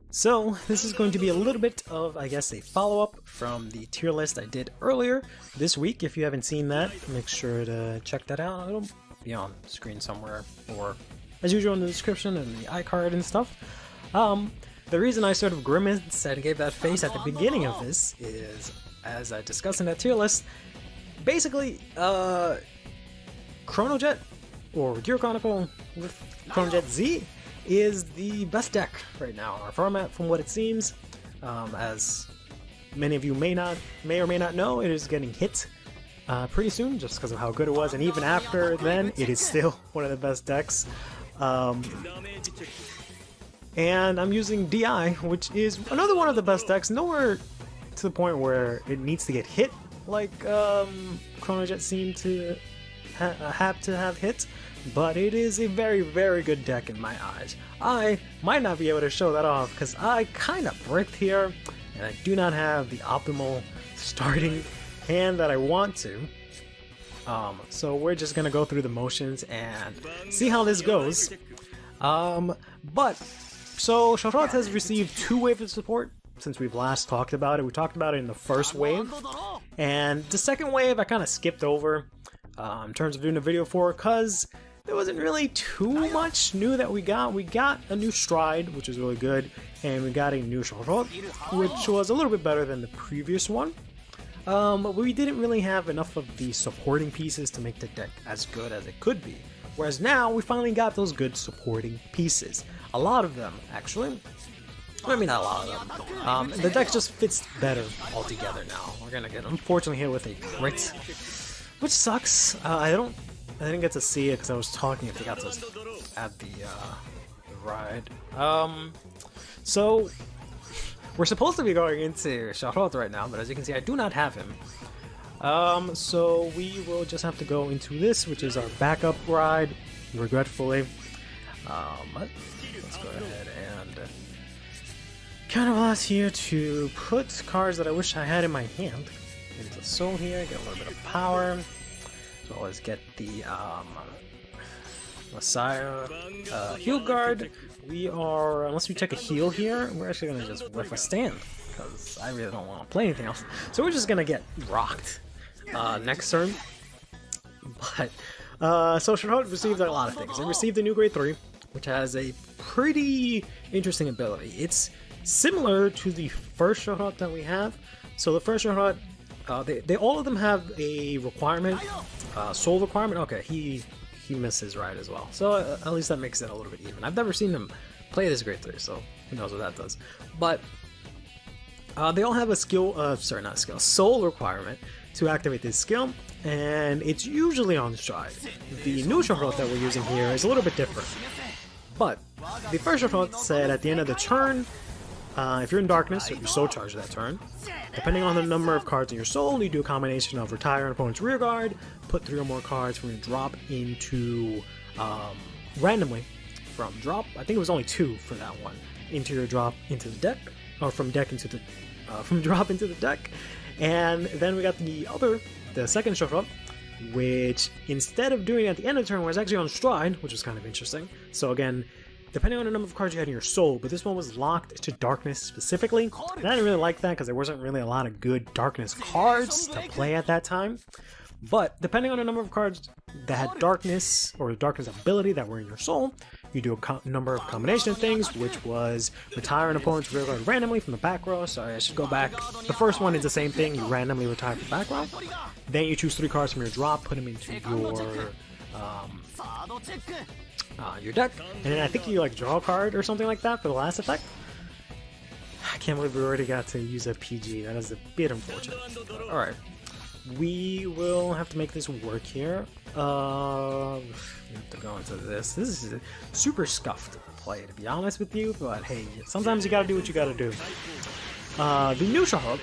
So this is going to be a little bit of, I guess, a follow-up from the tier list I did earlier this week. If you haven't seen that, make sure to check that out. It'll be on screen somewhere, or as usual in the description and the iCard and stuff. The reason I sort of grimaced and gave that face at the beginning of this is, as I discussed in that tier list, basically, Chronojet, or Gear Chronicle with Chronojet Z, is the best deck right now in our format, from what it seems. As many of you may or may not know, it is getting hit pretty soon, just because of how good it was, and even after then, it is still one of the best decks. And I'm using DI, which is another one of the best decks, nowhere to the point where it needs to get hit like Chronojet seemed to have hit, but it is a very, very good deck in my eyes. I might not be able to show that off because I kind of bricked here, and I do not have the optimal starting hand that I want to. So we're just gonna go through the motions and see how this goes. So Charlotte has received 2 waves of support since we've last talked about it. We talked about it in the first wave, and the second wave I kind of skipped over in terms of doing a video for, because there wasn't really too much new that we got. We got a new Stride, which is really good, and we got a new Charlotte, which was a little bit better than the previous one. But we didn't really have enough of the supporting pieces to make the deck as good as it could be. Whereas now, we finally got those good supporting pieces. A lot of them, actually. I mean, not a lot of them. The deck just fits better altogether now. We're gonna get, unfortunately, hit with a crit, which sucks. I didn't get to see it because I was talking. I forgot to add the ride. So we're supposed to be going into Charlotte right now, but as you can see, I do not have him. So we will just have to go into this, which is our backup ride, regretfully. Let's go ahead and counterblast here to put cards that I wish I had in my hand into Soul here, get a little bit of power, as well as get the Messiah heal guard. We are, unless we take a heal here, we're actually going to just whiff a stand, because I really don't want to play anything else. So we're just going to get rocked next turn. But so Charlotte received a lot of things. It received a new grade 3, which has a pretty interesting ability. It's similar to the first Charlotte that we have. So the first Charlotte, they all of them have a requirement, soul requirement. Okay, he missed his ride as well. So at least that makes it a little bit even. I've never seen him play this grade 3, so who knows what that does. But they all have a skill, sorry, not a skill, soul requirement to activate this skill, and it's usually on Stride. The new Charlotte that we're using here is a little bit different. But the first Charlotte said at the end of the turn, if you're in darkness, if you soul charge that turn, depending on the number of cards in your soul, you do a combination of retire an opponent's rear guard, put 3 or more cards from your drop into, randomly, from drop, I think it was only 2 for that one, into your drop into the deck, or from deck into the, from drop into the deck. And then we got the second Charlotte, which instead of doing it at the end of the turn was actually on Stride, which was kind of interesting. So again, depending on the number of cards you had in your soul, but this one was locked to darkness specifically. And I didn't really like that because there wasn't really a lot of good darkness cards to play at that time. But depending on the number of cards that had darkness, or the darkness ability that were in your soul, you do a number of combination of things, which was retire an opponent's rear guard randomly from the back row. Sorry, I should go back. The first one is the same thing, you randomly retire from the back row. Then you choose 3 cards from your drop, put them into your deck, and then I think you like draw a card or something like that for the last effect. I can't believe we already got to use a PG, that is a bit unfortunate. Alright, we will have to make this work here. We have to go into this. This is a super scuffed play, to be honest with you, but hey, sometimes you gotta do what you gotta do. The new Charlotte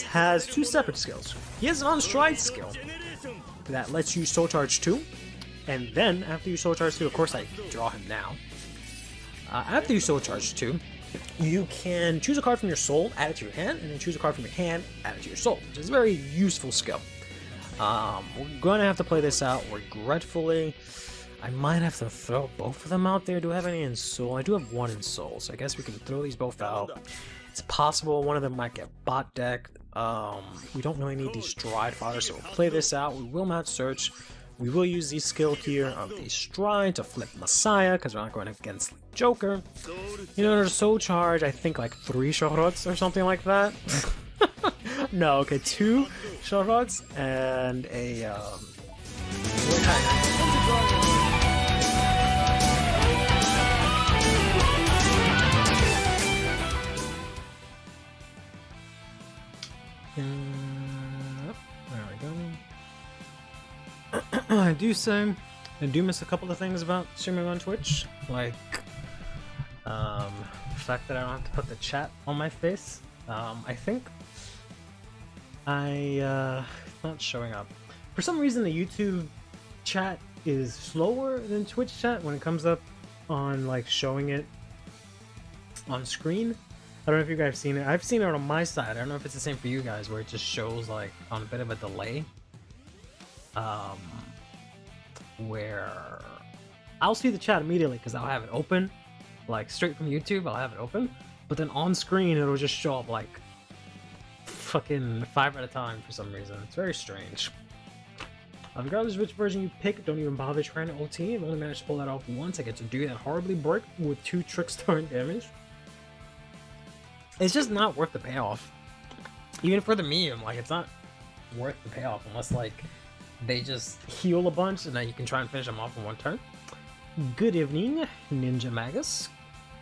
has 2 separate skills. He has an on-stride skill that lets you soul charge 2, and then after you soul charge 2, of course I draw him now. After you soul charge 2, you can choose a card from your soul, add it to your hand, and then choose a card from your hand, add it to your soul, which is a very useful skill. We're going to have to play this out regretfully. I might have to throw both of them out there. Do I have any in Soul? I do have one in Soul, so I guess we can throw these both out. It's possible one of them might get bot decked. We don't really need these Stride fodder, so we'll play this out. We will not search. We will use the skill here of the Stride to flip Messiah, because we're not going against Joker. You know, there's Soul Charge, I think like 3 Shorots or something like that. No, okay, 2 Shorots and a, there we go. I do miss a couple of things about streaming on Twitch, like the fact that I don't have to put the chat on my face. I think it's not showing up. For some reason, the YouTube chat is slower than Twitch chat when it comes up on like showing it on screen. I don't know if you guys have seen it. I've seen it on my side. I don't know if it's the same for you guys, where it just shows like on a bit of a delay. Where I'll see the chat immediately because I'll have it open, like straight from YouTube. I'll have it open, but then on screen it'll just show up like fucking 5 at a time for some reason. It's very strange. Regardless of which version you pick, don't even bother trying to OT. I've only managed to pull that off once. I get to do that horribly brick with 2 Trickstar damage. It's just not worth the payoff. Even for the meme, like it's not worth the payoff unless like they just heal a bunch and then you can try and finish them off in 1 turn. Good evening, Ninja Magus.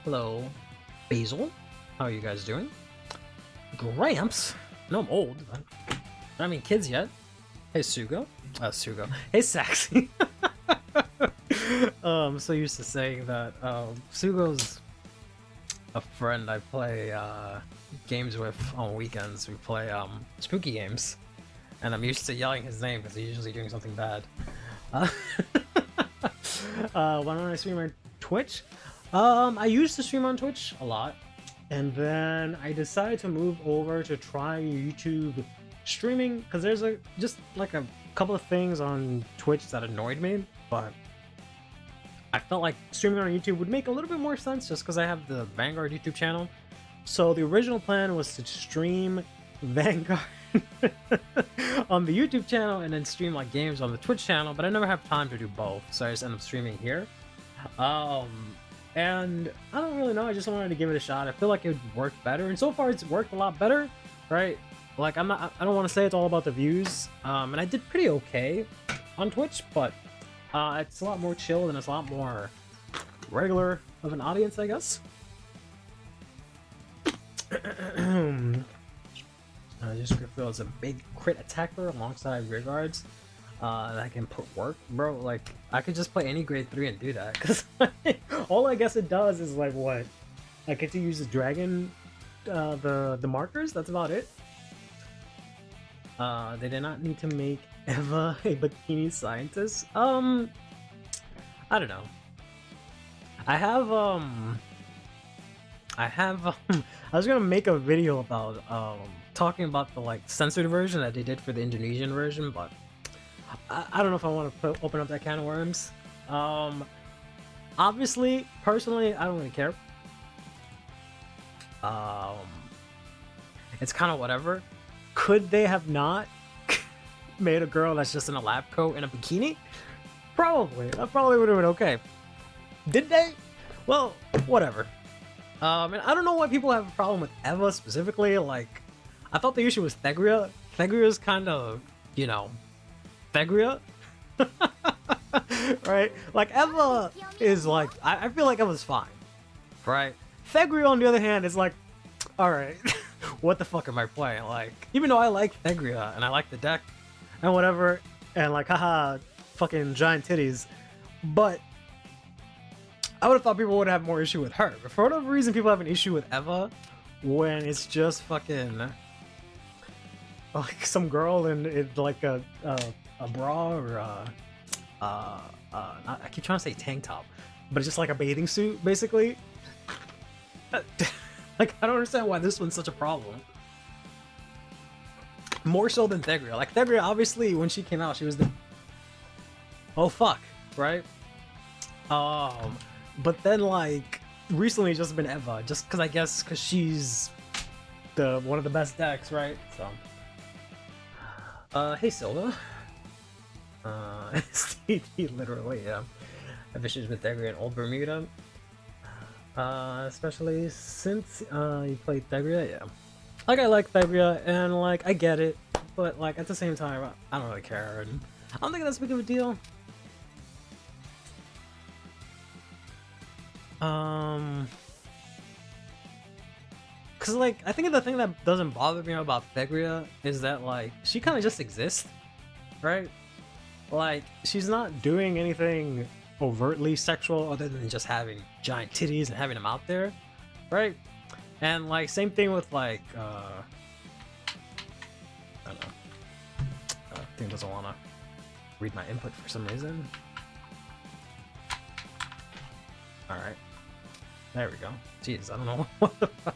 Hello, Basil. How are you guys doing? Gramps? No, I'm old. I mean, kids yet. Hey, Sugo. Sugo. Hey, Saxy. I'm so used to saying that. Sugo's a friend I play games with on weekends. We play spooky games. And I'm used to yelling his name because he's usually doing something bad. Why don't I stream on Twitch? I used to stream on Twitch a lot. And then I decided to move over to try YouTube streaming because there's just like a couple of things on Twitch that annoyed me, but I felt like streaming on YouTube would make a little bit more sense just because I have the Vanguard YouTube channel. So the original plan was to stream Vanguard on the YouTube channel and then stream like games on the Twitch channel, but I never have time to do both, so I just end up streaming here. And I don't really know, I just wanted to give it a shot. I feel like it would work better, and so far it's worked a lot better, right? Like I don't want to say it's all about the views, and I did pretty okay on Twitch, but it's a lot more chill and it's a lot more regular of an audience, I guess. Just feel as a big crit attacker alongside rear guards that can put work, bro. Like I could just play any grade 3 and do that, because all I guess it does is like what I get to use the dragon, the markers. That's about it. They did not need to make Eva a bikini scientist. I don't know. I was gonna make a video about talking about the like censored version that they did for the Indonesian version, but I don't know if I want to open up that can of worms. Obviously, personally, I don't really care. It's kind of whatever. Could they have not made a girl that's just in a lab coat and a bikini? Probably. That probably would have been okay. Did they? Well, whatever. And I don't know why people have a problem with Eva specifically. Like, I thought the issue was Thegria. Thegria's kind of, you know, Thegria. Right? Like, Eva is like, I feel like Eva's fine. Right? Thegria, on the other hand, is like, alright, what the fuck am I playing? Like, even though I like Thegria and I like the deck and whatever, and like, haha, fucking giant titties, but I would have thought people would have more issue with her. But for whatever reason, people have an issue with Eva when it's just fucking like some girl in like a bra or I keep trying to say tank top, but it's just like a bathing suit, basically. Like, I don't understand why this one's such a problem. More so than Thegria. Like, Thegria, obviously, when she came out, she was the... Oh, fuck, right? But then like recently it's just been Eva, just because I guess because she's the one of the best decks, right? So hey Silva. Stevie literally, yeah. I've issues with Thegria and Old Bermuda. Especially since you played Thegria, yeah. Like I like Thegria and like I get it, but like at the same time I don't really care and I don't think that's big of a deal. Cause like I think the thing that doesn't bother me about Thegria is that like she kind of just exists, right? Like she's not doing anything overtly sexual other than just having giant titties and having them out there, right? And like same thing with like I don't know. Thing doesn't want to read my input for some reason. All right. There we go. Jeez, I don't know what the fuck.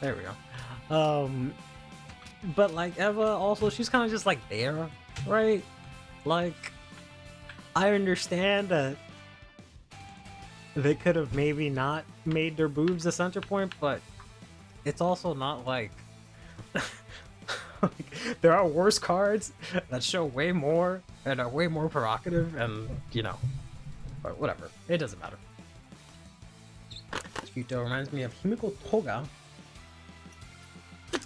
There we go. But like Eva, also she's kind of just like there, right? Like, I understand that they could have maybe not made their boobs the center point, but it's also not like, like there are worse cards that show way more and are way more provocative, and you know, but whatever. It doesn't matter. Yuto reminds me of Himiko Toga.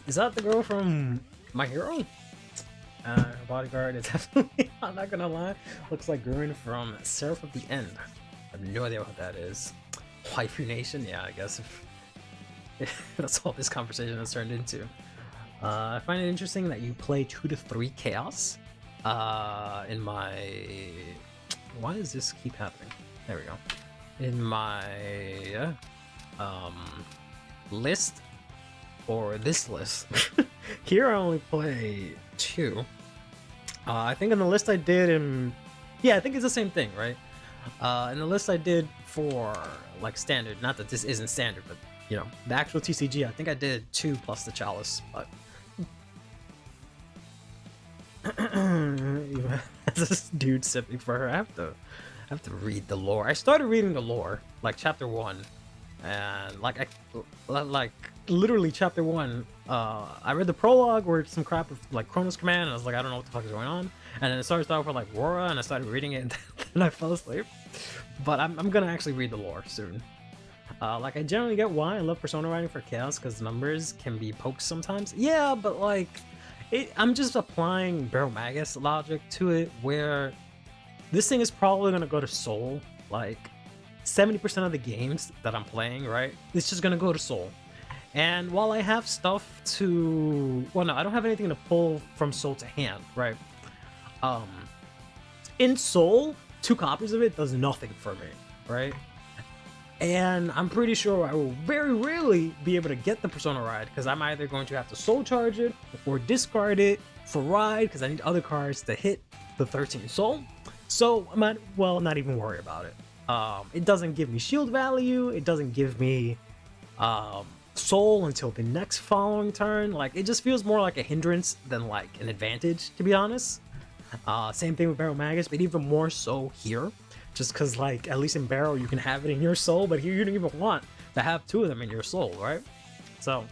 Is that the girl from My Hero? Her bodyguard is definitely, I'm not gonna lie, looks like Gurren from Seraph of the End. I have no idea what that is. Waifu Nation? Yeah, I guess if that's all this conversation has turned into. I find it interesting that you play 2 to 3 Chaos. In my... Why does this keep happening? There we go. In my... list, or this list. Here I only play 2. I think in the list I did yeah, I think it's the same thing, right? In the list I did for like standard, not that this isn't standard, but you know, the actual TCG, I think I did 2 plus the Chalice, but this dude sipping for her. I have to read the lore. I started reading the lore, like chapter 1. And like literally chapter 1, I read the prologue where some crap with like Chronos Command, and I was like, I don't know what the fuck is going on. And then it started off with like Rora, and I started reading it, and then I fell asleep. But I'm gonna actually read the lore soon. Like I generally get why I love Persona writing for Chaos, because numbers can be poked sometimes. Yeah, but like I'm just applying Barrel Magus logic to it, where this thing is probably gonna go to Soul, like 70% of the games that I'm playing, right? It's just gonna go to Soul. And while I have stuff to... Well, no, I don't have anything to pull from Soul to hand, right? In Soul, 2 copies of it does nothing for me, right? And I'm pretty sure I will very rarely be able to get the Persona Ride, because I'm either going to have to Soul Charge it or discard it for Ride, because I need other cards to hit the 13 Soul. So I might, well, not even worry about it. It doesn't give me shield value, it doesn't give me soul until the next following turn. Like, it just feels more like a hindrance than like an advantage, to be honest. Same thing with Barrel Magus, but even more so here, just because like at least in Barrel you can have it in your soul, but here you don't even want to have 2 of them in your soul, right? So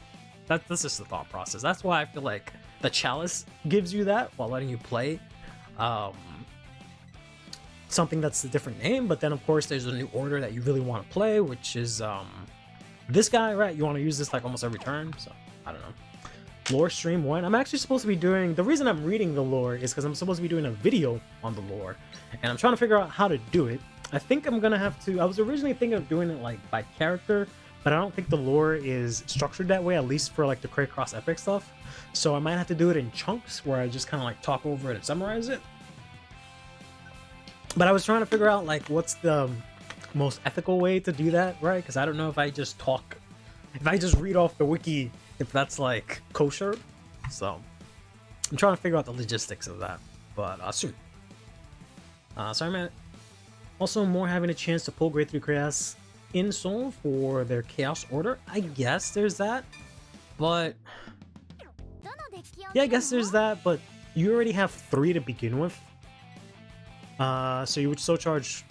that's just the thought process. That's why I feel like the Chalice gives you that while letting you play something that's a different name. But then of course there's a new order that you really want to play, which is this guy, right? You want to use this like almost every turn. So I don't know. Lore stream 1. I'm actually supposed to be doing, the reason I'm reading the lore is because I'm supposed to be doing a video on the lore, and I'm trying to figure out how to do it. I think I'm gonna have to, I was originally thinking of doing it like by character, but I don't think the lore is structured that way, at least for like the Craycross Epic stuff. So I might have to do it in chunks where I just kind of like talk over it and summarize it. But I was trying to figure out like what's the most ethical way to do that, right? Because I don't know if I just talk, if I just read off the wiki, if that's like kosher. So I'm trying to figure out the logistics of that, but soon. Sorry man. Also, more having a chance to pull grade 3 Chaos in Soul for their Chaos order. I guess there's that, but yeah, I guess there's that, but you already have 3 to begin with. So you would Soul Charge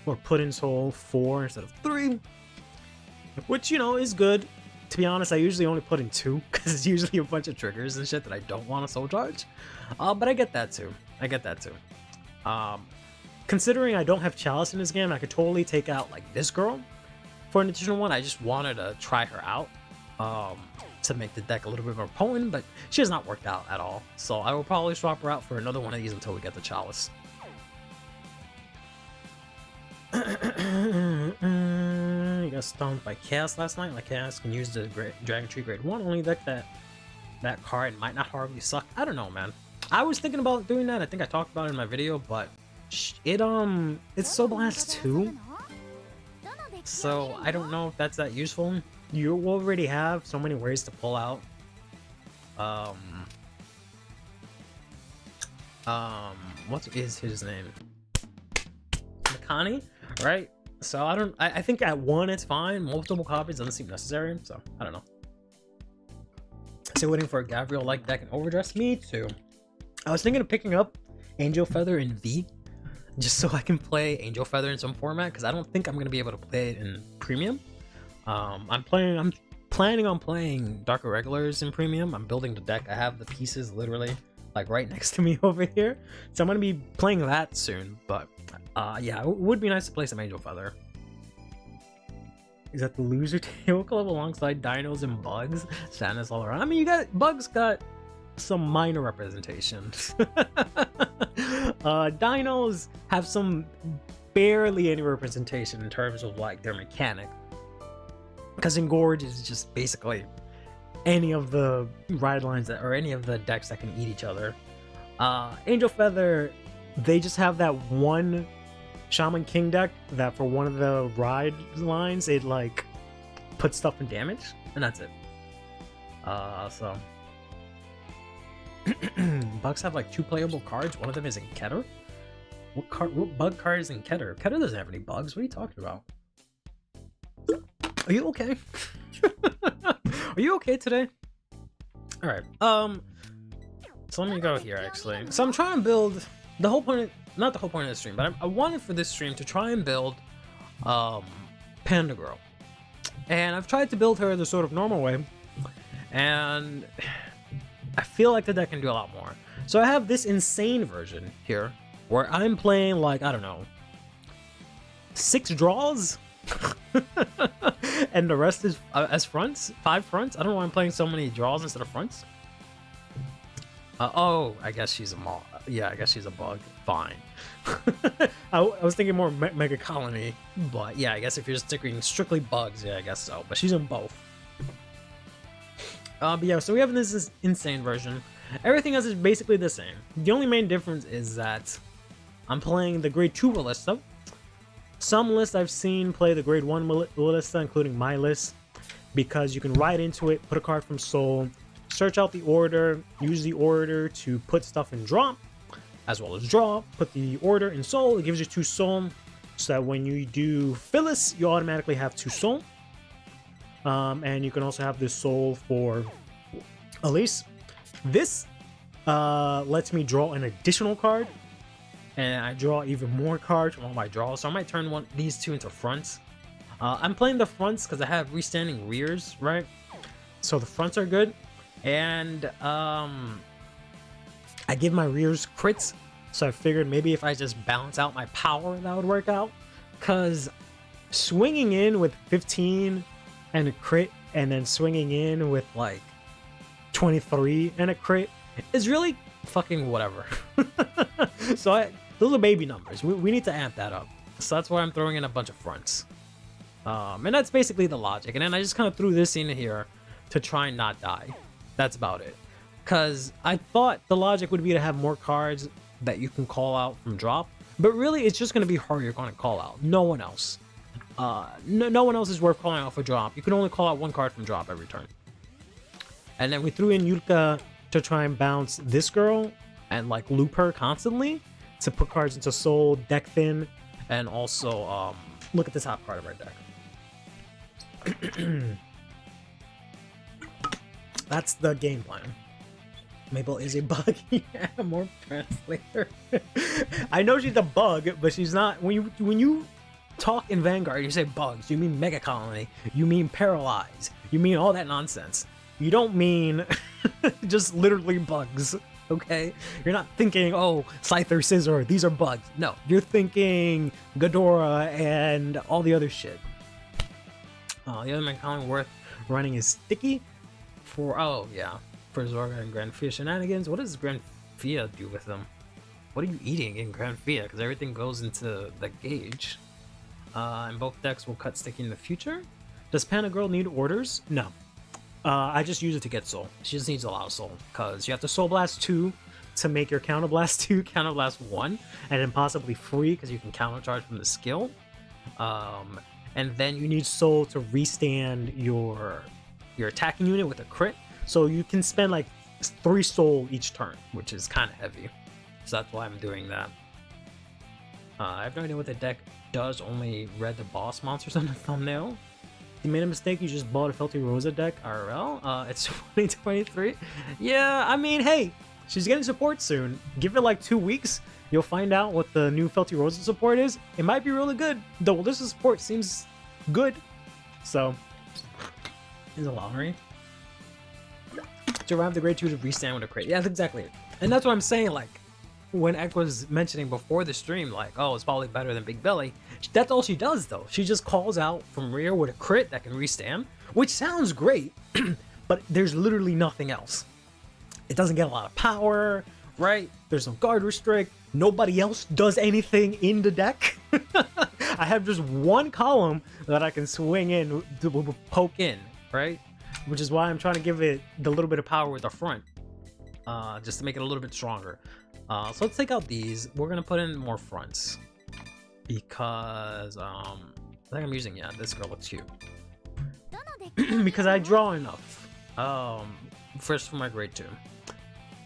or put in soul 4 instead of 3, which, you know, is good. To be honest, I usually only put in 2 because it's usually a bunch of triggers and shit that I don't want to soul charge. But I get that too. Considering I don't have Chalice in this game, I could totally take out like this girl for an additional one. I just wanted to try her out to make the deck a little bit more potent, but she has not worked out at all. So I will probably swap her out for another one of these until we get the Chalice. You got stomped by Chaos last night. Like, Chaos can use the Dragon Tree Grade 1 only deck. That card might not horribly suck. I don't know, man. I was thinking about doing that. I think I talked about it in my video, but it's Soul Blast 2, so I don't know if that's that useful. You already have so many ways to pull out what is his name? Makani, right? So I think at 1 it's fine. Multiple copies doesn't seem necessary, so I don't know. Still waiting for a Gabriel like deck in Overdress. Me too. I was thinking of picking up Angel Feather in V, just so I can play Angel Feather in some format, because I don't think I'm gonna be able to play it in Premium. I'm planning on playing Dark Irregulars in Premium. I'm building the deck. I have the pieces literally like right next to me over here, so I'm gonna be playing that soon. But yeah, it would be nice to play some Angel Feather. Is that the loser table club alongside dinos and bugs? Sadness all around. I mean, bugs got some minor representation. Dinos have some barely any representation in terms of like their mechanic, because Engorge is just basically any of the ride lines that, or any of the decks that can eat each other. Angel Feather, they just have that one Shaman King deck that for one of the ride lines it like puts stuff in damage, and that's it. So Bugs have like 2 playable cards. One of them is in Keter. What bug card is in Keter? Keter doesn't have any bugs. What are you talking about? Are you okay? Are you okay today? All right. So let me go here actually. So I'm trying to build the whole point. Not the whole point of the stream, but I wanted for this stream to try and build Panda Girl, and I've tried to build her the sort of normal way, and I feel like the deck can do a lot more. So I have this insane version here where I'm playing like, I don't know, 6 draws and the rest is as fronts, 5 fronts. I don't know why I'm playing so many draws instead of fronts. Oh, I guess she's a moth. Yeah, I guess she's a bug. Fine. I was thinking more Mega Colony, but yeah, I guess if you're sticking strictly bugs, yeah, I guess so. But she's in both. But yeah, so we have this insane version. Everything else is basically the same. The only main difference is that I'm playing the Grade 2 Ballista. Some lists I've seen play the Grade 1 Ballista, including my list, because you can ride into it, put a card from Soul, search out the order, use the order to put stuff in drop, as well as draw, put the order in Soul. It gives you 2 Soul, so that when you do Phyllis, you automatically have 2 Soul. And you can also have this Soul for Elise. This lets me draw an additional card, and I draw even more cards from all my draws. So I might turn these 2 into fronts. I'm playing the fronts because I have restanding rears, right? So the fronts are good, and I give my rears crits. So I figured maybe if I just balance out my power, that would work out. Because swinging in with 15 and a crit, and then swinging in with like 23 and a crit is really fucking whatever. So those are baby numbers. We need to amp that up. So that's why I'm throwing in a bunch of fronts. And that's basically the logic. And then I just kind of threw this in here to try and not die. That's about it. Because I thought the logic would be to have more cards that you can call out from drop. But really, it's just going to be her you're going to call out. No one else. No one else is worth calling out for drop. You can only call out 1 card from drop every turn. And then we threw in Yurka to try and bounce this girl and like loop her constantly to put cards into Soul, deck thin, and also look at the top card of our deck. That's the game plan. Mabel is a bug. Yeah, more translator. I know she's a bug, but she's not. When you talk in Vanguard, you say bugs, you mean Mega Colony, you mean Paralyze, you mean all that nonsense. You don't mean just literally bugs, okay? You're not thinking, oh, Scyther, Scissor, these are bugs. No, you're thinking Ghidorah and all the other shit. The other Mega Colony worth running is Sticky for, oh yeah, for Zorga and Grand Fia shenanigans. What does Grand Fia do with them? What are you eating in Grand Fia? Because everything goes into the gauge. And both decks will cut Sticky in the future. Does Panda Girl need orders? No. I just use it to get soul. She just needs a lot of soul. Because you have to Soul Blast 2 to make your Counter Blast 2 Counter Blast 1. And then possibly 3 because you can counter charge from the skill. And then you need soul to restand your attacking unit with a crit. So you can spend like 3 soul each turn, which is kind of heavy. So that's why I'm doing that. I have no idea what the deck does, only read the boss monsters on the thumbnail. You made a mistake, you just bought a Felty Rosa deck, IRL. It's 2023. Yeah, I mean, hey, she's getting support soon. Give it like 2 weeks, you'll find out what the new Felty Rosa support is. It might be really good. The Melissa support seems good. So, it's a lottery. To arrive the grade 2 to restand with a crate. Yeah, that's exactly it. And that's what I'm saying, like, when Ek was mentioning before the stream, like, oh, it's probably better than Big Belly. That's all she does, though. She just calls out from rear with a crit that can restand, which sounds great, but there's literally nothing else. It doesn't get a lot of power, right? There's no guard restrict. Nobody else does anything in the deck. I have just one column that I can swing in, to poke in, right? Which is why I'm trying to give it the little bit of power with the front, just to make it a little bit stronger. So let's take out these. We're gonna put in more fronts because I think I'm using, yeah, this girl looks cute. Because I draw enough first for my grade 2,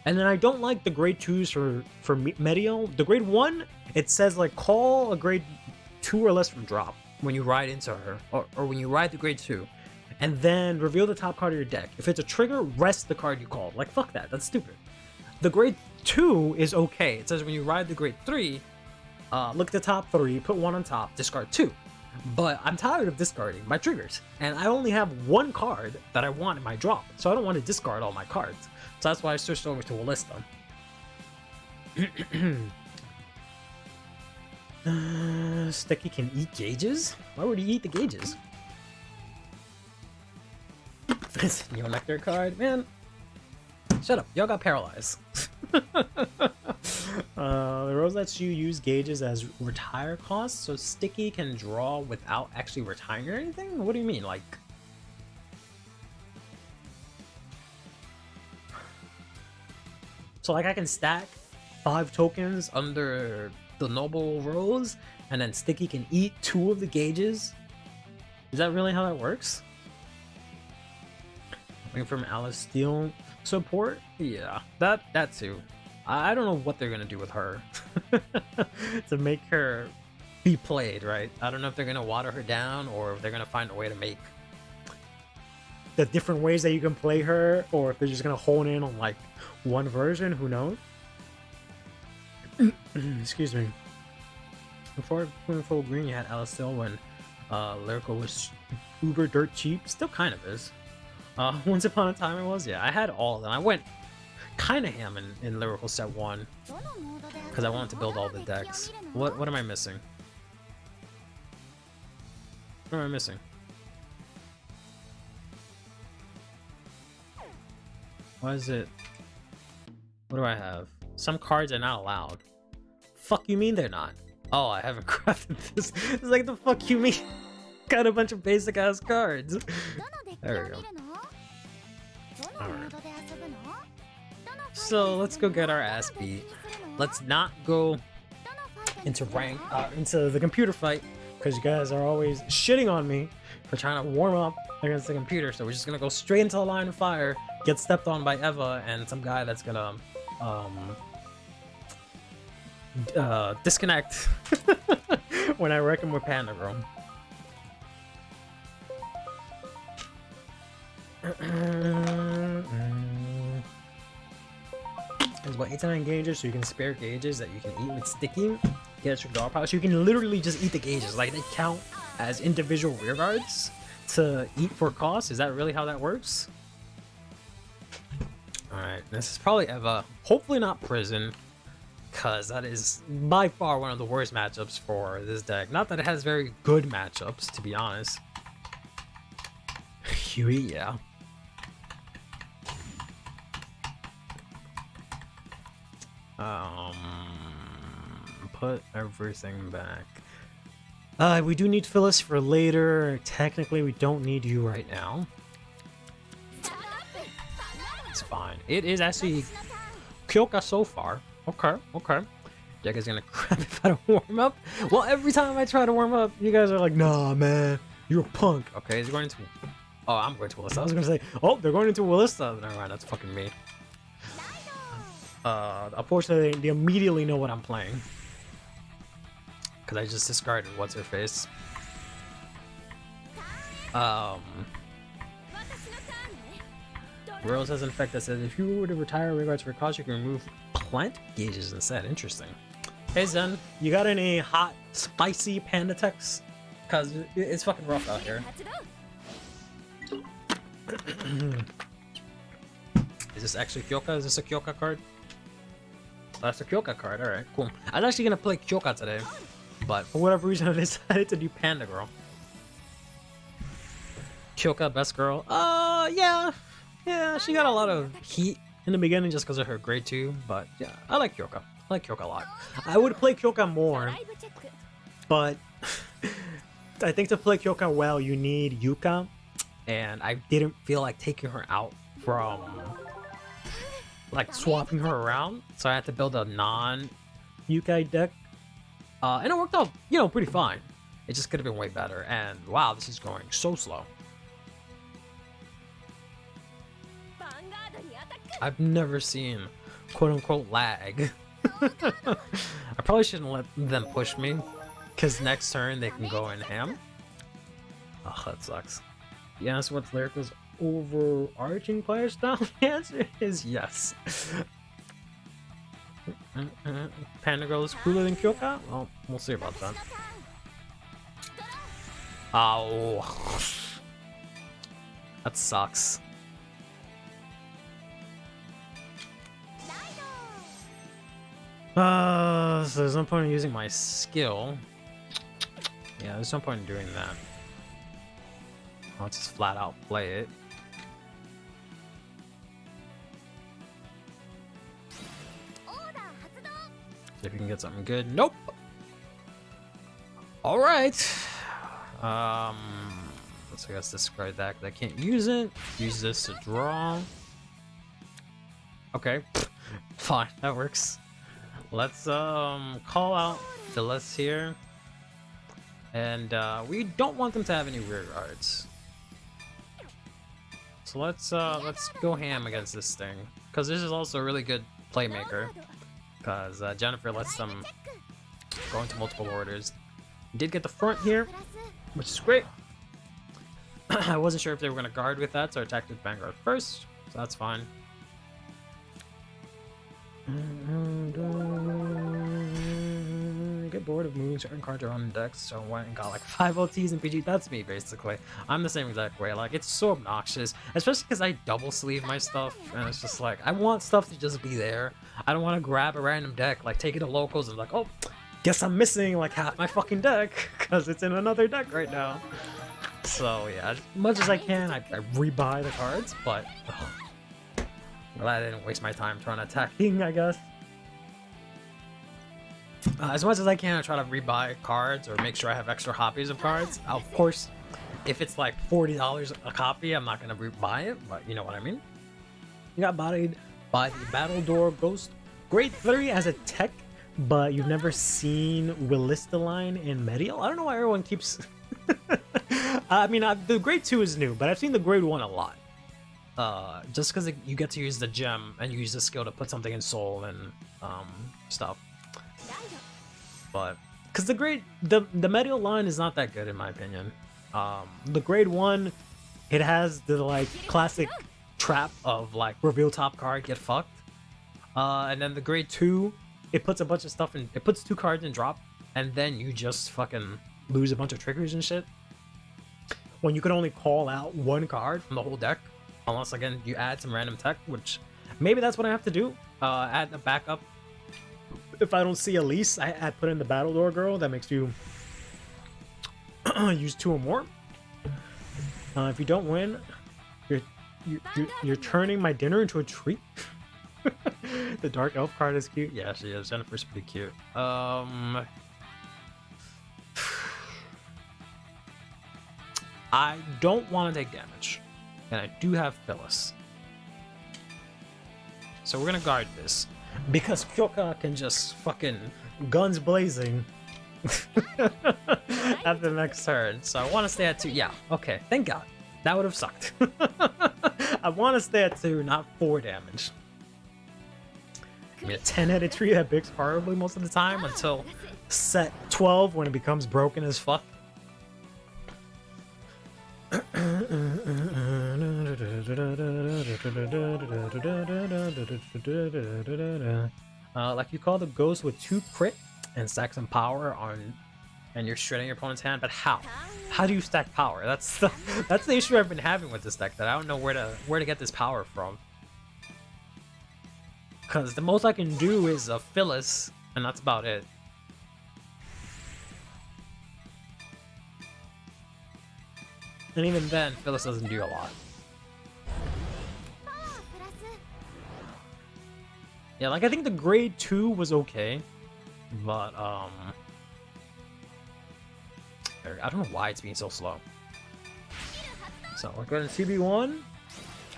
and then I don't like the grade 2s for Medio. The grade 1, it says like call a grade 2 or less from drop when you ride into her, or when you ride the grade 2, and then reveal the top card of your deck. If it's a trigger, rest the card you called. Like, fuck that, that's stupid. The grade 2 is okay. It says when you ride the grade 3, look at the top 3, put 1 on top, discard 2. But I'm tired of discarding my triggers, and I only have 1 card that I want in my drop, so I don't want to discard all my cards. So that's why I switched over to Alista. Sticky can eat gauges? Why would he eat the gauges? This Neo Nectar card, man. Shut up, y'all got paralyzed. The rose lets you use gauges as retire costs, so Sticky can draw without actually retiring or anything? What do you mean, like? So like I can stack 5 tokens under the Noble Rose, and then Sticky can eat 2 of the gauges? Is that really how that works? Waiting from Alice Steel support? Yeah, that too. I don't know what they're gonna do with her to make her be played, right? I don't know if they're gonna water her down, or if they're gonna find a way to make the different ways that you can play her, or if they're just gonna hone in on like one version. Who knows? Excuse me. Before going full green, you had Alice Steel when Lyrical was uber dirt cheap. Still kind of is. Once upon a time it was, yeah. I had all of them. I went kind of ham in Lyrical set 1 because I wanted to build all the decks. What am I missing? What am I missing? Why is it? What do I have? Some cards are not allowed. Fuck you mean they're not? Oh, I haven't crafted this. It's like, the fuck you mean? Got a bunch of basic ass cards. There we go. Alright. So let's go get our ass beat. Let's not go into into the computer fight, because you guys are always shitting on me for trying to warm up against the computer. So we're just gonna go straight into the line of fire, get stepped on by Eva and some guy that's gonna disconnect when I wreck him with Panda Girl. There's about 8 to 9 gauges, so you can spare gauges that you can eat with Sticky. get extra draw power. So you can literally just eat the gauges. Like, they count as individual rear guards to eat for cost. Is that really how that works? Alright, this is probably Eva. Hopefully not Prison, because that is by far one of the worst matchups for this deck. Not that it has very good matchups, to be honest. Huey, yeah. Put everything back. We do need Phyllis for later. Technically, we don't need you right now. It's fine. It is actually Kyoka so far. Okay, okay. Deck is gonna crap if I don't warm up. Well, every time I try to warm up, you guys are like, nah, man, you're a punk. Okay, he's going into... Oh, I'm going to Willista. I was gonna say, oh, they're going into Willista. Never mind, that's fucking me. Unfortunately, they immediately know what I'm playing. Because I just discarded what's-her-face. Rose has an effect that says if you were to retire regards for cost, you can remove plant gauges instead. Interesting. Hey Zen, you got any hot, spicy Panda techs? Because it's fucking rough out here. Is this actually Kyoka? Is this a Kyoka card? That's a Kyoka card, alright, cool. I was actually gonna play Kyoka today, but for whatever reason I decided to do Panda Girl. Kyoka, best girl? Yeah. Yeah, she got a lot of heat in the beginning just because of her grade 2, but yeah, I like Kyoka. I like Kyoka a lot. I would play Kyoka more, but I think to play Kyoka well, you need Yuka, and I didn't feel like taking her out from like swapping her around, so I had to build a non-Yukai deck, and it worked out, you know, pretty fine. It just could have been way better, and wow, this is going so slow. I've never seen quote-unquote lag. I probably shouldn't let them push me, because next turn they can go in ham. Oh, that sucks. Yes, what's Lyrical's overarching player style? The answer is yes. Panda Girl is cooler than Kyoka? Well, we'll see about that. Ow. That sucks. So there's no point in using my skill. Yeah, there's no point in doing that. I'll just flat out play it. See if you can get something good. Nope! Alright! So I guess discard that because I can't use it. Use this to draw. Okay. Fine, that works. Let's call out Phyllis here. And we don't want them to have any rear guards. So let's go ham against this thing. Because this is also a really good playmaker. Because Jennifer lets them go into multiple orders. Did get the front here, which is great. I wasn't sure if they were going to guard with that, so I attacked with Vanguard first. So that's fine. Get bored of moving certain cards around the decks, so I went and got like 5 OTs and PG. That's me basically. I'm the same exact way. Like, it's so obnoxious, especially because I double sleeve my stuff, and it's just like I want stuff to just be there. I don't want to grab a random deck, like take it to locals and like, oh, guess I'm missing like half my fucking deck because it's in another deck right now. So yeah, as much as I can, I rebuy the cards, but glad I didn't waste my time trying to attack King, I guess. As much as I can, I try to rebuy cards or make sure I have extra copies of cards. Of course, if it's like $40 a copy, I'm not going to rebuy it, but you know what I mean. You got bodied by the Battle Door Ghost. Grade 3 as a tech, but you've never seen Willistaline in Medial? I don't know why everyone keeps... I mean, the grade 2 is new, but I've seen the grade 1 a lot. Just because you get to use the gem and you use the skill to put something in soul and stuff. But because the Medial line is not that good in my opinion. The grade 1, it has the like classic trap of like reveal top card, get fucked. And then the grade 2, it puts a bunch of stuff in. It puts 2 cards in drop and then you just fucking lose a bunch of triggers and shit. When you can only call out one card from the whole deck, unless again you add some random tech, which maybe that's what I have to do. Add a backup. If I don't see Elise, I put in the Battledore Girl that makes you use 2 or more. If you don't win, you're turning my dinner into a treat. The Dark Elf card is cute. Yeah, she is. Jennifer's pretty cute. I don't want to take damage, and I do have Phyllis, so we're gonna guard this because Kyoka can just fucking guns blazing at the next turn. So I want to stay at 2. Yeah, okay, thank God. That would have sucked. I want to stay at 2, not 4 damage. I mean, a 10-headed tree that bigs horribly most of the time until set 12 when it becomes broken as fuck. Like you call the ghost with 2 crit and stack some power on, and you're shredding your opponent's hand. But how? How do you stack power? That's the issue I've been having with this deck. That I don't know where to get this power from. Because the most I can do is a Phyllis, and that's about it. And even then, Phyllis doesn't do a lot. Yeah, like I think the grade 2 was okay, but I don't know why it's being so slow. So we're going to CB1.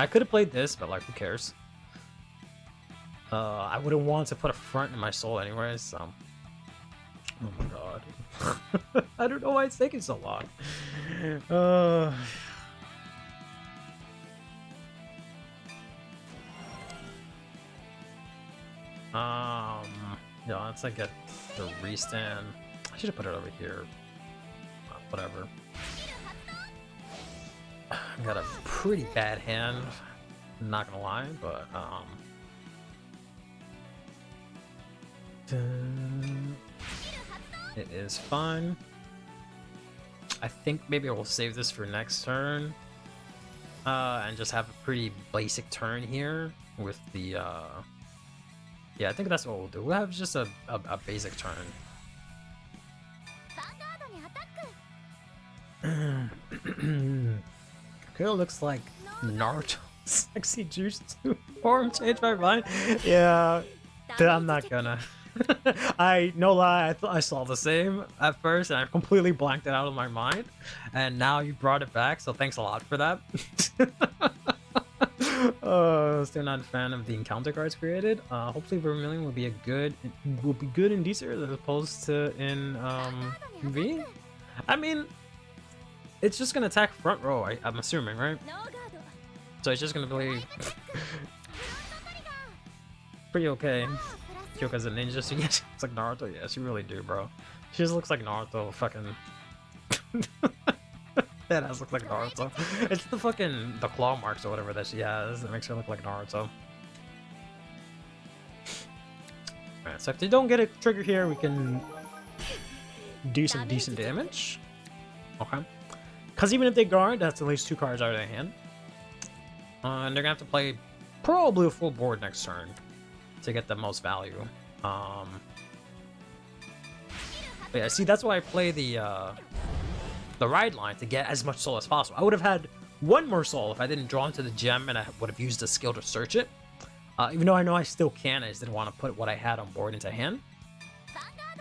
I could have played this, but like who cares? I wouldn't want to put a front in my soul anyways, so. Oh my god. I don't know why it's taking so long. Yeah, once I get the restand, I should have put it over here. Whatever. I got a pretty bad hand, not gonna lie, but it is fine. I think maybe I will save this for next turn, and just have a pretty basic turn here with the yeah, I think that's what we'll do. We'll have just a basic turn. Girl looks like Naruto. Sexy juice form. Change my mind. Yeah, I'm not gonna. No lie, I saw the same at first, and I completely blanked it out of my mind. And now you brought it back, so thanks a lot for that. Still not a fan of the encounter cards created. Hopefully Vermilion will be good in Deezer as opposed to in V. I mean, it's just gonna attack front row. I'm assuming, right? So it's just gonna be pretty okay. Kyoka's a ninja, so yeah, she looks like Naruto. Yeah, she really do, bro. She just looks like Naruto. Fucking. That ass looks like Naruto. It's the claw marks or whatever that she has that makes her look like Naruto. Alright, so if they don't get a trigger here, we can do some decent damage. Okay. Because even if they guard, that's at least 2 cards out of their hand. And they're gonna have to play probably a full board next turn to get the most value. But yeah, see, that's why I play the ride line to get as much soul as possible. I would have had 1 more soul if I didn't draw into the gem and I would have used the skill to search it. Even though I know I still can, I just didn't want to put what I had on board into hand.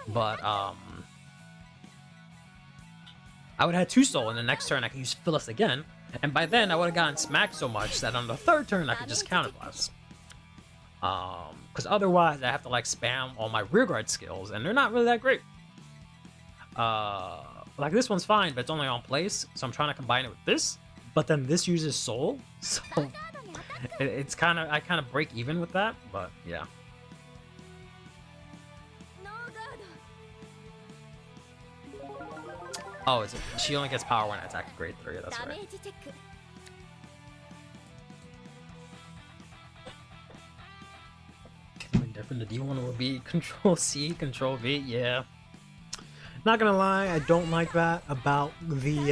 But I would have had 2 soul, and the next turn I could use Phyllis again, and by then I would have gotten smacked so much that on the 3rd turn I could just counterblast. Because otherwise I have to like spam all my rearguard skills, and they're not really that great. Like this one's fine, but it's only on place, so I'm trying to combine it with this. But then this uses soul, so it's kind of I break even with that. But yeah. Oh, she only gets power when I attack grade 3. That's right. Different. The D1 will be Control C, Control V. Yeah. Not gonna lie, I don't like that about the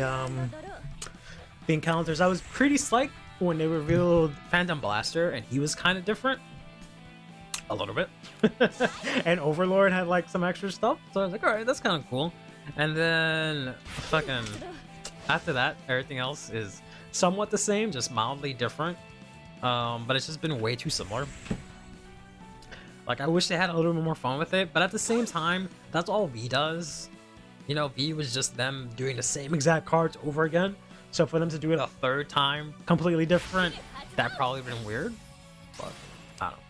encounters. I was pretty psyched when they revealed Phantom Blaster, and he was kind of different. A little bit. And Overlord had like some extra stuff, so I was like, alright, that's kind of cool. And then fucking after that, everything else is somewhat the same, just mildly different. But it's just been way too similar. Like, I wish they had a little bit more fun with it, but at the same time, that's all V does. You know, V was just them doing the same exact cards over again. So for them to do it a third time, completely different, that probably been weird. But I don't know.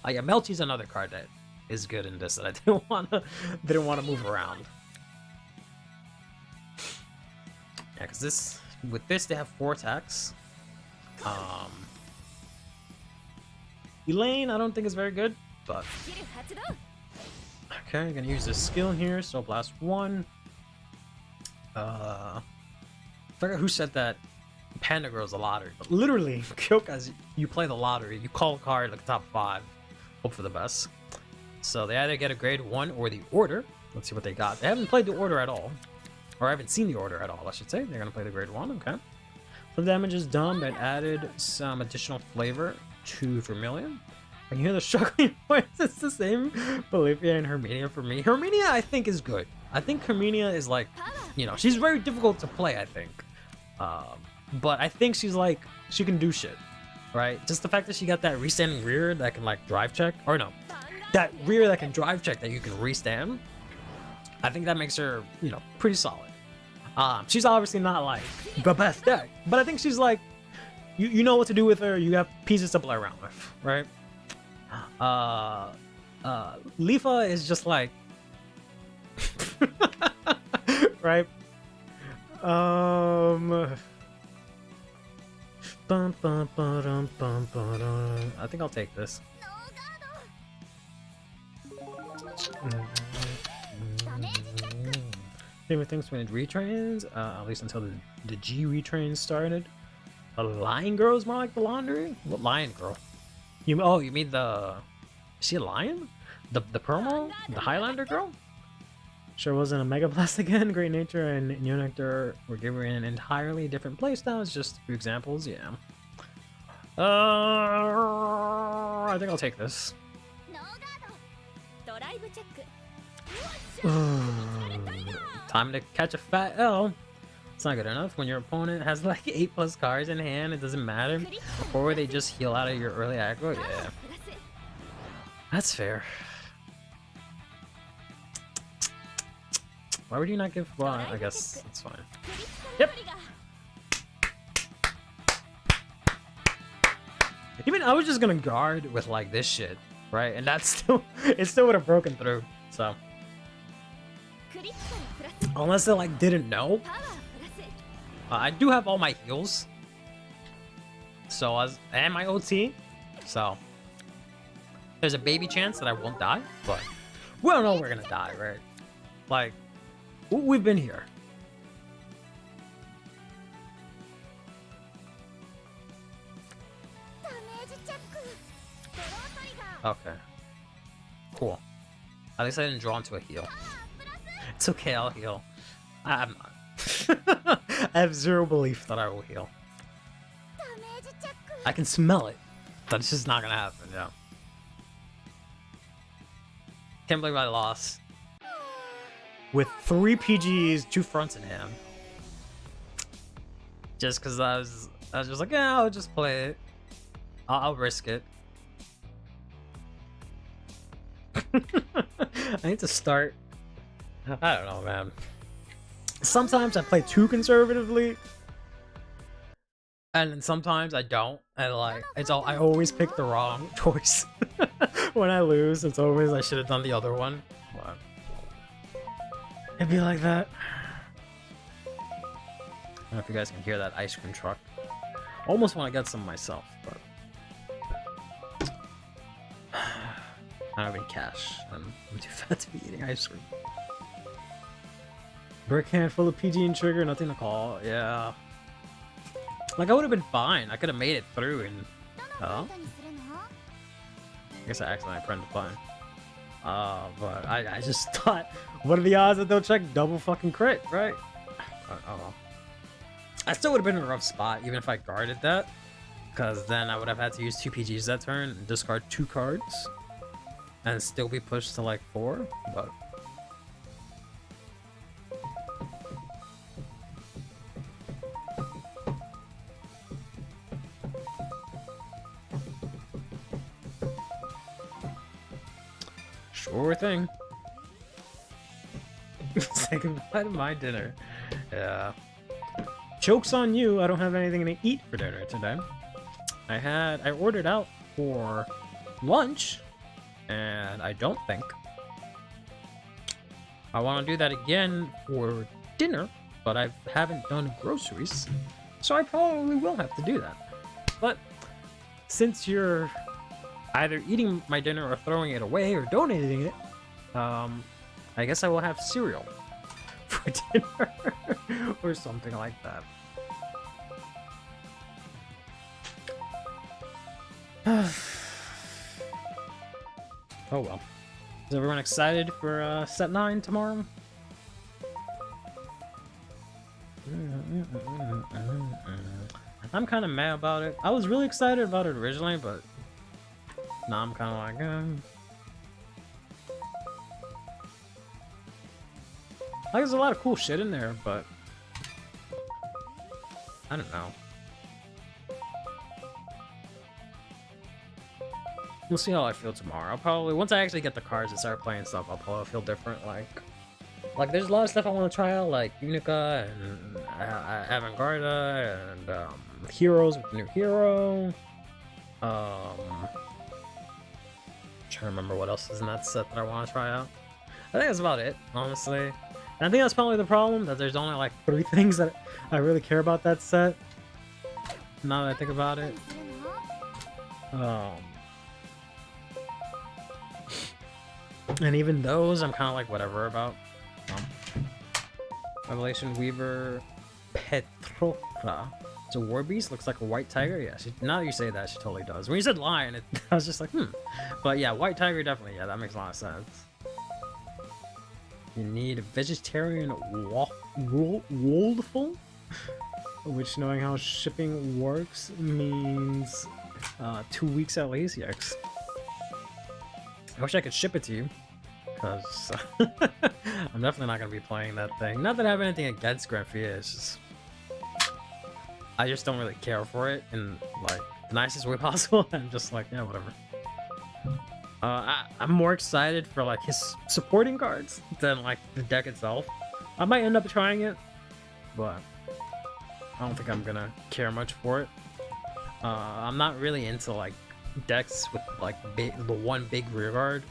Oh yeah, Melchi's another card that is good in this that I didn't wanna move around. Yeah, because with this they have 4 attacks. Elaine, I don't think is very good, but okay, I'm gonna use this skill here. So blast 1. I forgot who said that Panda Girl's a lottery, but literally, Kyoka's, you play the lottery, you call a card like top 5, hope for the best. So they either get a grade 1 or the order. Let's see what they got. They haven't played the order at all, or I haven't seen the order at all, I should say. They're gonna play the grade 1, okay. So the damage is done, but added some additional flavor to Vermilion. I can hear the struggling voice. It's the same Bolivia and Herminia for me. Herminia, I think, is good. I think Herminia is like, you know, she's very difficult to play, I think. But I think she's like, she can do shit, right? Just the fact that she got that restanding rear that can like drive check, or no, that rear that can drive check that you can restand. I think that makes her, you know, pretty solid. She's obviously not like the best deck, but I think she's like, you know what to do with her. You have pieces to play around with, right? Leafa is just like, right? I think I'll take this. Favorite things when it retrains, at least until the G retrain started. The lion girl is more like the laundry. What lion girl? You mean the? Is she a lion? The promo? The Highlander girl? Sure wasn't a Mega Blast again. Great Nature and Neonectar were given an entirely different playstyles. Just a few examples, yeah. I think I'll take this. Time to catch a fat L. It's not good enough when your opponent has like 8+ cards in hand. It doesn't matter. Or they just heal out of your early aggro. Yeah, that's fair. Why would you not give? Well, I guess that's fine. Yep. Even I was just gonna guard with like this shit, right? And that's still, it still would have broken through. So unless they like didn't know. I do have all my heals, so and my OT, so there's a baby chance that I won't die, but we don't know we're gonna die, right? Like, we've been here. Okay, cool. At least I didn't draw into a heal. It's okay, I'll heal. I'm not. I have zero belief that I will heal. I can smell it. That's just not gonna happen, yeah. Can't believe I lost. With 3 PGs, 2 fronts in hand. Just because I was just like, yeah, I'll just play it. I'll risk it. I need to start. I don't know, man. Sometimes I play too conservatively, and then sometimes I don't, and like I always pick the wrong choice. When I lose, it's always I should have done the other one. But it'd be like that. I don't know if you guys can hear that ice cream truck. Almost want to get some myself, but I don't have any cash. I'm too fat to be eating ice cream. Brick hand full of PG and trigger, nothing to call. Yeah. Like, I would have been fine. I could have made it through and... Oh? I guess I accidentally pressed the button. But I just thought, what are the odds that they'll check double fucking crit, right? I don't know. I still would have been in a rough spot even if I guarded that, because then I would have had to use 2 PGs that turn and discard 2 cards and still be pushed to like 4, but sure thing. Say goodbye to my dinner. Yeah. Joke's on you, I don't have anything to eat for dinner today. I ordered out for lunch, and I don't think I want to do that again for dinner, but I haven't done groceries, so I probably will have to do that. But since you're either eating my dinner or throwing it away or donating it, I guess I will have cereal for dinner or something like that. Oh well. Is everyone excited for set 9 tomorrow? I'm kind of mad about it. I was really excited about it originally, but now I'm kind of like, like, there's a lot of cool shit in there, but I don't know. We'll see how I feel tomorrow. I'll probably, once I actually get the cards and start playing stuff, I'll probably feel different. Like there's a lot of stuff I want to try out, like Unica and Avangarda and Heroes with the new hero. Trying to remember what else is in that set that I want to try out. I think that's about it, honestly. And I think that's probably the problem, that there's only like 3 things that I really care about that set. Now that I think about it. And even those, I'm kind of like whatever about. Revelation Weaver Petrokra. It's a war beast, looks like a white tiger. Yeah, now that you say that, she totally does. When you said lion, I was just like, But yeah, white tiger definitely, yeah, that makes a lot of sense. You need a vegetarian Woldful, which, knowing how shipping works, means 2 weeks at least. Yikes. I wish I could ship it to you, because I'm definitely not going to be playing that thing. Not that I have anything against Granfia, it's just I just don't really care for it in like the nicest way possible. I'm just like, yeah, whatever. I'm more excited for like his supporting cards than like the deck itself. I might end up trying it, but I don't think I'm gonna care much for it. I'm not really into like decks with like the one big rear guard,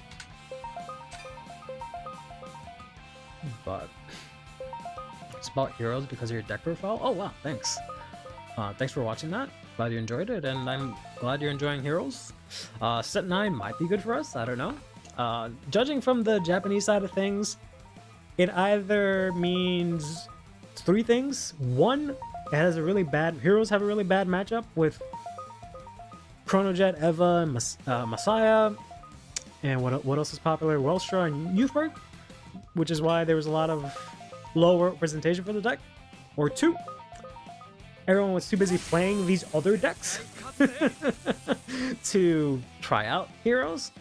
but it's about heroes because of your deck profile. Oh wow, thanks. Thanks for watching that. Glad you enjoyed it, and I'm glad you're enjoying heroes. Set 9 might be good for us, I don't know. Judging from the Japanese side of things, it either means 3 things. 1, it has a really bad, heroes have a really bad matchup with Chronojet, Eva, and Messiah, and what else is popular? Welstra and Youthberg, which is why there was a lot of low representation for the deck. Or 2, everyone was too busy playing these other decks to try out heroes.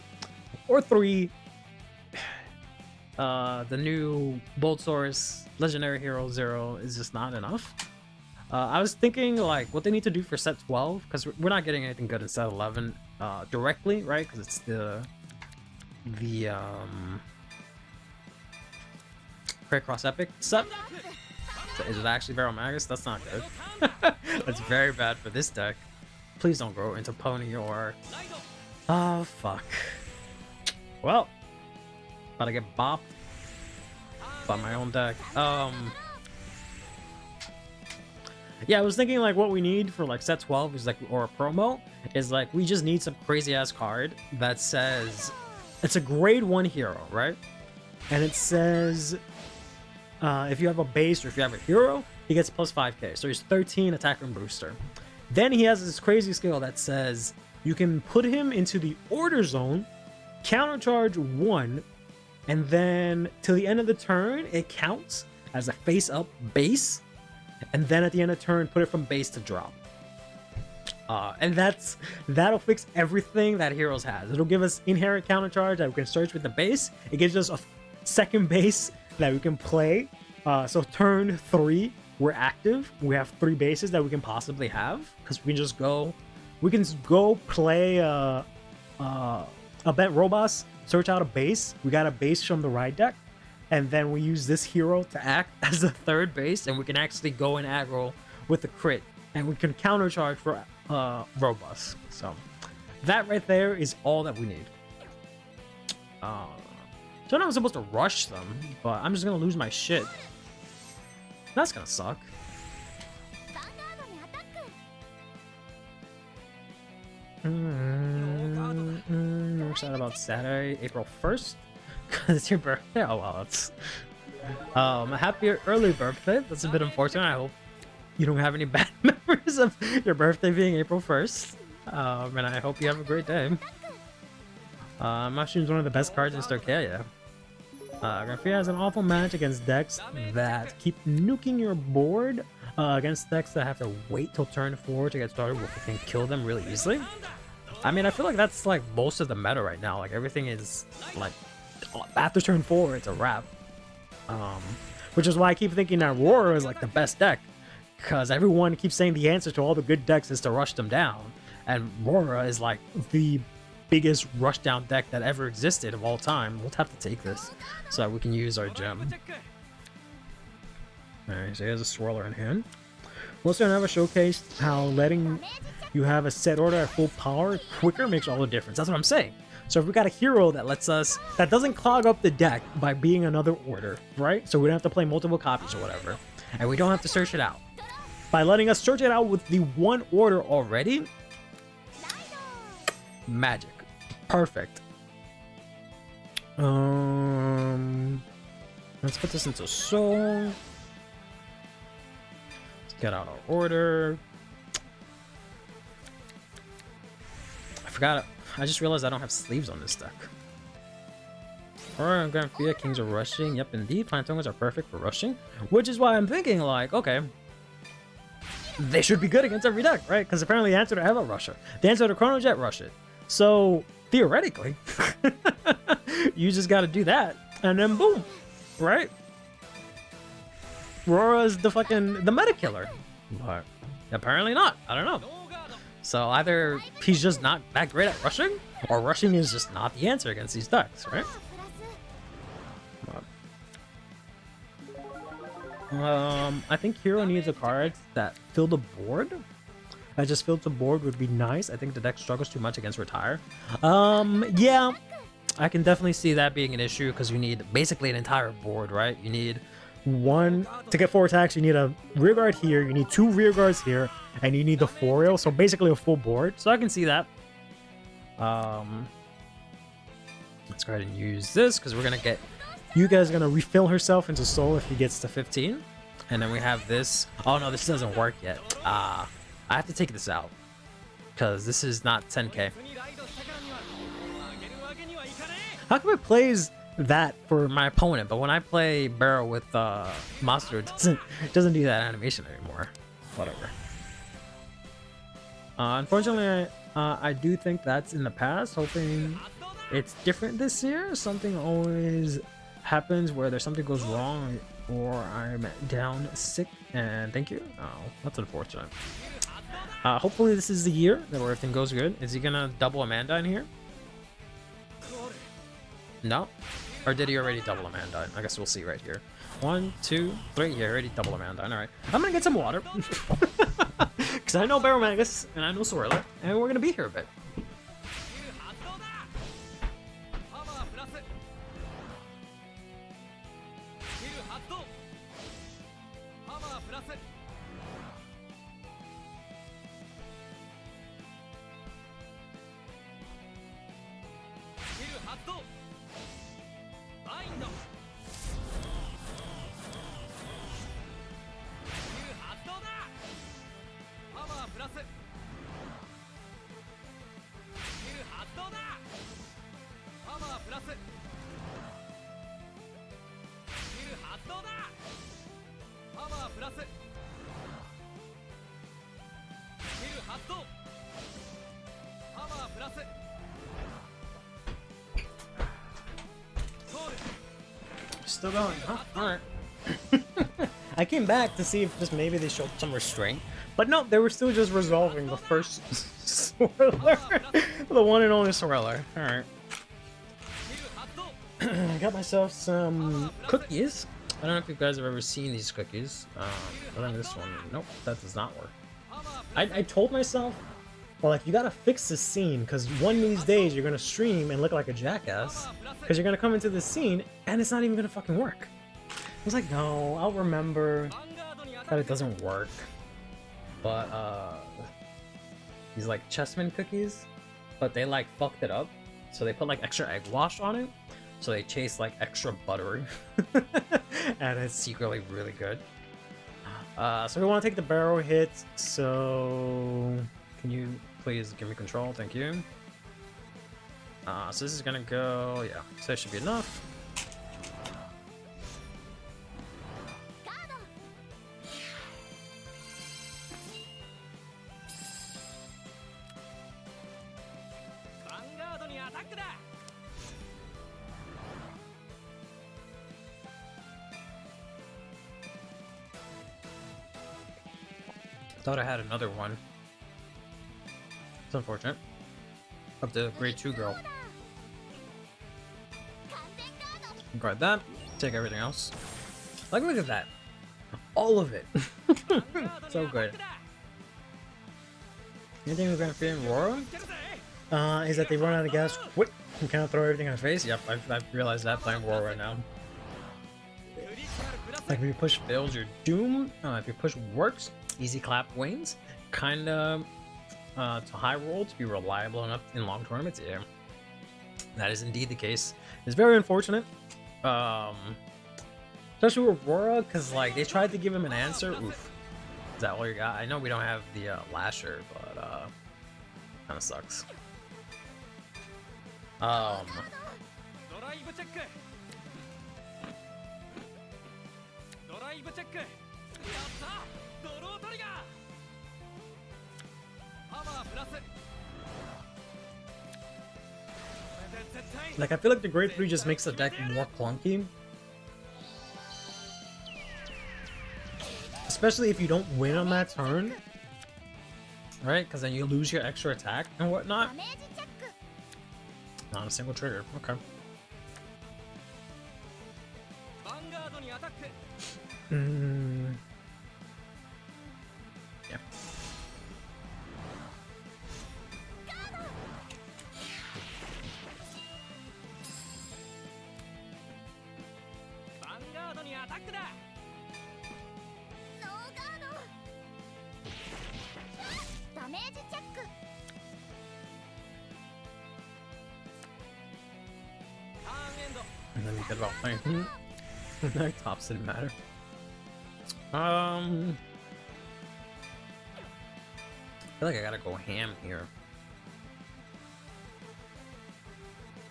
Or 3, the new Bolt Source Legendary Hero 0 is just not enough. I was thinking like what they need to do for set 12, because we're not getting anything good in set 11 directly, right? Because it's the Cray Cross Epic set. So is it actually Barrel Magus? That's not good. That's very bad for this deck. Please don't go into Pony or... Oh, fuck. Well, about to get bopped by my own deck. Yeah, I was thinking like what we need for like set 12 is like, or a promo, is like we just need some crazy ass card that says it's a grade 1 hero, right? And it says if you have a base or if you have a hero, he gets plus 5k. So he's 13 attack and booster. Then he has this crazy skill that says you can put him into the order zone countercharge 1, and then till the end of the turn, it counts as a face-up base, and then at the end of the turn, put it from base to drop. And that'll fix everything that Heroes has. It'll give us inherent countercharge that we can search with the base. It gives us a second base that we can play. So turn 3, we're active. We have 3 bases that we can possibly have, because we can go play a Bet Robos, search out a base. We got a base from the ride deck, and then we use this hero to act as the third base, and we can actually go and aggro with a crit, and we can countercharge for Robos. So that right there is all that we need. So I'm supposed to rush them, but I'm just gonna lose my shit. That's gonna suck. You're excited about Saturday, April 1st? Because it's your birthday? Oh well, it's happy early birthday. That's a bit unfortunate. I hope you don't have any bad memories of your birthday being April 1st. And I hope you have a great day. Mushroom's one of the best cards in Starcaria. Grafia has an awful match against decks that keep nuking your board. Against decks that have to wait till turn 4 to get started, where we can kill them really easily. I mean, I feel like that's like most of the meta right now. Like everything is like after turn 4, it's a wrap. Which is why I keep thinking that Roar is like the best deck, because everyone keeps saying the answer to all the good decks is to rush them down, and Roar is like the biggest rush down deck that ever existed of all time. We'll have to take this so that we can use our gem. Alright, so he has a swirler in hand. Also, I never showcased how letting you have a set order at full power quicker makes all the difference. That's what I'm saying. So if we got a hero that lets us, that doesn't clog up the deck by being another order, right? So we don't have to play multiple copies or whatever, and we don't have to search it out. By letting us search it out with the one order already, magic, perfect. Let's put this into Soul. Get out our order. I forgot it. I just realized I don't have sleeves on this deck. Alright, Grafia Kings are rushing. Yep, indeed. Plantongers are perfect for rushing. Which is why I'm thinking, like, okay, they should be good against every deck, right? Because apparently the answer to have a rusher. The answer to Chrono Jet, rush it. So, theoretically, you just gotta do that. And then boom, right? Rora's the meta killer, but apparently not. I don't know. So either he's just not that great at rushing, or rushing is just not the answer against these decks, right? I think Hero needs a card that fill the board. That just filled the board would be nice. I think the deck struggles too much against Retire. Yeah, I can definitely see that being an issue, because you need basically an entire board, right? You need one to get 4 attacks. You need a rear guard here, you need 2 rear guards here, and you need the 4 rail, so basically a full board. So I can see that. Let's go ahead and use this, because we're gonna get, you guys are gonna refill herself into soul if he gets to 15, and then we have this. Oh no, this doesn't work yet. I have to take this out because this is not 10k. How come it plays that for my opponent, but when I play Barrel with Monster, it doesn't do that animation anymore? Whatever. Unfortunately, I do think that's in the past. Hoping it's different this year. Something always happens where there's something goes wrong, or I'm down sick. And thank you. Oh, that's unfortunate. Hopefully this is the year that where everything goes good. Is he gonna double Amanda in here? No. Or did he already double Amanda? I guess we'll see right here. 1, 2, 3. Yeah, already double Amanda. Alright. I'm gonna get some water. Because I know Baromagus and I know Swirler, and we're gonna be here a bit. Still going, huh? Alright. I came back to see if just maybe they showed some restraint. But no, they were still just resolving the first swirler. The one and only swirler. Alright. I got myself some cookies. I don't know if you guys have ever seen these cookies. I think this one, nope, that does not work. I told myself, well, like, you gotta fix this scene, because one of these days you're gonna stream and look like a jackass, because you're gonna come into this scene and it's not even gonna fucking work. I was like, no, I'll remember that it doesn't work. But these like chessman cookies, but they like fucked it up, so they put like extra egg wash on it, so they taste like extra buttery. And it's secretly really good. So we want to take the barrel hit, so can you please give me control? Thank you. So this is gonna go, yeah, so that should be enough. Thought I had another one. It's unfortunate. Up to grade 2 girl. Guard that. Take everything else. Like, look at that. All of it. So good. Anything we're gonna fear in Aurora? Is that they run out of gas quick and kind of throw everything in the face? Yep, I've realized that playing Aurora right now. Like, if you push fails, you're doomed. If you push works, easy clap wins. Kinda to high roll to be reliable enough in long tournaments. Yeah, that is indeed the case. It's very unfortunate, especially with Aurora, because like they tried to give him an answer. Oof, is that all you got? I know we don't have the lasher, but kind of sucks. Like, I feel like the grade 3 just makes the deck more clunky. Especially if you don't win on that turn. Right? Because then you lose your extra attack and whatnot. Not a single trigger. Okay. Yeah. And then you get about playing. Tops didn't matter. I feel like I gotta go ham here.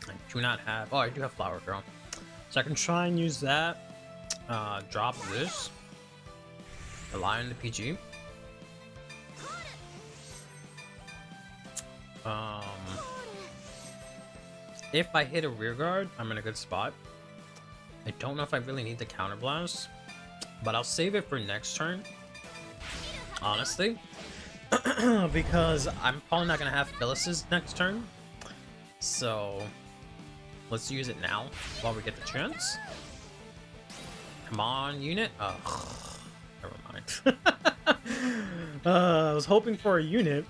I do not have. Oh, I do have Flower Girl, so I can try and use that. Drop this. Rely on the PG. If I hit a rear guard, I'm in a good spot. I don't know if I really need the counter blast, but I'll save it for next turn. Honestly, because I'm probably not gonna have Phyllis's next turn. So let's use it now while we get the chance. Come on, unit. Never mind. I was hoping for a unit.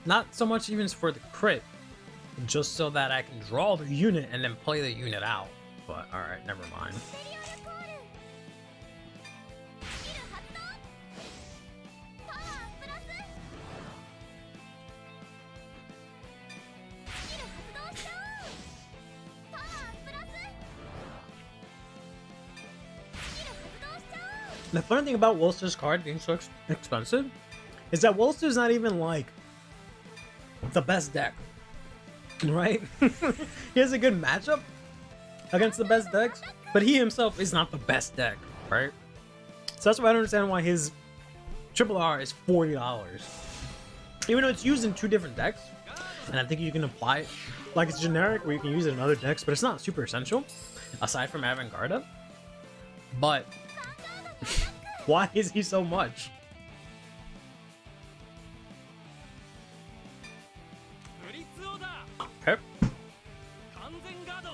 Not so much even for the crit, just so that I can draw the unit and then play the unit out. But alright, never mind. The funny thing about Wolster's card being so expensive is that Wolster's not even like the best deck, right? He has a good matchup against the best decks, but he himself is not the best deck, right? So that's why I don't understand why his BRRRR is $40. Even though it's used in 2 different decks, and I think you can apply it like it's generic where you can use it in other decks, but it's not super essential, aside from Vanguard. But why is he so much? Okay.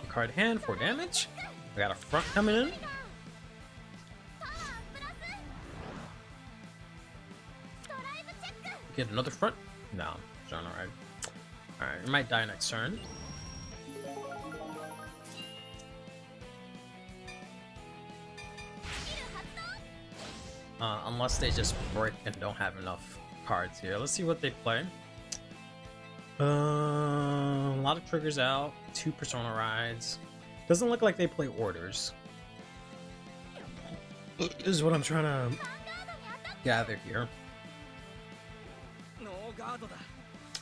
Card hand, 4 damage. We got a front coming in. Get another front? No, it's not alright. Alright, it might die next turn. Unless they just break and don't have enough cards here. Let's see what they play. A lot of triggers out, 2 Persona rides. Doesn't look like they play orders. This is what I'm trying to gather here.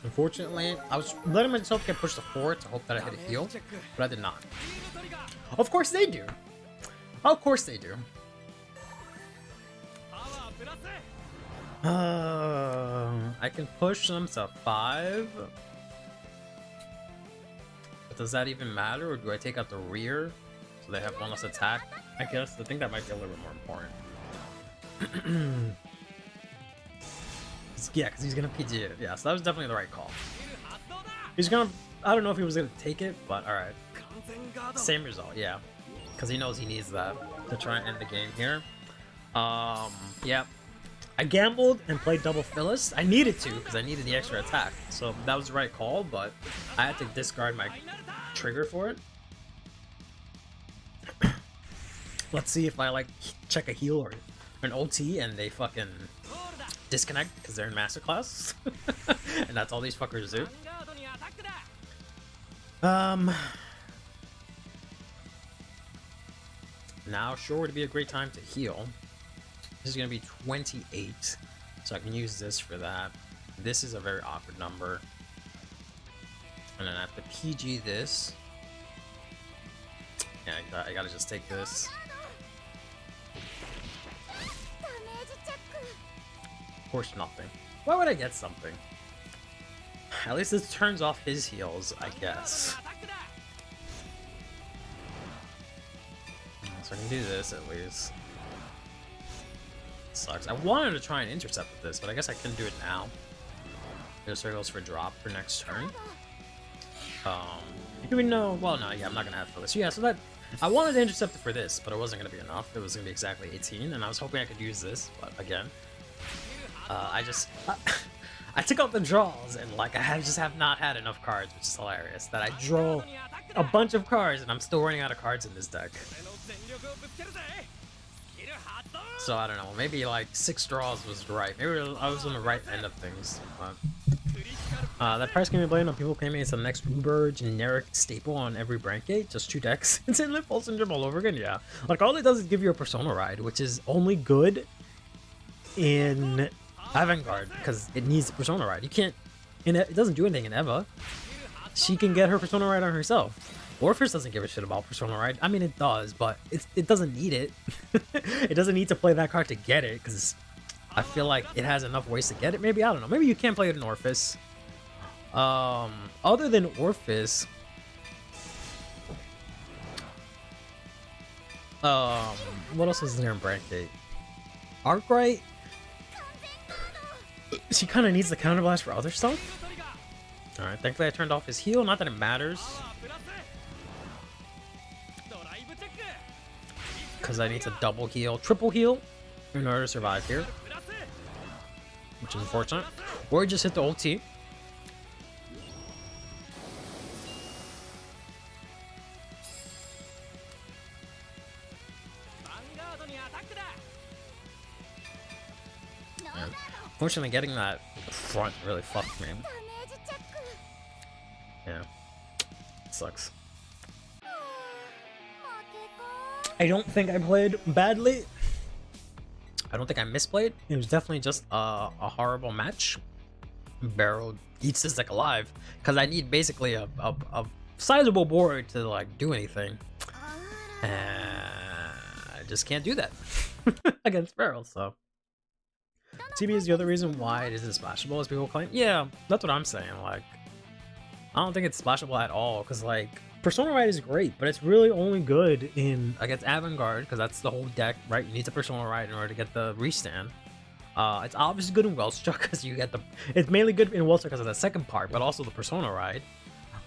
Unfortunately, I was letting myself get pushed to 4 to hope that I hit a heal, but I did not. Of course they do. Of course they do. I can push them to 5. But does that even matter, or do I take out the rear so they have one less attack? I guess I think that might be a little bit more important. Yeah, because he's gonna PG it. Yeah, so that was definitely the right call. He's gonna. I don't know if he was gonna take it, but all right. Same result, yeah, because he knows he needs that to try and end the game here. Yeah. I gambled and played double Phyllis. I needed to because I needed the extra attack, so that was the right call. But I had to discard my trigger for it. Let's see if I like check a heal or an OT and they fucking disconnect because they're in masterclass, and that's all these fuckers do. Now sure would be a great time to heal. This is gonna be 28, so I can use this for that. This is a very awkward number, and then I have to PG this. Yeah, I gotta just take this. Of course, nothing. Why would I get something? At least this turns off his heals, I guess. So I can do this at least. Sucks. I wanted to try and intercept with this, but I guess I couldn't do it now. There's circles for drop for next turn. Do we know? Well, no, yeah, I'm not gonna have for this. Yeah, so that I wanted to intercept it for this, but it wasn't gonna be enough. It was gonna be exactly 18, and I was hoping I could use this, but again, I took out the draws, and like I just have not had enough cards, which is hilarious. That I draw a bunch of cards, and I'm still running out of cards in this deck. So I don't know, maybe like 6 draws was right. Maybe I was on the right end of things. But that price can be blamed on people claiming it's the next uber generic staple on every brand gate. Just 2 decks. It's in Pulse Syndrome all over again. Yeah, like all it does is give you a Persona ride, which is only good in Vanguard because it needs the Persona ride. You can't. It doesn't do anything in Eva. She can get her Persona ride on herself. Orpheus doesn't give a shit about Persona Ride. I mean, it does, but it doesn't need it. It doesn't need to play that card to get it, because I feel like it has enough ways to get it. Maybe, I don't know. Maybe you can't play it in Orpheus. Other than Orpheus, what else is there in Brandgate? Arkwright? She kind of needs the counterblast for other stuff. Alright, thankfully I turned off his heal. Not that it matters, because I need to double heal, triple heal in order to survive here, which is unfortunate. Or just hit the ulti. Yeah. Unfortunately, getting that front really fucked me. Yeah, it sucks. I don't think I played badly. I don't think I misplayed. It was definitely just a horrible match. Barrel eats this deck alive because I need basically a sizable board to like do anything. And just can't do that against Feral. So TB is the other reason why it isn't splashable, as people claim. Yeah, that's what I'm saying. Like, I don't think it's splashable at all, because like Persona Ride is great, but it's really only good against Avangard, because that's the whole deck, right? You need the Persona Ride in order to get the restand. It's obviously good in Wellstruck because you get it's mainly good in Wellstruck because of the second part, but also the Persona Ride.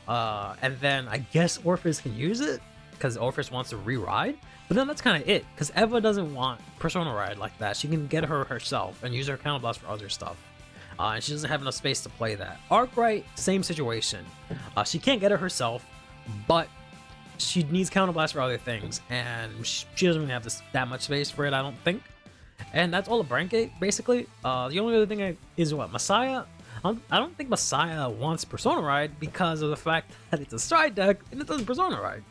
And then I guess Orpheus can use it because Orpheus wants to re-ride, but then that's kind of it, because Eva doesn't want Persona Ride like that. She can get her herself and use her Counter Blast for other stuff. And she doesn't have enough space to play that. Arkwright, same situation. She can't get it herself, but she needs Counter Blast for other things, and she doesn't really have that much space for it, I don't think. And that's all of Brancate, basically. The only other thing is what? Messiah? I don't think Messiah wants Persona Ride because of the fact that it's a stride deck and it doesn't Persona Ride.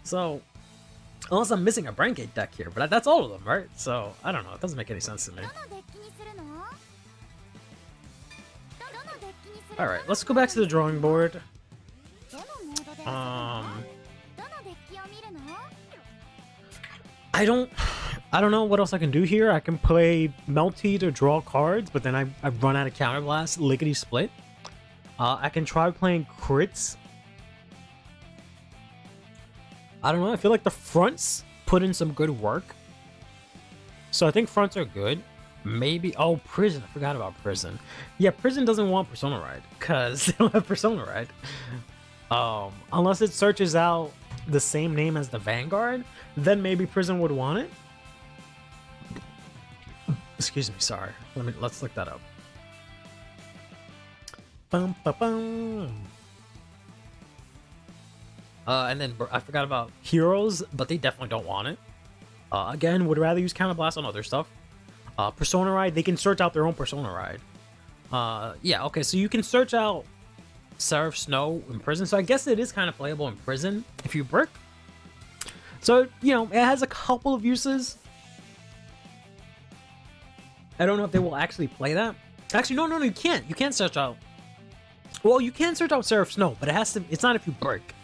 So, unless I'm missing a Brancate deck here, but that's all of them, right? So, I don't know. It doesn't make any sense to me. Alright, let's go back to the drawing board. I don't know what else I can do here. I can play Melty to draw cards, but then I run out of Counter Blast, Lickety Split. I can try playing crits. I don't know, I feel like the fronts put in some good work. So I think fronts are good. Maybe, oh, Prison, I forgot about Prison. Yeah, Prison doesn't want Persona Ride, because they don't have Persona Ride. Unless it searches out the same name as the Vanguard, then maybe Prison would want it. Excuse me, sorry. Let's look that up. Bum, ba, bum. And then I forgot about Heroes, but they definitely don't want it. Again, would rather use Counter Blast on other stuff. Persona Ride, they can search out their own Persona Ride. Yeah, okay, so you can search out Seraph Snow in Prison, so I guess it is kind of playable in Prison if you brick. So, you know, it has a couple of uses. I don't know if they will actually play that. Actually, no, you can't. You can't search out. Well, you can search out Seraph Snow, but it has to. It's not if you break.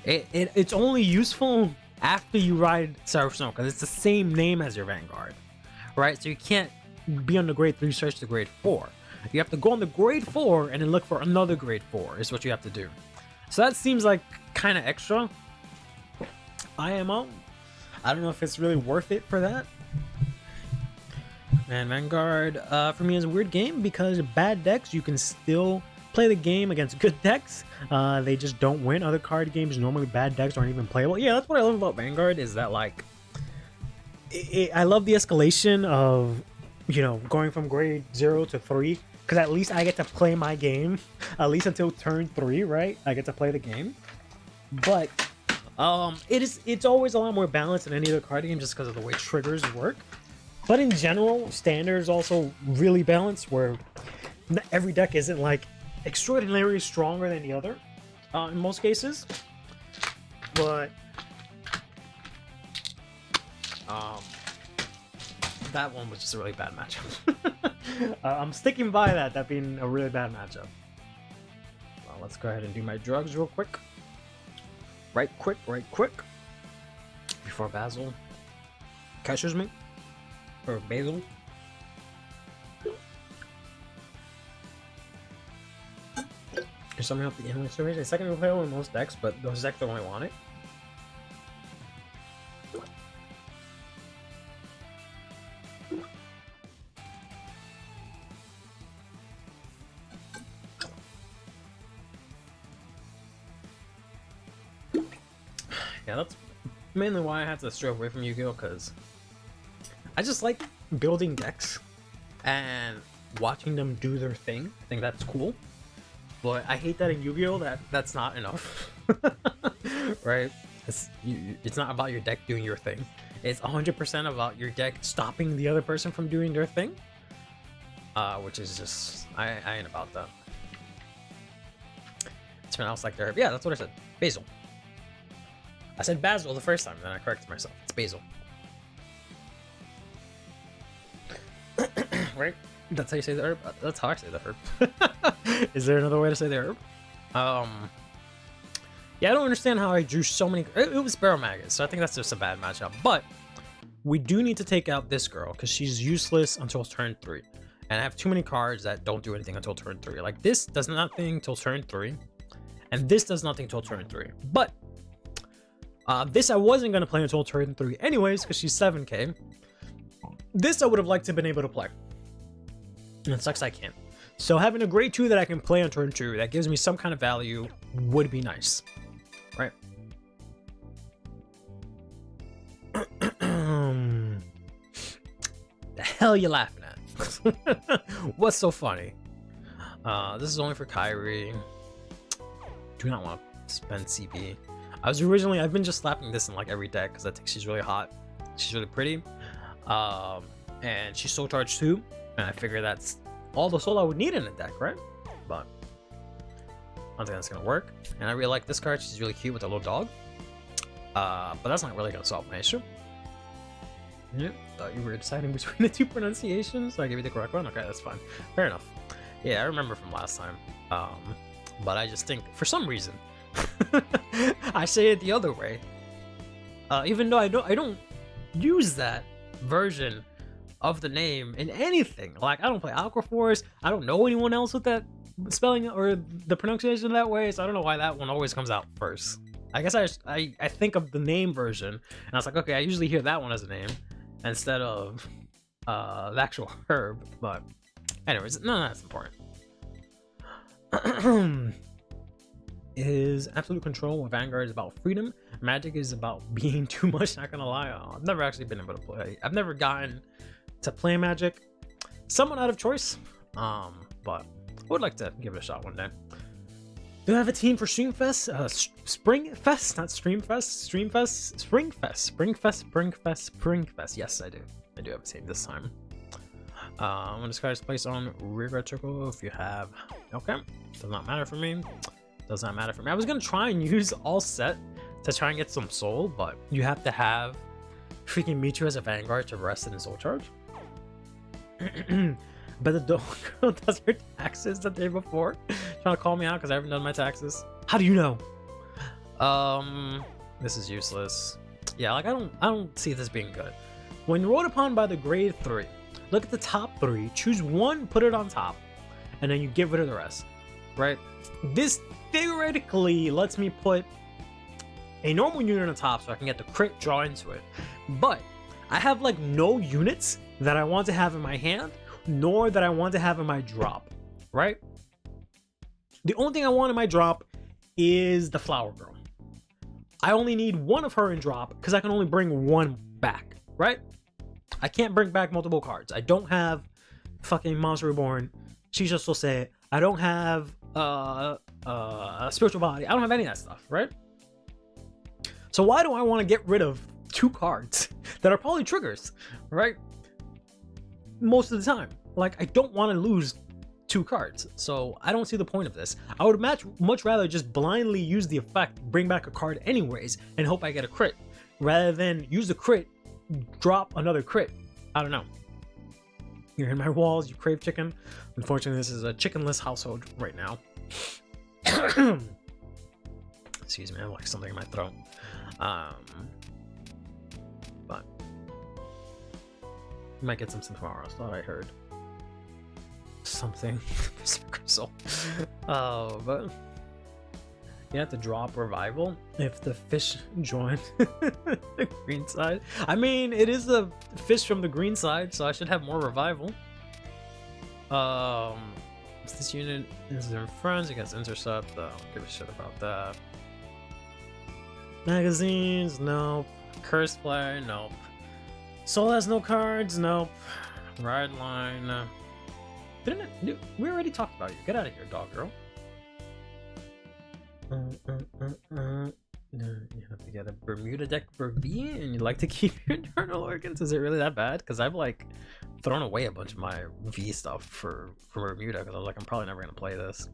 It's only useful after you ride Seraph Snow because it's the same name as your Vanguard, right? So you can't be on the grade 3 search to grade 4. You have to go on the grade 4 and then look for another grade 4 is what you have to do. So that seems like kind of extra. IMO. I don't know if it's really worth it for that. And Vanguard, for me, is a weird game because bad decks, you can still play the game against good decks. They just don't win. Other card games, normally bad decks aren't even playable. Yeah, that's what I love about Vanguard, is that, like, I love the escalation of, you know, going from grade 0 to 3. Because at least I get to play my game, at least until turn 3, right? I get to play the game. But it's always a lot more balanced than any other card game just because of the way triggers work. But in general, Standard is also really balanced, where every deck isn't like extraordinarily stronger than the other in most cases. But that one was just a really bad matchup. I'm sticking by that being a really bad matchup. Well, let's go ahead and do my drugs real quick. Right quick. Before Basil catches me. Or Basil. You're summing up the inland surveys. It's second playable in most decks, but those decks don't really want it. Yeah, that's mainly why I had to stray away from Yu-Gi-Oh! Because I just like building decks and watching them do their thing. I think that's cool. But I hate that in Yu-Gi-Oh! That's not enough. Right? It's not about your deck doing your thing. It's 100% about your deck stopping the other person from doing their thing. Which is just... I ain't about that. It's pronounced like they're... Yeah, that's what I said. Basil. I said Basil the first time, then I corrected myself. It's Basil. Right? That's how you say the herb? That's how I say the herb. Is there another way to say the herb? Yeah, I don't understand how I drew so many... It was Sparrow Maggots, so I think that's just a bad matchup. But we do need to take out this girl because she's useless until turn 3. And I have too many cards that don't do anything until turn 3. Like this does nothing till turn 3. And this does nothing till turn 3. But this I wasn't going to play until turn 3 anyways because she's 7k. This I would have liked to have been able to play. And it sucks I can't. So having a grade 2 that I can play on turn 2 that gives me some kind of value would be nice. Right? The hell you laughing at? What's so funny? This is only for Kyrie. Do not want to spend CP. I've been just slapping this in like every deck because I think she's really hot. She's really pretty. And she's soul charged too. And I figure that's all the soul I would need in a deck, right? But I don't think that's gonna work. And I really like this card. She's really cute with a little dog. But that's not really gonna solve my issue. Yeah, thought you were deciding between the two pronunciations. So I gave you the correct one. Okay, that's fine. Fair enough. Yeah, I remember from last time. But I just think for some reason I say it the other way. Even though I don't use that version of the name in anything. Like I don't play Aquaforce. I don't know anyone else with that spelling or the pronunciation that way. So I don't know why that one always comes out first. I guess I think of the name version and I was like, okay, I usually hear that one as a name instead of the actual herb. But anyways, none of that's important. Is absolute control when Vanguard is about freedom. Magic is about being too much, not gonna lie. I've never actually been able to play. I've never gotten to play Magic. Somewhat out of choice. But I would like to give it a shot one day. Do I have a team for Streamfest? Springfest, not Streamfest. Streamfest, Springfest. Yes, I do. I do have a team this time. When this card is placed on rearguard circle, if you have, okay, does not matter for me. Does not matter for me. I was gonna try and use all set to try and get some soul, but you have to have freaking Mewtwo as a Vanguard to rest in his soul charge. But the dog girl does her taxes the day before. Trying to call me out because I haven't done my taxes. How do you know? This is useless. Yeah, like I don't see this being good. When rolled upon by the grade 3, look at the top 3, choose one, put it on top, and then you get rid of the rest. Right? This theoretically lets me put a normal unit on top so I can get the crit draw into it. But I have like no units that I want to have in my hand, nor that I want to have in my drop, right? The only thing I want in my drop is the Flower Girl. I only need one of her in drop because I can only bring one back, right? I can't bring back multiple cards. I don't have fucking Monster Reborn. She just will say it. I don't have a Spiritual Body. I don't have any of that stuff, right? So why do I want to get rid of 2 cards that are probably triggers, right? Most of the time. Like, I don't want to lose 2 cards, so I don't see the point of this. I would much rather just blindly use the effect, bring back a card anyways, and hope I get a crit, rather than use the crit, drop another crit. I don't know. You're in my walls, you crave chicken. Unfortunately, this is a chickenless household right now. Excuse me, I have like something in my throat. But you might get something tomorrow. I thought I heard something. But you have to drop revival if the fish join the green side. I mean, it is a fish from the green side, so I should have more revival. If this unit is their friends against intercept, I don't give a shit about that. Magazines, nope. Curse play, nope. Soul has no cards, nope. Ride line, didn't it? We already talked about you. Get out of here, dog girl. You have to get a Bermuda deck for V, and you like to keep your internal organs. Is it really that bad? Because I've like thrown away a bunch of my V stuff for Bermuda because I was like, I'm probably never gonna play this.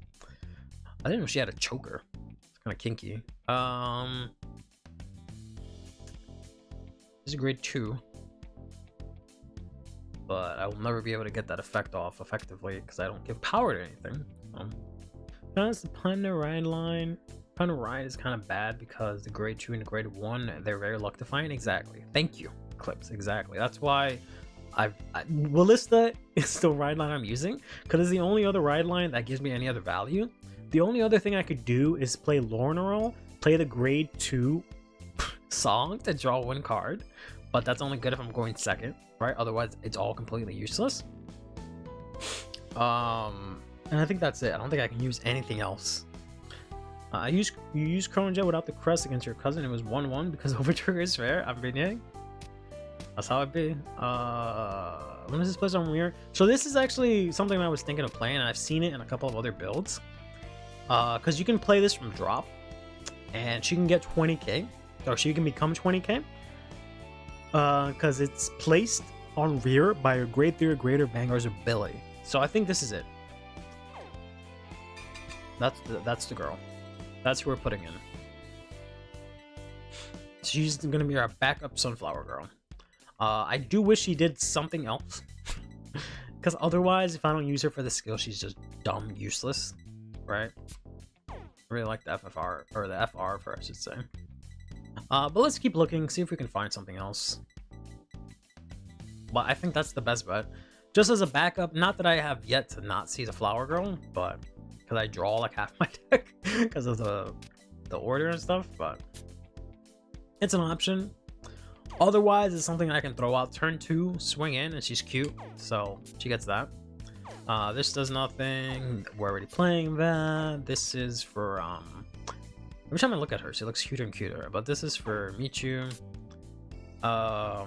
I didn't know she had a choker. It's kind of kinky. This is a grade 2, but I will never be able to get that effect off effectively because I don't give power to anything. That's the Panda ride line. Panda ride is kind of bad because the grade 2 and the grade 1, they're very luck defying. Exactly. Thank you. clips. Exactly. That's why Ballista is the ride line I'm using, because it's the only other ride line that gives me any other value. The only other thing I could do is play Lorneral, play the grade 2 song to draw 1 card, but that's only good if I'm going second, right? Otherwise, it's all completely useless. And I think that's it. I don't think I can use anything else. You use Chrono Jet without the crest against your cousin. It was 1-1 because Overtrigger is rare. I'm beginning. That's how it be. When is this place on Mirror? So this is actually something I was thinking of playing, and I've seen it in a couple of other builds. Because you can play this from drop, and she can get 20k, or she can become 20k. Because it's placed on rear by a grade 3 or greater Vanguard's ability. So I think this is it. That's the girl. That's who we're putting in. She's gonna be our backup Sunflower Girl. I do wish she did something else. Because otherwise, if I don't use her for the skill, she's just dumb useless. Right? I really like the FFR, or the FR for, I should say. But let's keep looking, see if we can find something else. But I think that's the best bet. Just as a backup, not that I have yet to not see the Flower Girl, but because I draw like half my deck because of the order and stuff, but it's an option. Otherwise, it's something I can throw out turn 2, swing in, and she's cute, so she gets that. This does nothing. We're already playing that. This is for every time I look at her, she looks cuter and cuter. But this is for Michu. I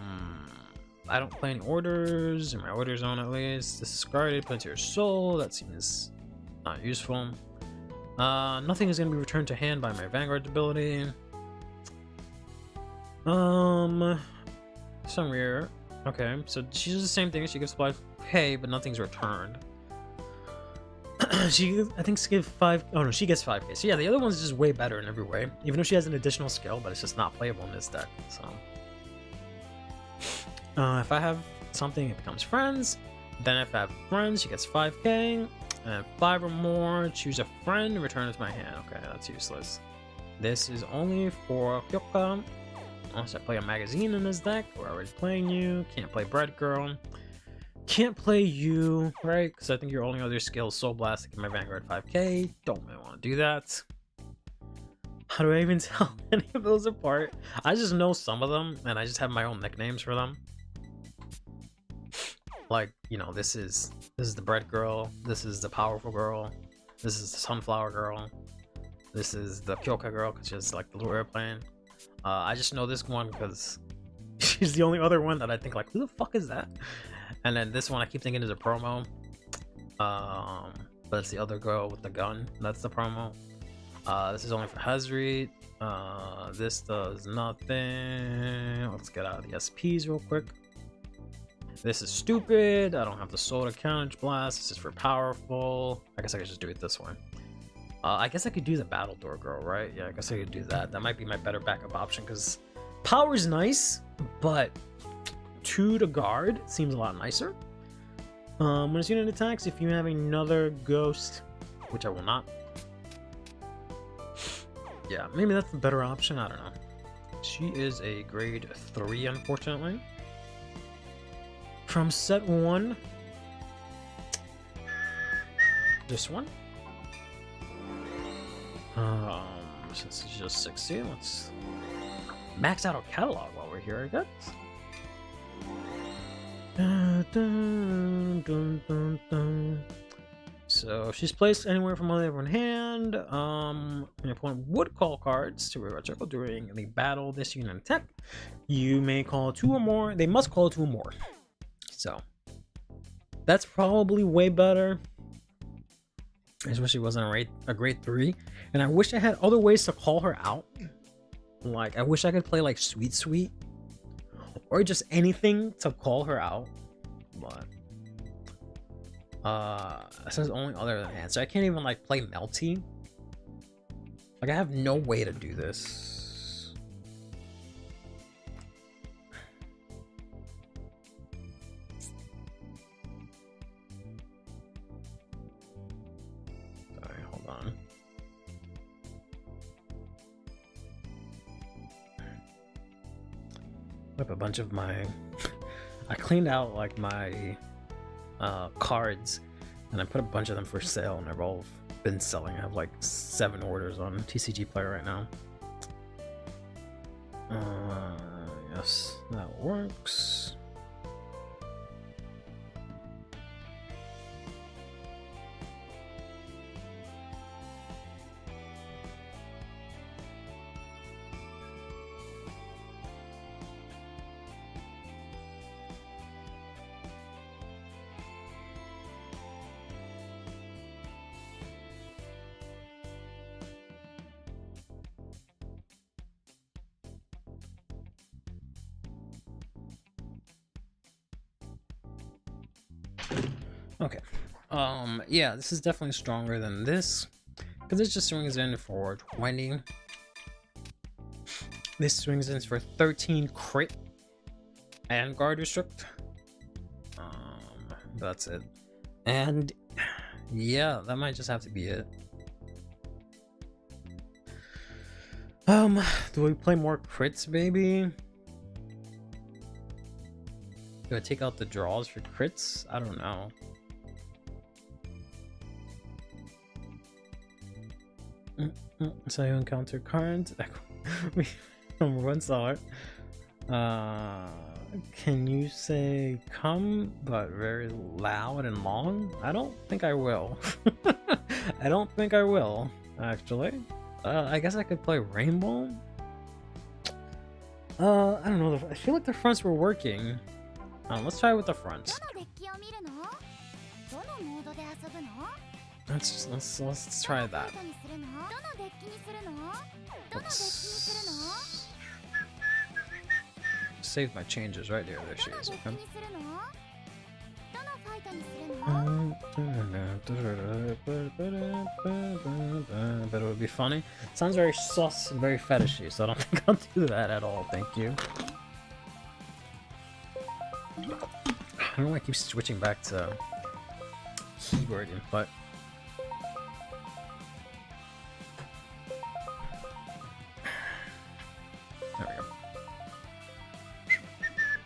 don't play any orders in my order zone at least. This is guarded. Put into your soul. That seems not useful. Nothing is going to be returned to hand by my Vanguard ability. Some rare. Okay, so she does the same thing. She gets 5k, but nothing's returned. I think she gives 5. Oh no, she gets 5k. So yeah, the other one's just way better in every way. Even though she has an additional skill, but it's just not playable in this deck. So if I have something, it becomes friends. Then if I have friends, she gets 5k. And 5 or more, choose a friend, return it to my hand. Okay, that's useless. This is only for Kyoka. Unless I play a magazine in this deck, we're already playing you. Can't play Bread Girl. Can't play you, right? Because I think your only other skill is Soul Blast to get my Vanguard 5k. Don't really want to do that. How do I even tell any of those apart? I just know some of them, and I just have my own nicknames for them. Like, you know, this is the Bread Girl. This is the Powerful Girl. This is the Sunflower Girl. This is the Kyoka Girl, because she's like the little airplane. I just know this one because she's the only other one that I think like, who the fuck is that? And then this one I keep thinking is a promo. But it's the other girl with the gun. That's the promo. This is only for Hazreet. This does nothing. Let's get out of the SPs real quick. This is stupid. I don't have the soda counter blast. This is for powerful. I guess I could just do it this way. I guess I could do the Battle Door Girl, right? Yeah, I guess I could do that. That might be my better backup option because power's nice, but 2 to guard seems a lot nicer. When it's unit attacks, if you have another ghost, which I will not. Yeah, maybe that's the better option. I don't know. She is a grade 3, unfortunately. From set 1, this one. Since it's just 60, let's max out our catalog while we're here, I guess. So she's placed anywhere from one hand. Your opponent would call cards to rear a circle during the battle. This unit attack, you may call 2 or more. They must call 2 or more. So that's probably way better. I just wish she wasn't a grade 3, and I wish I had other ways to call her out. Like I wish I could play like Sweet Sweet or just anything to call her out. But it says only other than hand, so I can't even like play Melty. Like I have no way to do this. Up a bunch of my I cleaned out like my cards, and I put a bunch of them for sale, and they've all been selling. I have like 7 orders on TCG Player right now. Yes, that works. Okay, yeah, this is definitely stronger than this, because this just swings in for 20. This swings in for 13 crit and guard restrict. That's it. And yeah, that might just have to be it. Do we play more crits, maybe? Do I take out the draws for crits? I don't know. So you encounter cards. Number 1 saw it. Can you say come but very loud and long? I don't think I will. I don't think I will, actually. I guess I could play Rainbow. I don't know. I feel like the fronts were working. Let's try with the fronts. Let's try that. Let's save my changes right here. There she is. Okay. But it would be funny. It sounds very sus and very fetishy, so I don't think I'll do that at all. Thank you. I don't know why I keep switching back to keyboard input. There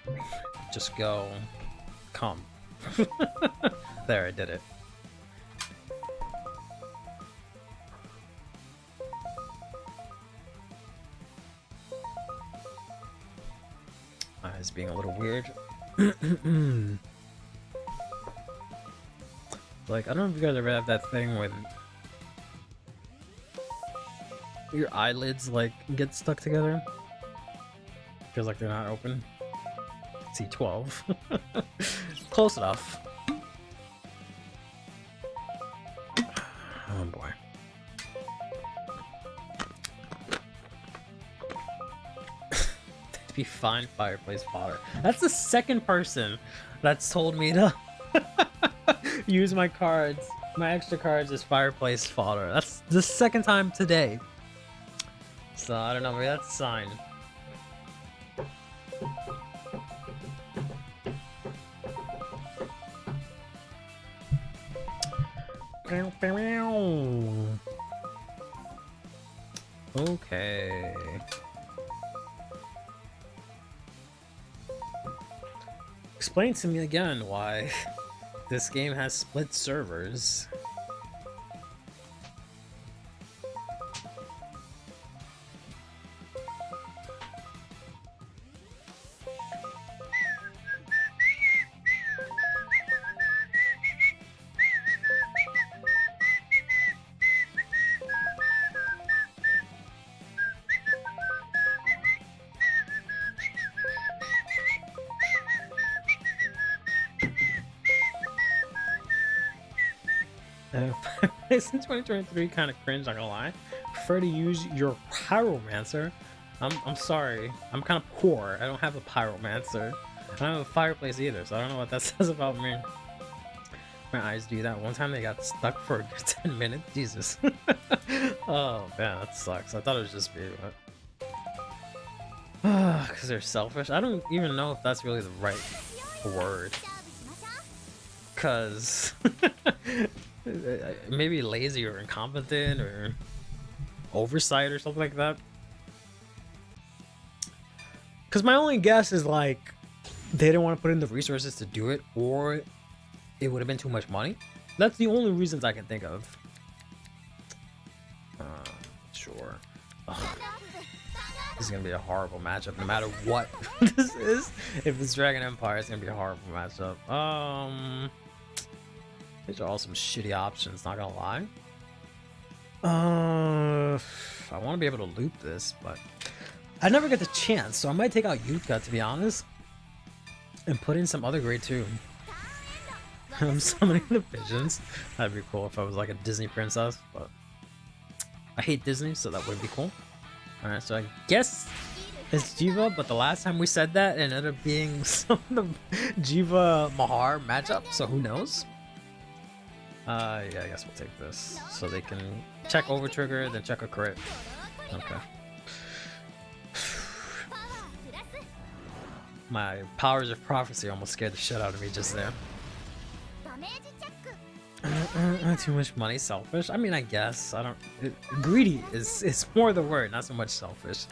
we go. Just go. Come. There, I did it. Eyes being a little weird. Like, I don't know if you guys ever have that thing when your eyelids like get stuck together. Feels like they're not open. C12. Close enough. Oh boy. To be fine fireplace fodder. That's the second person that's told me to use my cards, my extra cards as fireplace fodder. That's the second time today. So I don't know, maybe that's a sign. Okay. Explain to me again why this game has split servers. Since 2023 kind of cringe, not gonna lie. Prefer to use your pyromancer. I'm sorry, I'm kind of poor. I don't have a pyromancer. I don't have a fireplace either, so I don't know what that says about me. My eyes do that. One time they got stuck for 10 minutes. Jesus. Oh man, that sucks. I thought it was just me, but because they're selfish. I don't even know if that's really the right word. Cause maybe lazy or incompetent or oversight or something like that. Because my only guess is like they didn't want to put in the resources to do it, or it would have been too much money. That's the only reasons I can think of. Sure. Ugh. This is gonna be a horrible matchup, no matter what this is. If it's Dragon Empire, it's gonna be a horrible matchup. These are all some shitty options, not gonna lie. I want to be able to loop this, but I never get the chance, so I might take out Yuka, to be honest, and put in some other grade 2. I'm summoning the visions. That'd be cool if I was like a Disney princess, but I hate Disney, so that would be cool. Alright, so I guess it's Jiva, but the last time we said that, it ended up being some of the Jiva Mahar matchup, so who knows? Yeah, I guess we'll take this. So they can check over trigger, then check a crit. Okay. My powers of prophecy almost scared the shit out of me just there. Too much money, selfish. I mean, I guess I don't. Greedy is more the word, not so much selfish.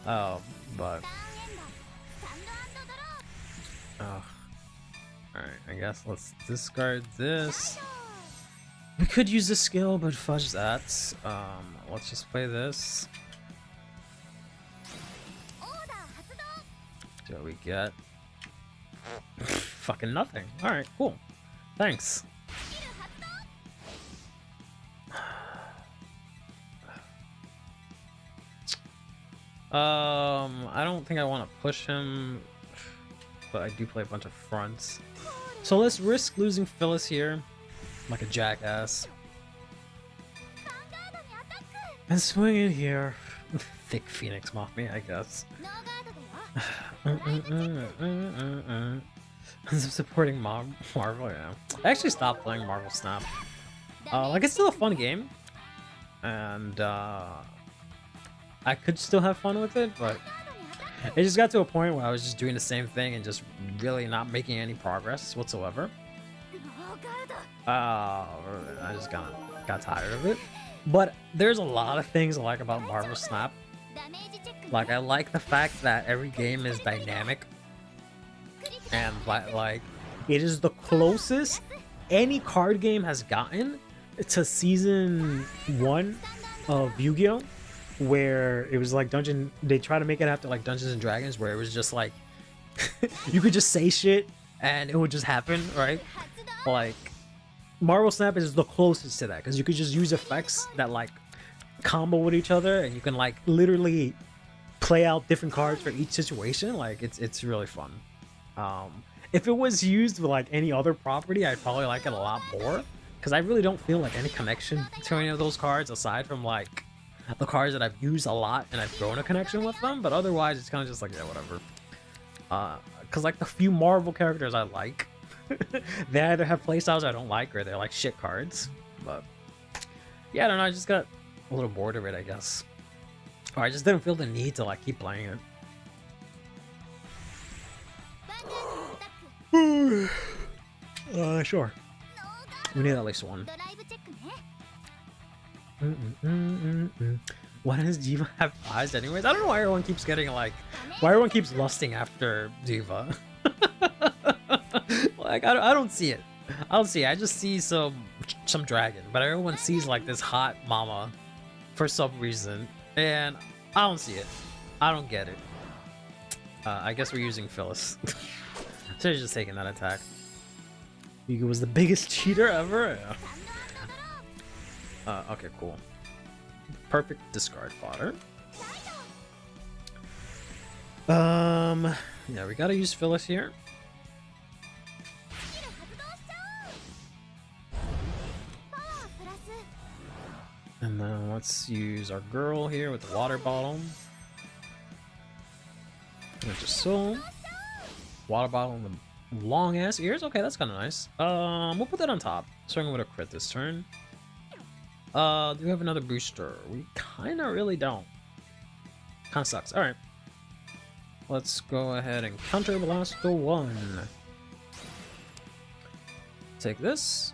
But all right, I guess let's discard this. We could use this skill, but fudge that. Let's just play this. See what we get. Fucking nothing. All right, cool. Thanks. I don't think I want to push him, but I do play a bunch of fronts. So let's risk losing Phyllis here, like a jackass. And swing it here. Thick Phoenix mock me, I guess. I'm supporting Marvel, yeah. I actually stopped playing Marvel Snap. Like, it's still a fun game, and I could still have fun with it, but it just got to a point where I was just doing the same thing and just really not making any progress whatsoever. I just got tired of it. But there's a lot of things I like about Marvel Snap. Like, I like the fact that every game is dynamic, and like it is the closest any card game has gotten to season 1 of Yu-Gi-Oh, where it was like they try to make it after like Dungeons and Dragons, where it was just like you could just say shit and it would just happen, right? Like, Marvel Snap is the closest to that, because you could just use effects that like combo with each other, and you can like literally play out different cards for each situation. Like, it's really fun. If it was used with like any other property, I'd probably like it a lot more, because I really don't feel like any connection to any of those cards aside from like the cards that I've used a lot and I've grown a connection with them. But otherwise, it's kind of just like, yeah, whatever. Because like the few Marvel characters I like, they either have playstyles I don't like, or they're like shit cards. But yeah, I don't know, I just got a little bored of it, I guess. Or I just didn't feel the need to like keep playing it. Sure. We need at least one. Why does Diva have eyes anyways? I don't know why everyone keeps getting like, why everyone keeps lusting after Diva. Like, I don't see it. I don't see it. I just see some dragon, but everyone sees like this hot mama for some reason, and I don't see it. I don't get it. I guess we're using Phyllis. So he's just taking that attack. Yuga was the biggest cheater ever. Yeah. Okay, cool. Perfect discard fodder. Yeah, we gotta use Phyllis here. And then let's use our girl here with the water bottle. Just so water bottle and the long ass ears. Okay, that's kind of nice. We'll put that on top. Swinging with a crit this turn. Do we have another booster? We kind of really don't. Kind of sucks. All right. Let's go ahead and counter blast the one. Take this.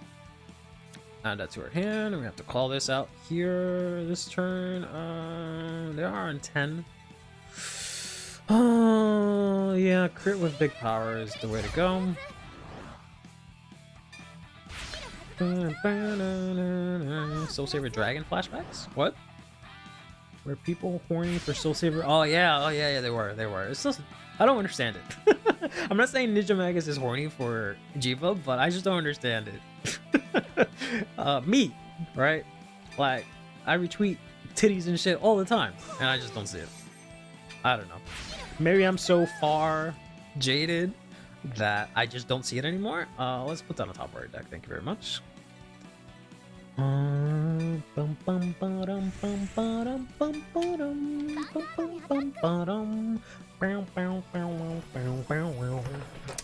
Add that to our hand, and we have to call this out here this turn. They are on 10. Oh, yeah, crit with big power is the way to go. Soul Saver Dragon flashbacks? What? Were people horny for Soul Saver? Oh yeah, they were. It's just, I don't understand it. I'm not saying Ninja Magus is horny for Jiva, but I just don't understand it. Me, right? Like, I retweet titties and shit all the time, and I just don't see it. I don't know. Maybe I'm so far jaded that I just don't see it anymore. Let's put down a top right deck. Thank you very much. I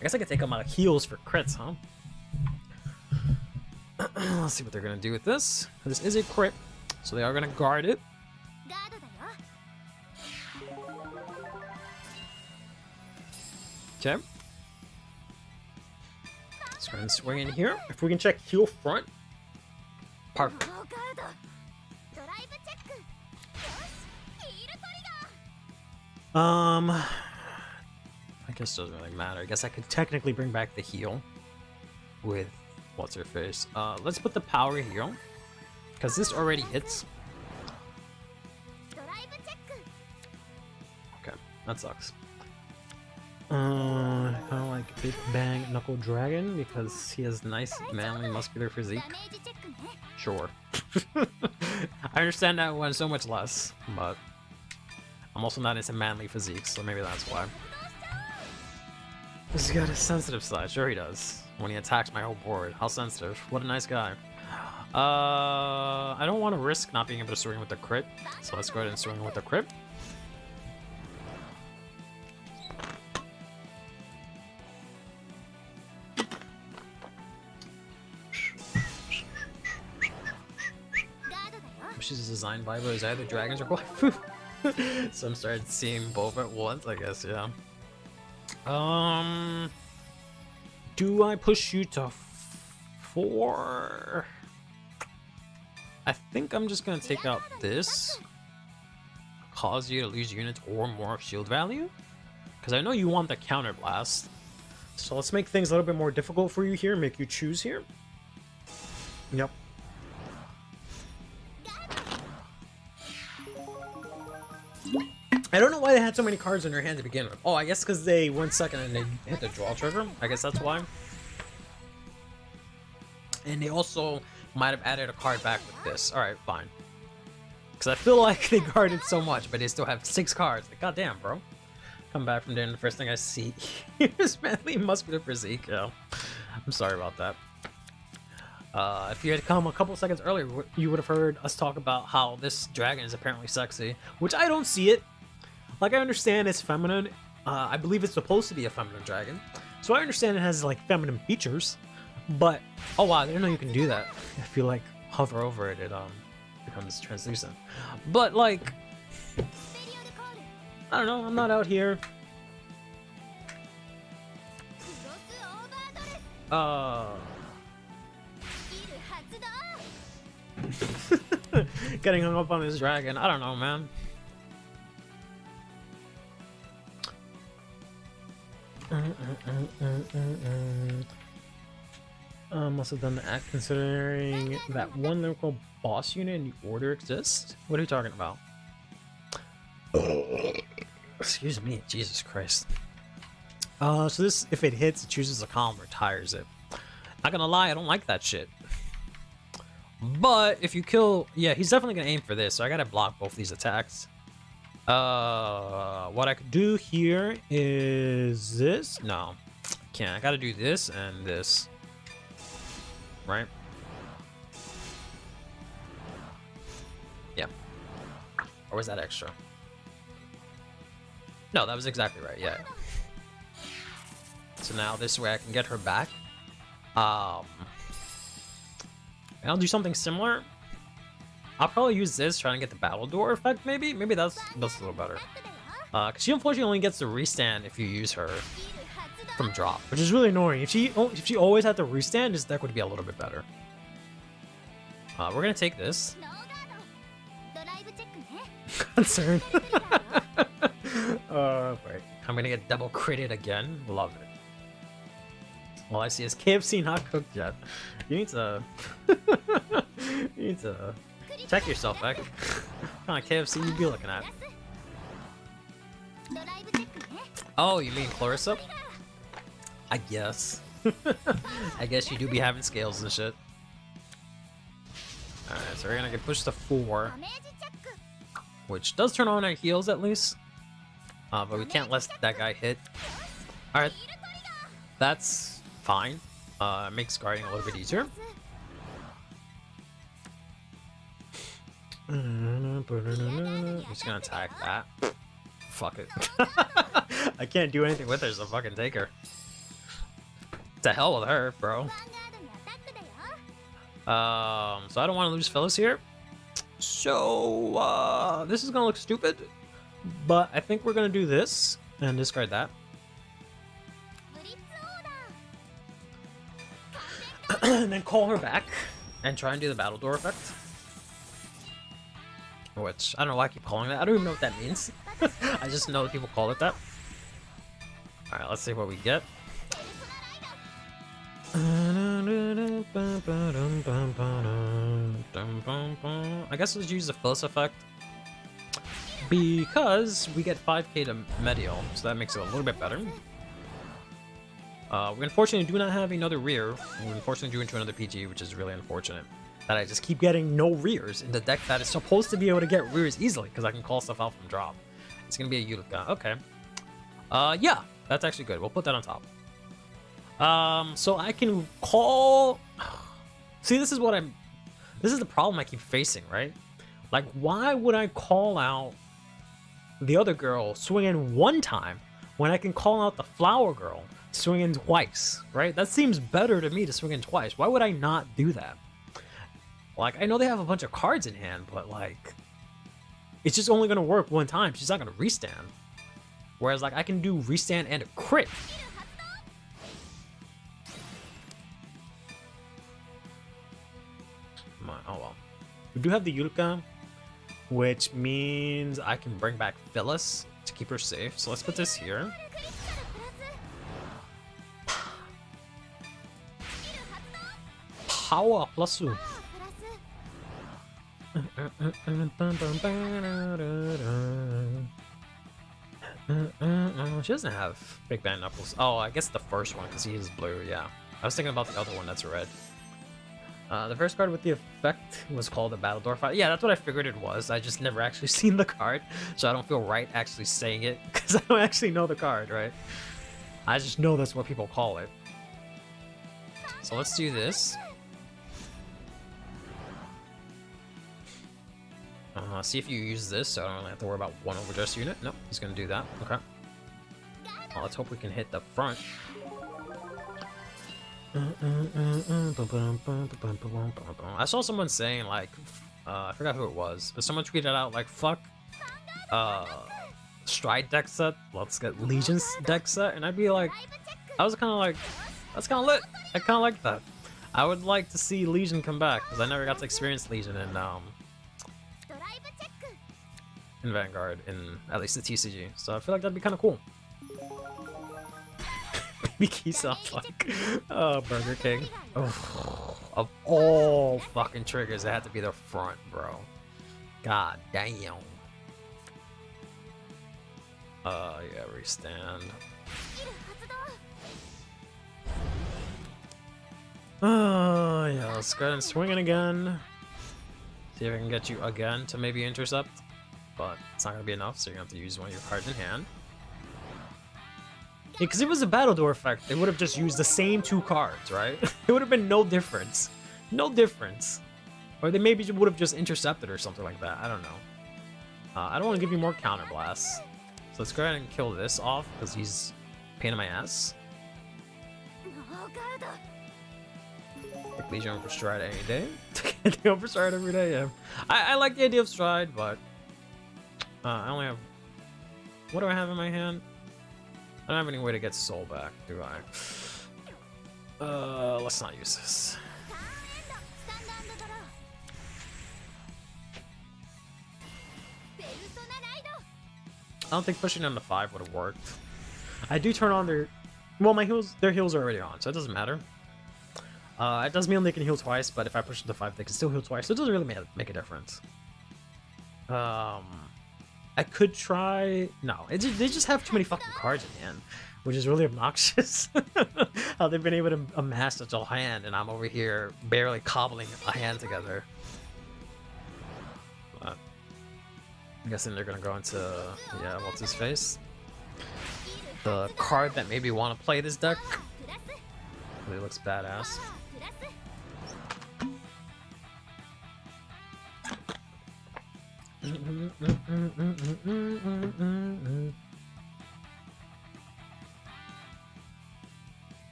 guess I could take them out of heals for crits, huh? Let's see what they're gonna do with this. This is a crit, so they are gonna guard it. Okay. Let's go ahead and swing in here. If we can check heal front. Perfect. I guess it doesn't really matter. I guess I could technically bring back the heal with what's her face. Let's put the power heal because this already hits. Okay, that sucks. I kind of like Big Bang Knuckle Dragon because he has nice, manly, muscular physique. Sure. I understand that one so much less, but I'm also not into manly physique, so maybe that's why. He's got a sensitive side. Sure he does. When he attacks my whole board. How sensitive. What a nice guy. I don't want to risk not being able to swing with the crit, so let's go ahead and swing with the crit. She's designed by those either dragons or waifu. So I'm starting seeing both at once, I guess, yeah. Do I push you to 4? I think I'm just gonna take out this. Cause you to lose units or more shield value. Because I know you want the counter blast. So let's make things a little bit more difficult for you here, make you choose here. Yep. I don't know why they had so many cards in their hand to begin with. Oh, I guess because they went second and they hit the draw trigger. I guess that's why. And they also might have added a card back with this. Alright, fine. Because I feel like they guarded so much, but they still have 6 cards. Like, goddamn, bro. Come back from there and the first thing I see is manly muscular physique. Yeah. I'm sorry about that. If you had come a couple seconds earlier, you would have heard us talk about how this dragon is apparently sexy, which I don't see it. Like, I understand it's feminine. I believe it's supposed to be a feminine dragon. So I understand it has, like, feminine features. But, oh wow, I didn't know you can do that. If you, like, hover over it, it becomes translucent. But, like, I don't know, I'm not out here. Getting hung up on this dragon. I don't know, man. Must have done the act considering that one lyrical boss unit in the order exists? What are you talking about? Excuse me, Jesus Christ. So this, if it hits, it chooses a column, retires it. Not gonna lie, I don't like that shit. But if you kill, yeah, he's definitely gonna aim for this, so I gotta block both these attacks. What I could do here is this. No, can't. I gotta do this and this, right? Yeah. Or was that extra? No, that was exactly right. Yeah. So now this way I can get her back. And I'll do something similar. I'll probably use this, trying to get the battle door effect, maybe? Maybe that's a little better. Because she unfortunately only gets the restand if you use her from drop, which is really annoying. If she always had to restand, this deck would be a little bit better. We're gonna take this. Wait. I'm gonna get double critted again. Love it. All I see is KFC not cooked yet. You need to... you need to check yourself, Beck. What kind of KFC you be looking at? Oh, you mean Clarissa? I guess. I guess you do be having scales and shit. Alright, so we're gonna get pushed to 4. Which does turn on our heals at least. But we can't let that guy hit. Alright. That's fine. Makes guarding a little bit easier. I'm just gonna attack that. Fuck it. I can't do anything with her, so fucking take her. To hell with her, bro. So I don't want to lose Phyllis here. So this is gonna look stupid, but I think we're gonna do this and discard that. And then call her back and try and do the battle door effect. Which, I don't know why I keep calling that. I don't even know what that means. I just know that people call it that. Alright, let's see what we get. I guess let's use the Phyllis effect. Because we get 5k to Medial, so that makes it a little bit better. We unfortunately do not have another rear. We unfortunately drew into another PG, which is really unfortunate. That I just keep getting no rears in the deck that is supposed to be able to get rears easily, because I can call stuff out from drop. It's gonna be a Utica. Okay. Yeah, that's actually good. We'll put that on top. So I can call... See, this is the problem I keep facing, right? Like, why would I call out the other girl swinging 1 time when I can call out the flower girl swinging twice, right? That seems better to me to swing in twice. Why would I not do that? Like, I know they have a bunch of cards in hand, but like, it's just only gonna work 1 time. She's not gonna restand. Whereas, like, I can do restand and a crit. Oh well. We do have the Utica, which means I can bring back Phyllis to keep her safe. So let's put this here. Power plus 2. She doesn't have Big Bang Knuckles. Oh, I guess the first one, because he is blue, yeah. I was thinking about the other one that's red. The first card with the effect was called a Battle Door Fight. Yeah, that's what I figured it was. I just never actually seen the card, so I don't feel right actually saying it, because I don't actually know the card, right? I just know that's what people call it. So let's do this. See if you use this, so I don't really have to worry about 1 overdress unit. Nope, he's gonna do that. Okay. Well, let's hope we can hit the front. I saw someone saying, like, I forgot who it was, but someone tweeted out, like, fuck Stride deck set, let's get Legion's deck set, and I'd be like, I was kind of like, that's kind of lit. I kind of like that. I would like to see Legion come back, because I never got to experience Legion in Vanguard, in at least the TCG, so I feel like that'd be kind of cool. Mickey sounds like Burger King. Oh, of all fucking triggers, it had to be the front, bro. God damn. Yeah, restand. Yeah, let's go ahead and swing it again. See if I can get you again to maybe intercept. But it's not gonna be enough, so you're gonna have to use one of your cards in hand. Yeah, because if it was a Battle Door effect, they would have just used the same 2 cards, right? It would have been no difference. No difference. Or they maybe would have just intercepted or something like that. I don't know. I don't want to give you more counter blasts. So let's go ahead and kill this off, because he's a pain in my ass. Take Legion for Stride any day. Take Legion for Stride every day, yeah. I like the idea of Stride, but I only have... What do I have in my hand? I don't have any way to get soul back, do I? Let's not use this. don't think pushing down to 5 would have worked. I do turn on their... Well, their heals are already on, so it doesn't matter. It does mean they can heal twice, but if I push them to 5, they can still heal twice, so it doesn't really make a difference. I could try... No, they just have too many fucking cards in the end, which is really obnoxious. How they've been able to amass such a hand, and I'm over here barely cobbling a hand together. But I'm guessing they're gonna go into... Yeah, what's his face? The card that made me want to play this deck. Really looks badass.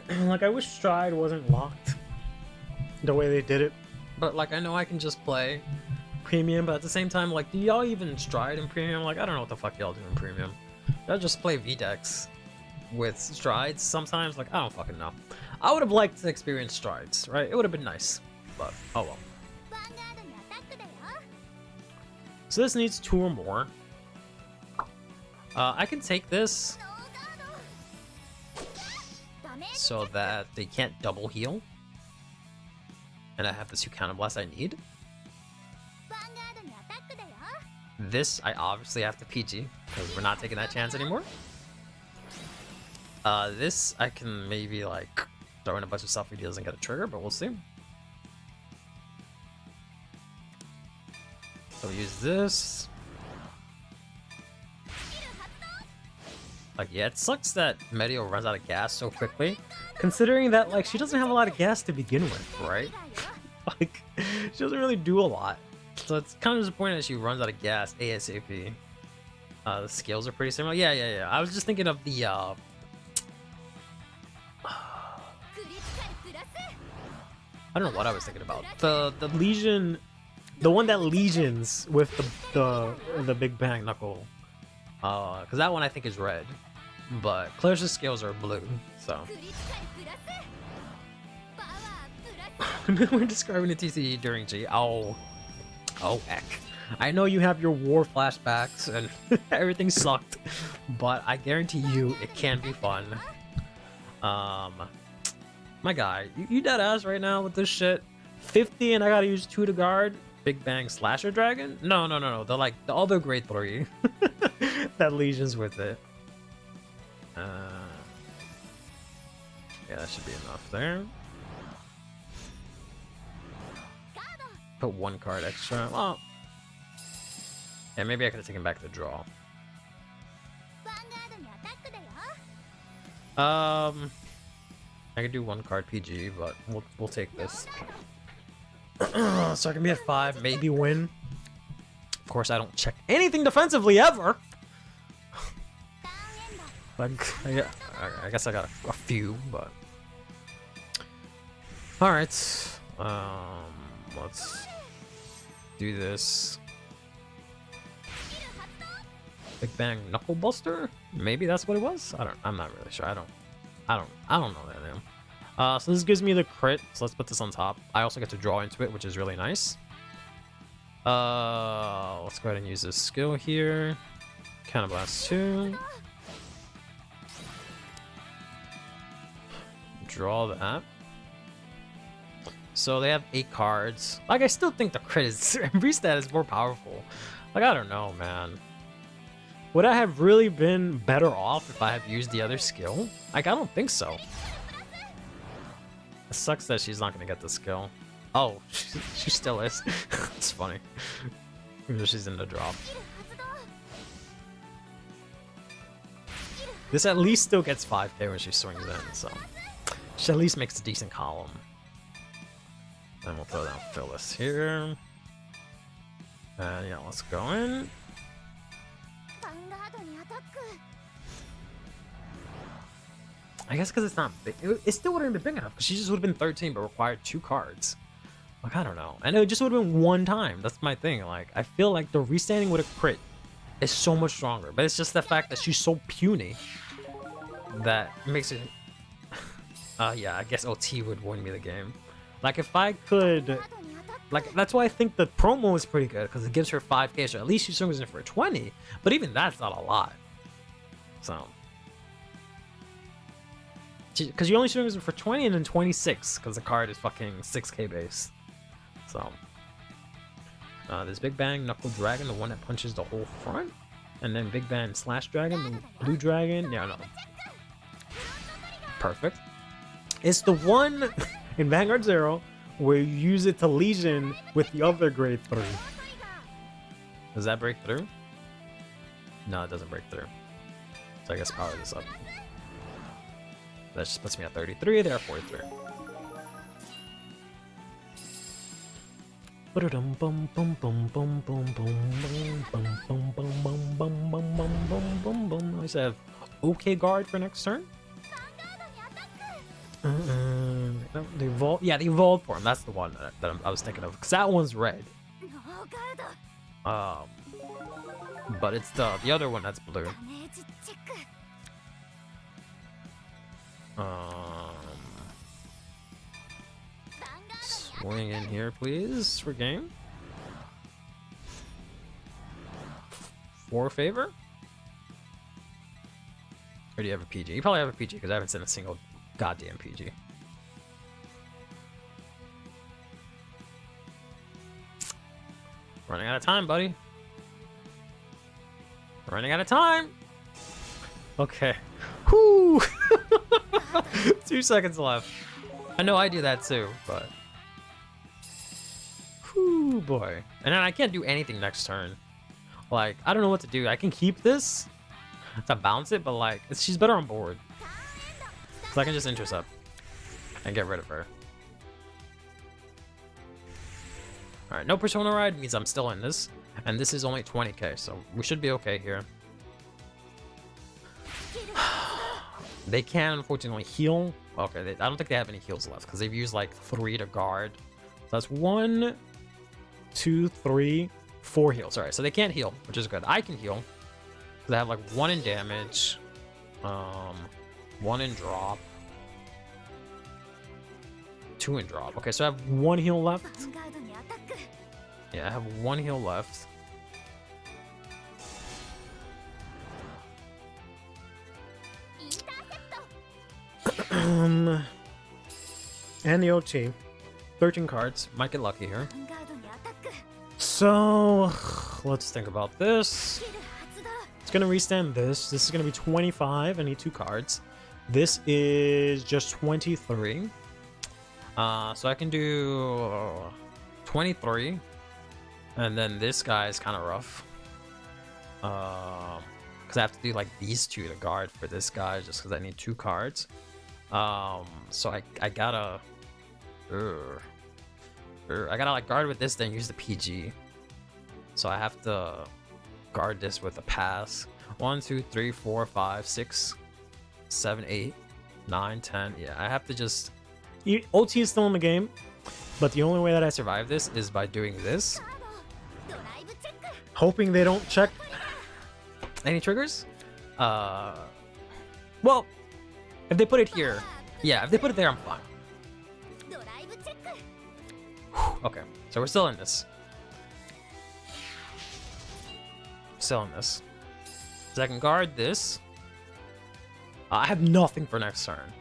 Like, I wish Stride wasn't locked the way they did it, but like I know I can just play Premium, but at the same time, like, do y'all even Stride in Premium? Like, I don't know what the fuck y'all do in Premium. Y'all just play V-Decks with Strides sometimes? Like, I don't fucking know. I would have liked to experience Strides, right? It would have been nice, but oh well. So this needs 2 or more. I can take this so that they can't double heal, and I have the 2 counter blasts I need. This I obviously have to PG because we're not taking that chance anymore. This I can maybe like throw in a bunch of stuff if he doesn't get a trigger, but we'll see. So we use this. Like, yeah, it sucks that Medio runs out of gas so quickly, considering that, like, she doesn't have a lot of gas to begin with, right? Like, she doesn't really do a lot. So it's kind of disappointing that she runs out of gas ASAP. The skills are pretty similar. Yeah. I was just thinking of the, I don't know what I was thinking about. The Legion, the one that Legions with the Big Bang Knuckle. Because that one I think is red, but Clarish's scales are blue, so. We're describing the TCE during G. Oh, heck. I know you have your war flashbacks and everything sucked, but I guarantee you it can be fun. My guy, you dead ass right now with this shit. 50 and I gotta use 2 to guard Big Bang Slasher Dragon? No. They're like the other grade 3. That Legion's with it. Yeah, that should be enough there. Put 1 card extra. Well, yeah, maybe I could have taken back the draw. I could do 1 card PG, but we'll take this. So I can be at 5, maybe win. Of course, I don't check anything defensively ever. Like, I guess I got a few, but all right. Let's do this. Big Bang Knuckle Buster? Maybe that's what it was. I'm not really sure. I don't know that name. So this gives me the crit. So let's put this on top. I also get to draw into it, which is really nice. Let's go ahead and use this skill here. Counterblast 2. Draw that. So they have 8 cards. Like, I still think the crit is restat is more powerful. Like, I don't know, man. Would I have really been better off if I had used the other skill? Like, I don't think so. It sucks that she's not gonna get the skill. Oh, she still is. It's funny. She's in the drop. This at least still gets 5k when she swings in, so she at least makes a decent column. Then we'll throw down Phyllis here. And yeah, let's go in. I guess because it's not big, it still wouldn't have been big enough because she just would have been 13 but required 2 cards. Like, I don't know. And it just would have been 1 time. That's my thing. Like, I feel like the restanding with a crit is so much stronger, but it's just the fact that she's so puny that makes it. Yeah, I guess OT would win me the game. Like, if I could Like, that's why I think the promo is pretty good, because it gives her 5k, so at least she swings in for 20. But even that's not a lot. So, because you only swings in for 20 and then 26, because the card is fucking 6k base. So, there's Big Bang Knuckle Dragon, the one that punches the whole front. And then Big Bang Slash Dragon, the blue dragon. Yeah, no. Perfect. It's the one in Vanguard 0 where you use it to Legion with the other grade 3. Does that break through? No, it doesn't break through. So I guess power this up. That just puts me at 33, there 43. I should have OK guard for next turn. No, the evolve, yeah, the evolved form. That's the one that I was thinking of, because that one's red. But it's the other one that's blue. Swing in here, please, for game. 4 favor? Or do you have a PG? You probably have a PG, because I haven't seen a single goddamn PG. Running out of time, buddy. Running out of time. Okay. Whoo! 2 seconds left. I know I do that too, but... Whoo, boy. And then I can't do anything next turn. Like, I don't know what to do. I can keep this to bounce it, but like, she's better on board. So I can just intercept and get rid of her. Alright, no Persona Ride means I'm still in this. And this is only 20k, so we should be okay here. They can, unfortunately, heal. Okay, I don't think they have any heals left, because they've used like 3 to guard. So that's 1, 2, 3, 4 heals. Alright, so they can't heal, which is good. I can heal, because I have like 1 in damage, 1 in drop, 2 in drop. Okay, so I have 1 heal left. Yeah, I have 1 heal left. And the OT. 13 cards. Might get lucky here. So, let's think about this. It's gonna restand this. This is gonna be 25. I need 2 cards. This is just 23. So I can do 23. And then this guy is kind of rough. Because I have to do like these 2 to guard for this guy, just because I need 2 cards. So I gotta... I gotta like guard with this, then use the PG. So I have to guard this with a pass. 1, 2, 3, 4, 5, 6, 7, 8, 9, 10. Yeah, I have to just... OT is still in the game, but the only way that I survive this is by doing this. Hoping they don't check any triggers. Well, if they put it here, yeah, if they put it there, I'm fine. Okay, so we're still in this. Still in this. So I can guard this. I have nothing for next turn.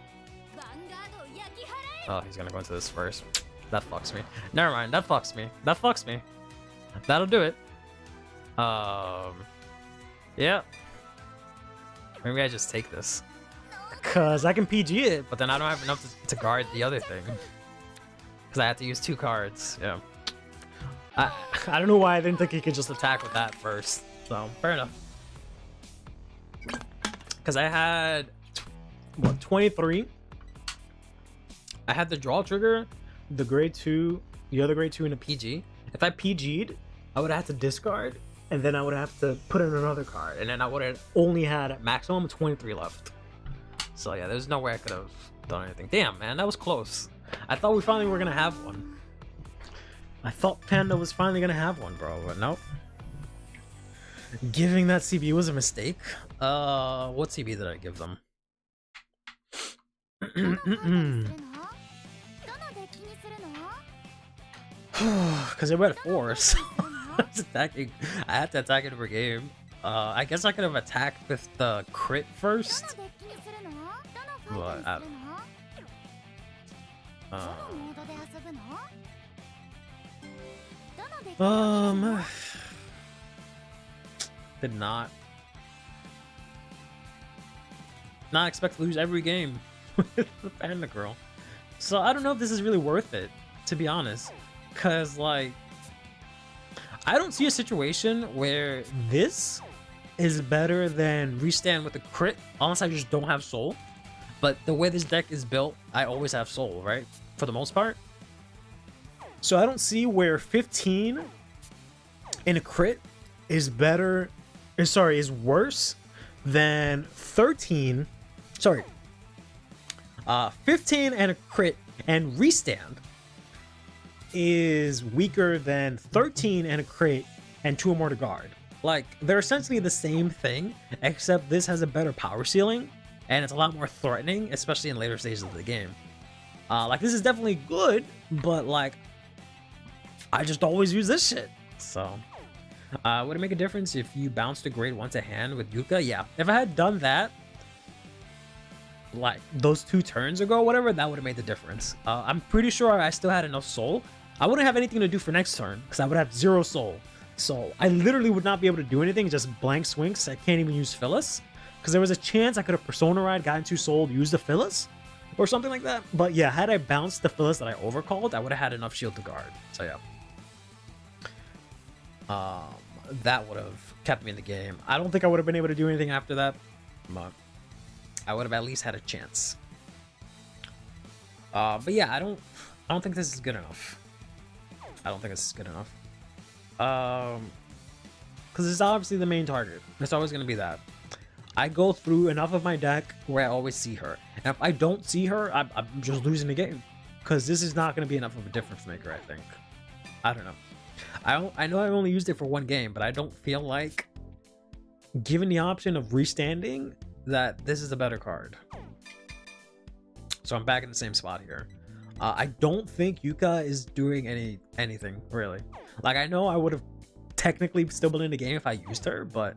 Oh, he's gonna go into this first. That fucks me. Never mind, that fucks me. That fucks me. That'll do it. Yeah. Maybe I just take this. Cause I can PG it, but then I don't have enough to guard the other thing. Cause I have to use 2 cards. Yeah. I don't know why I didn't think he could just attack with that first. So fair enough. Cause I had what, 23. I had the draw trigger, the grade 2, the other grade 2 in a PG. If I PG'd, I would have to discard, and then I would have to put in another card, and then I would have only had a maximum of 23 left. So yeah, there's no way I could have done anything. Damn, man, that was close. I thought we finally were gonna have one. I thought Panda was finally gonna have one, bro, but nope. Giving that CB was a mistake. What CB did I give them? Because I went 4, so I was attacking. I had to attack it every game. I guess I could have attacked with the crit first. But I don't did not expect to lose every game with the Panda girl. So I don't know if this is really worth it, to be honest. Cause like, I don't see a situation where this is better than restand with a crit, unless I just don't have soul. But the way this deck is built, I always have soul, right? For the most part. So I don't see where 15 in a crit is better, is worse than 13. 15 and a crit and restand is weaker than 13 and a crit and 2 or more to guard. Like, they're essentially the same thing, except this has a better power ceiling and it's a lot more threatening, especially in later stages of the game. Like, this is definitely good, but like, I just always use this shit. So would it make a difference if you bounced a grade 1 to hand with Yuka? Yeah, if I had done that like those 2 turns ago, whatever, that would have made the difference. I'm pretty sure I still had enough soul. I wouldn't have anything to do for next turn because I would have 0 soul. So I literally would not be able to do anything, just blank swings. I can't even use Phyllis because there was a chance I could have Persona Ride, gotten 2 soul, used the Phyllis or something like that. But yeah, had I bounced the Phyllis that I overcalled, I would have had enough shield to guard. So yeah. That would have kept me in the game. I don't think I would have been able to do anything after that, but I would have at least had a chance. But yeah, I don't think this is good enough. I don't think this is good enough. Because it's obviously the main target. It's always gonna be that. I go through enough of my deck where I always see her, and if I don't see her, I'm just losing the game. Because this is not gonna be enough of a difference maker. I think. I don't know. I know I only used it for 1 game, but I don't feel like, given the option of restanding, that this is a better card. So I'm back in the same spot here. I don't think Yuka is doing anything really. Like, I know I would have technically still been in the game if I used her, but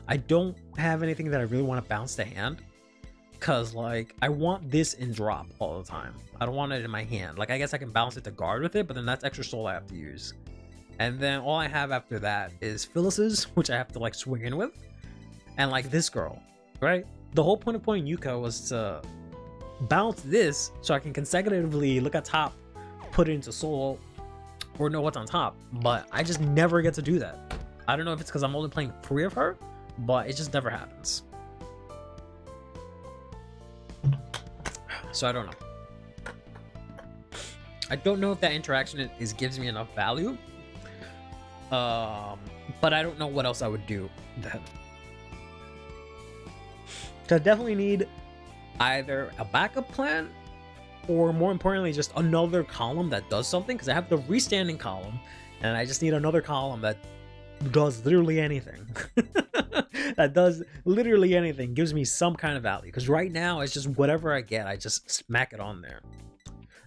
I don't have anything that I really want to bounce to hand. Cause like, I want this in drop all the time. I don't want it in my hand. Like, I guess I can bounce it to guard with it, but then that's extra soul I have to use. And then all I have after that is Phyllis's, which I have to like swing in with. And like this girl, right? The whole point of playing Yuka was to bounce this so I can consecutively look at top, put it into soul, or know what's on top. But I just never get to do that. I don't know if it's because I'm only playing 3 of her, but it just never happens. So I don't know. I don't know if that interaction gives me enough value. But I don't know what else I would do then. So I definitely need either a backup plan, or more importantly, just another column that does something, because I have the restanding column, and I just need another column that does literally anything. That does literally anything, gives me some kind of value, because right now it's just whatever I get, I just smack it on there.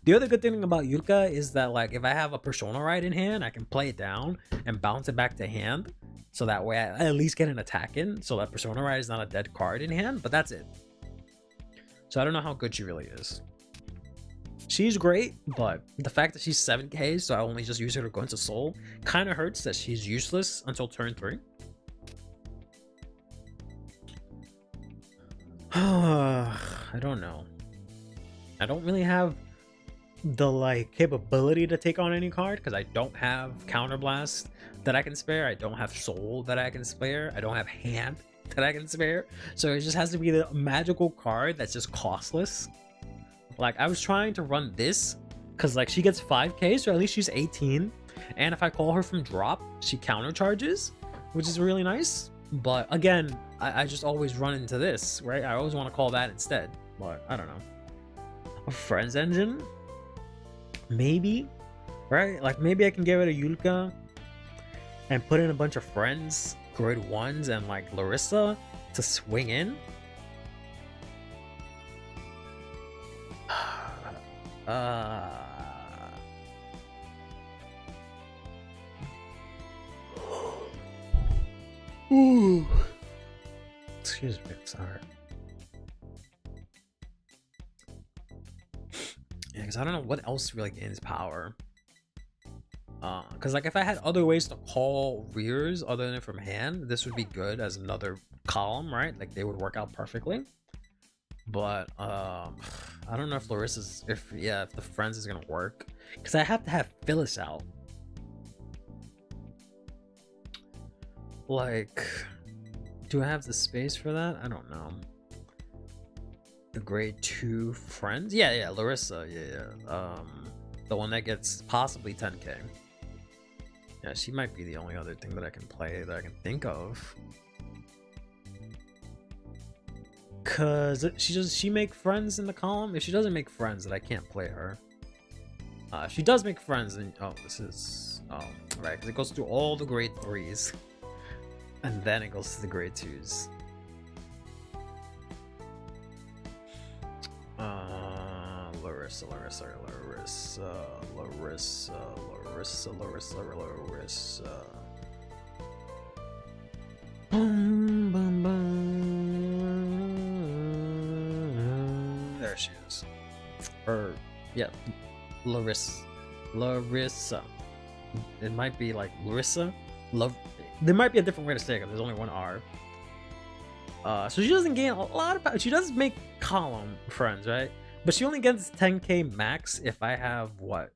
The other good thing about Yuka is that, like, if I have a Persona Ride in hand, I can play it down and bounce it back to hand, so that way I at least get an attack in, so that Persona Ride is not a dead card in hand, but that's it. So I don't know how good she really is. She's great, but the fact that she's 7k, so I only just use her to go into soul, kind of hurts that she's useless until turn 3. I don't know. I don't really have the like capability to take on any card because I don't have Counterblast that I can spare. I don't have Soul that I can spare. I don't have Hand that I can spare. So it just has to be the magical card that's just costless. Like, I was trying to run this because like she gets 5k, so at least she's 18, and if I call her from drop, she counter charges, which is really nice. But again, I just always run into this, right? I always want to call that instead, but I don't know. A Friends Engine? Maybe, right? Like, maybe I can give it a Yulka and put in a bunch of friends, grade 1s, and like Larissa to swing in. Ooh. Excuse me, sorry. Yeah, because I don't know what else really gains power. Because like if I had other ways to call rears other than from hand, this would be good as another column, right? Like they would work out perfectly. But I don't know if Larissa's, if the friends is gonna work, because I have to have Phyllis out. Like, do I have the space for that? I don't know. The grade 2 friends? Yeah, Larissa, yeah. The one that gets possibly 10k. Yeah, she might be the only other thing that I can play that I can think of. Cause she make friends in the column? If she doesn't make friends, then I can't play her. If she does make friends, then this is right, because it goes through all the grade 3s. And then it goes to the grade 2s. Larissa. Boom, boom, boom. There she is. Or, yeah, Larissa. It might be like Larissa. There might be a different way to say it because there's only one R. So she doesn't gain a lot of power. She does make column friends, right? But she only gets 10k max if I have what?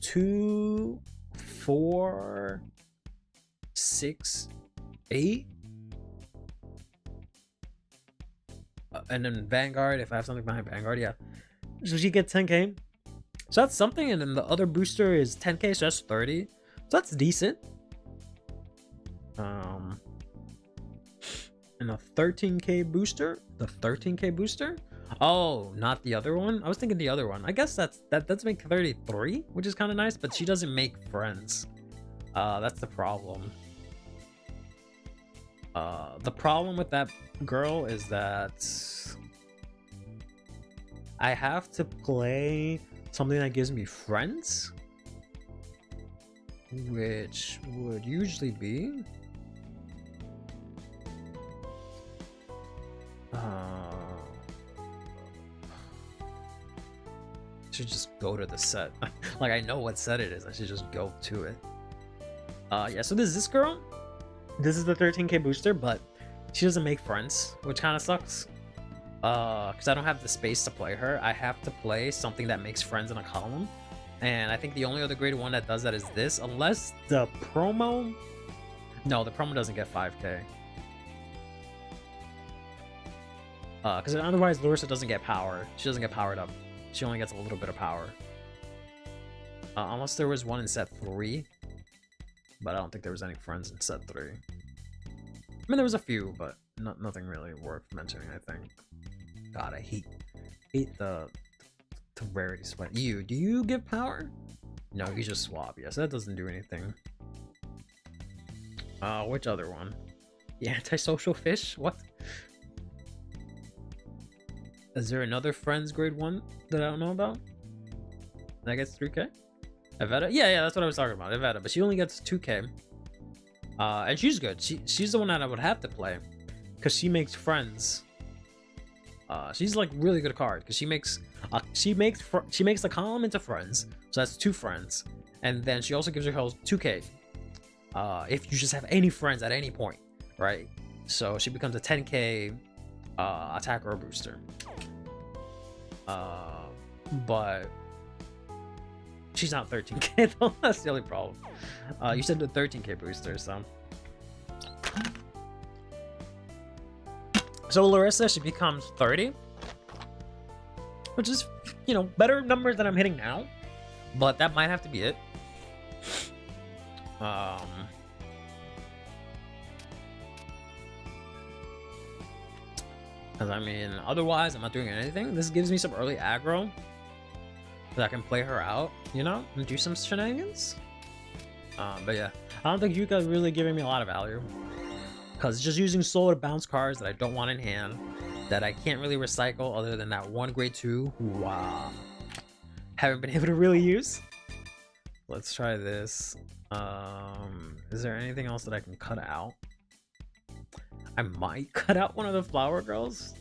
2, 4, 6, 8. And then Vanguard, if I have something behind Vanguard, yeah. So she gets 10k. So that's something, and then the other booster is 10k, so that's 30. So that's decent. And a 13k booster. The 13k booster. Oh, not the other one. I was thinking the other one. I guess that's make 33, which is kind of nice. But she doesn't make friends. That's the problem. The problem with that girl is that I have to play something that gives me friends, which would usually be should just go to the set. Like, I know what set it is. I should just go to it. Yeah, so this girl. This is the 13k booster, but she doesn't make friends, which kind of sucks. Because I don't have the space to play her. I have to play something that makes friends in a column. And I think the only other grade 1 that does that is this, unless the promo. No, the promo doesn't get 5k. Because otherwise Larissa doesn't get power. She doesn't get powered up. She only gets a little bit of power. Unless there was one in set 3. But I don't think there was any friends in set 3. I mean, there was a few, but nothing really worth mentioning, I think. God, I hate the rarity sweat. Do you give power? No, you just swap. Yes, that doesn't do anything. Which other one? The antisocial fish? What? Is there another friends grade 1 that I don't know about? That gets 3k? Evetta? Yeah, that's what I was talking about. Evetta, but she only gets 2k. And she's good. She's the one that I would have to play, because she makes friends. She's like really good card because she makes the column into friends, so that's 2 friends, and then she also gives her health 2k. If you just have any friends at any point, right? So she becomes a 10k attacker or booster. But she's not 13k though. That's the only problem. You said the 13k booster, so Larissa, she becomes 30, which is, you know, better numbers than I'm hitting now, but that might have to be it. Because I mean, otherwise I'm not doing anything. This gives me some early aggro that I can play her out, you know, and do some shenanigans. But yeah, I don't think Yuka is really giving me a lot of value, because it's just using solo to bounce cards that I don't want in hand, that I can't really recycle other than that one grade 2 who haven't been able to really use. Let's try this. Is there anything else that I can cut out? I might cut out one of the flower girls.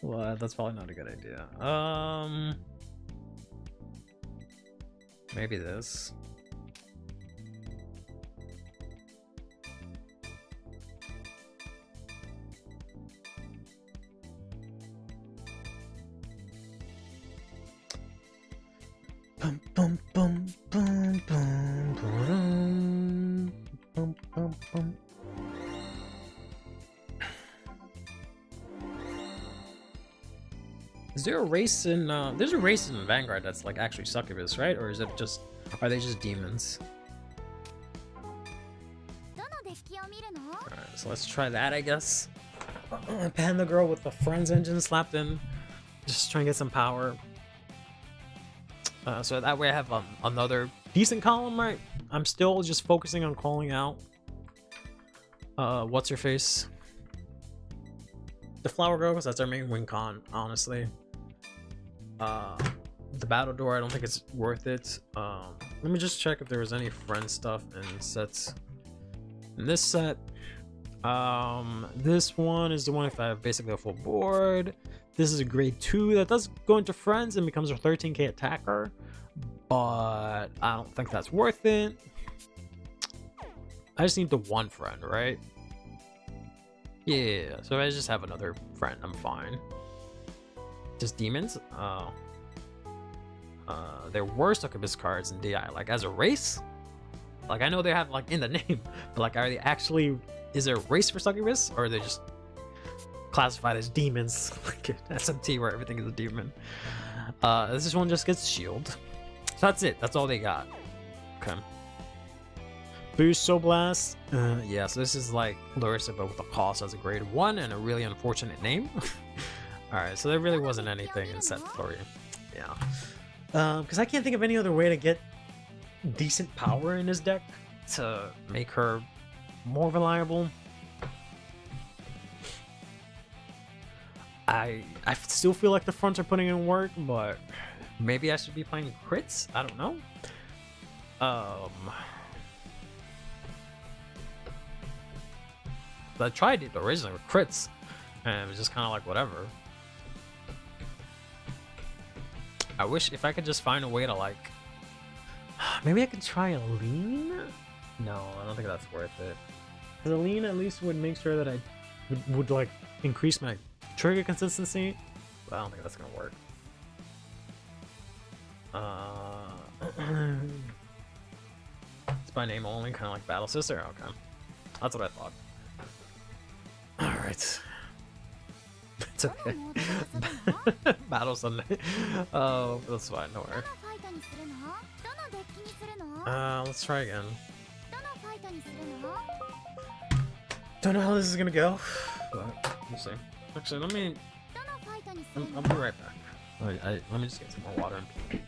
Well, that's probably not a good idea. Maybe this. Bum bum bum bum bum bum bum bum bum. Is there a race in there's a race in Vanguard that's like actually succubus, right? Or is it just, are they just demons? Alright, so let's try that, I guess. Panda girl with the friends engine slapped in. Just trying to get some power. So that way I have another decent column, right? I'm still just focusing on calling out what's her face? The flower girl, because that's our main win con, honestly. The battle door, I don't think it's worth it. Let me just check if there was any friend stuff in sets. In this set, this one is the one if I have basically a full board. This is a grade 2 that does go into friends and becomes a 13k attacker, but I don't think that's worth it. I just need the one friend, right? Yeah, so I just have another friend, I'm fine. Just demons? There were succubus cards in DI, like as a race? Like I know they have like in the name, but like are they actually, is there a race for succubus? Or are they just classified as demons? Like SMT where everything is a demon. This one just gets shield. So that's it, that's all they got. Okay. Boost Soul Blast. Yeah, so this is like Larissa but with a cost as a grade 1 and a really unfortunate name. Alright, so there really wasn't anything in set 3. Yeah. Because I can't think of any other way to get decent power in this deck to make her more reliable. I still feel like the fronts are putting in work, but maybe I should be playing crits? I don't know. I tried it originally with crits, and it was just kind of like whatever. I wish if I could just find a way to like, maybe I could try a lean? No, I don't think that's worth it. Because a lean at least would make sure that I would like increase my trigger consistency, but I don't think that's gonna work. It's by name only, kind of like Battle Sister. Okay, that's what I thought. All right. It's okay. Battle Sunday. Oh, that's fine. Don't worry. Let's try again. Don't know how this is gonna go, but we'll see. Actually, let me. I'll be right back. Let me just get some more water and pee.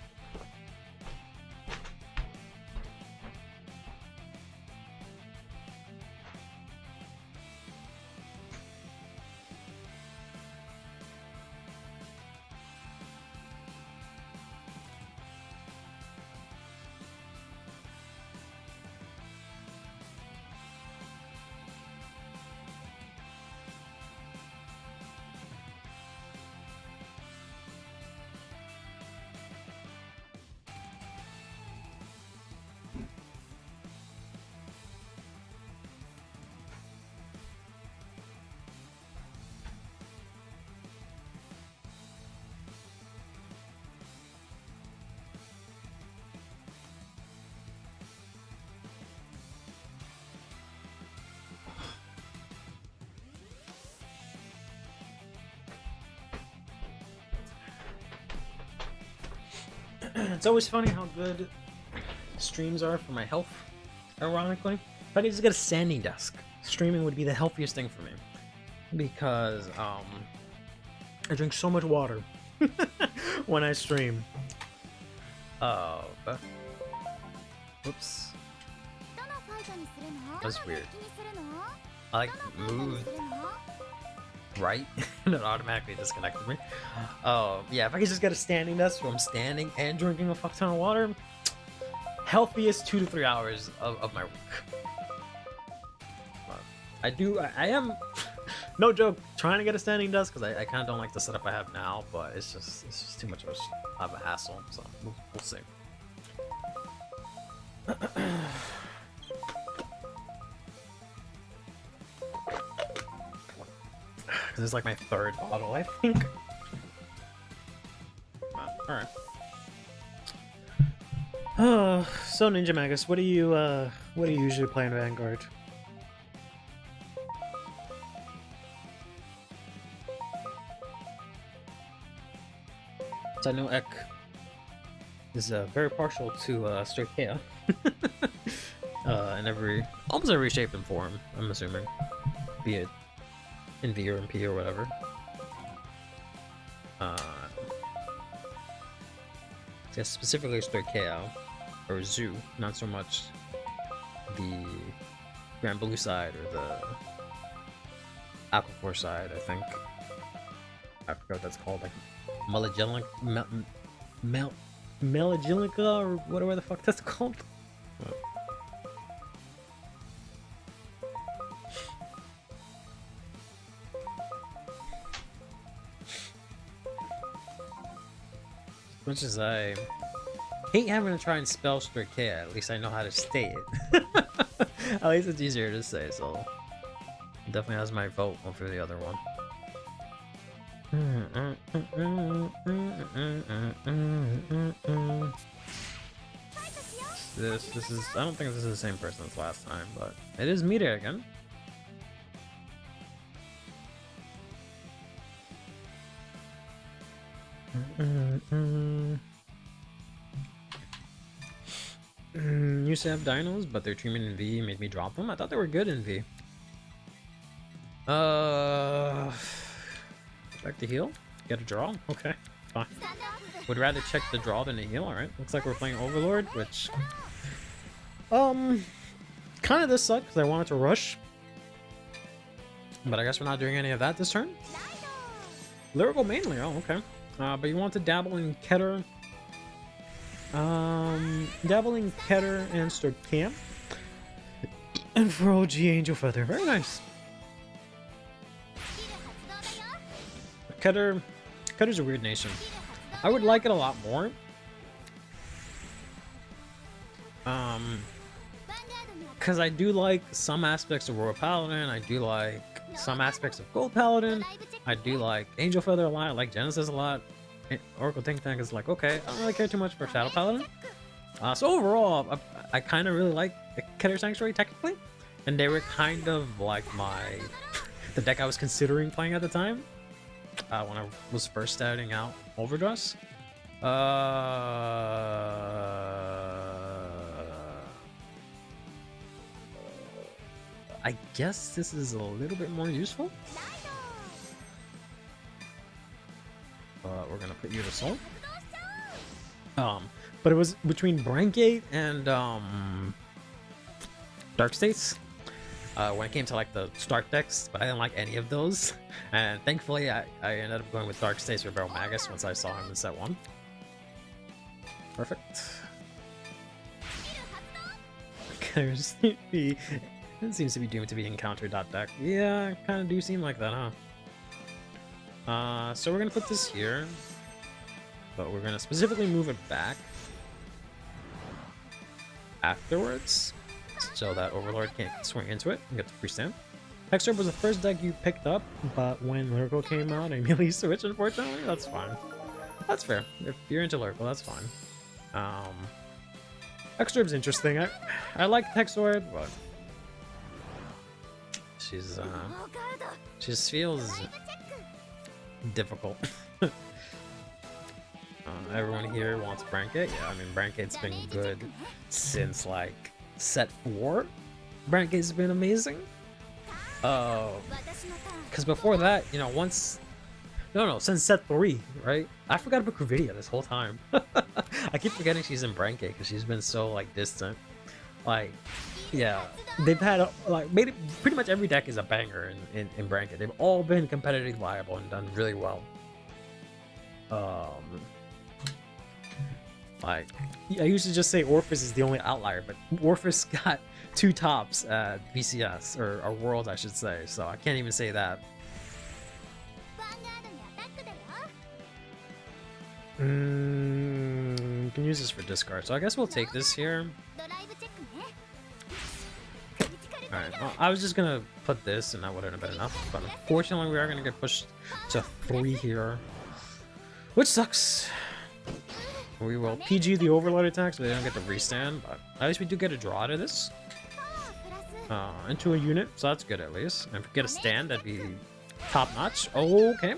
It's always funny how good streams are for my health, ironically. If I could just get a standing desk, streaming would be the healthiest thing for me. Because, I drink so much water when I stream. Whoops. That's weird. I like moved right and it automatically disconnected me. Yeah, if I could just get a standing desk where I'm standing and drinking a fuck ton of water, healthiest 2 to 3 hours of my week. But I am No joke, trying to get a standing desk because I kind of don't like the setup I have now, but it's just too much of a hassle. So we'll see. This is like my third bottle, I think. Alright. So Ninja Magus, what do you usually play in Vanguard? So I know Ek is very partial to straight Kea. In almost every shape and form, I'm assuming. Be it in V or in P or whatever. Yes, specifically straight KO or Zoo, not so much the Grand Blue side or the Aquacore side, I think. I forgot what that's called, like Melagilica or whatever the fuck that's called. As much as I hate having to try and spell straight K, at least I know how to state it. At least it's easier to say, so it definitely has my vote over the other one. This is, I don't think this is the same person as last time, but it is Mita again. Used to have dinos, but their treatment in V made me drop them. I thought they were good in V. Back to heal? Get a draw? Okay, fine. Would rather check the draw than a heal, alright. Looks like we're playing Overlord, which... kind of this sucks, because I wanted to rush. But I guess we're not doing any of that this turn. Lyrical mainly, oh, okay. But you want to dabble in Keter. Dabble in Keter and start camp. And for OG Angel Feather. Very nice. Ketter's a weird nation. I would like it a lot more. Because I do like some aspects of Royal Paladin. I do like some aspects of Gold Paladin. I do like Angel Feather a lot. I like Genesis a lot. Oracle Think Tank is like, okay, I don't really care too much for Shadow Paladin. So overall, I kind of really like the Keter Sanctuary technically. And they were kind of like the deck I was considering playing at the time. When I was first starting out Overdress. I guess this is a little bit more useful. We're gonna put you to Soul. But it was between Brancate and Dark States. When it came to like the start decks, but I didn't like any of those. And thankfully I ended up going with Dark States or Barrel Magus once I saw him in set 1. Perfect. It seems to be doomed to be encountered deck. Yeah, kind of do seem like that, huh? So we're gonna put this here, but we're gonna specifically move it back afterwards, so that Overlord can't swing into it and get the free stand. Hexorb was the first deck you picked up, but when Lyrical came out, I immediately switched, unfortunately. That's fine. That's fair. If you're into Lyrical, that's fine. Hexorb's interesting. I like Hexorb, but she just feels difficult. Everyone here wants Brancate. Yeah, I mean, Brancate's been good since like set 4. Brancate's been amazing. Because before that, you know, since set 3, right? I forgot about Cruvidia this whole time. I keep forgetting she's in Brancate because she's been so like distant. Like, yeah, they've had like pretty much every deck is a banger in Brancate. They've all been competitively viable and done really well. Like, I used to just say Orphis is the only outlier, but Orphis got 2 tops at VCS, or World, I should say, so I can't even say that. You can use this for discard, so I guess we'll take this here. Alright, well, I was just gonna put this and that wouldn't have been enough, but unfortunately we are gonna get pushed to 3 here, which sucks. We will PG the overload attack so they don't get the restand, but at least we do get a draw to this. Into a unit, so that's good at least. And if we get a stand, that'd be top notch. Okay.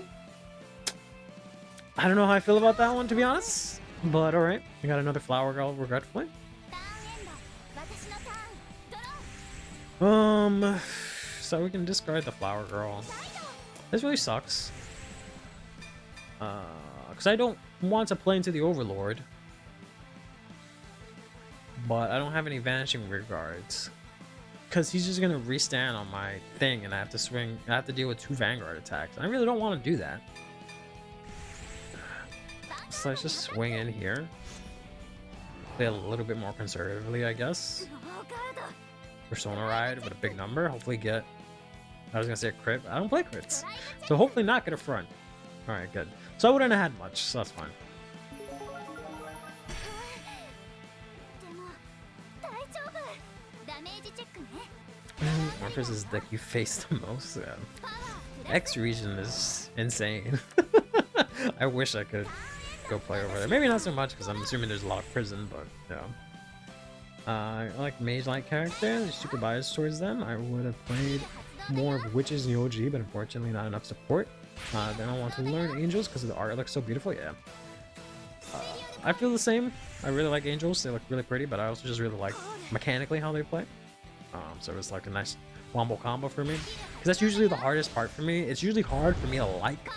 I don't know how I feel about that one, to be honest, but alright. We got another Flower Girl, regretfully. So we can discard the Flower Girl. This really sucks. Because I don't want to play into the Overlord. But I don't have any Vanishing Regards. Because he's just going to restand on my thing and I have to swing. I have to deal with 2 Vanguard attacks. I really don't want to do that. So let's just swing in here. Play a little bit more conservatively, I guess. Persona Ride with a big number. Hopefully get... I was going to say a crit. I don't play crits. So hopefully not get a front. Alright, good. So I wouldn't have had much, so that's fine. Orphis is the deck you face the most. Yeah. X region is insane. I wish I could go play over there. Maybe not so much because I'm assuming there's a lot of prison, but yeah. I like mage-like characters. I'm super biased towards them. I would have played more of witches in the OG, but unfortunately not enough support. Then I want to learn angels because the art looks so beautiful. Yeah. I feel the same. I really like angels. They look really pretty, but I also just really like mechanically how they play. So it's like a nice wombo combo for me. Because that's usually the hardest part for me. It's usually hard for me to like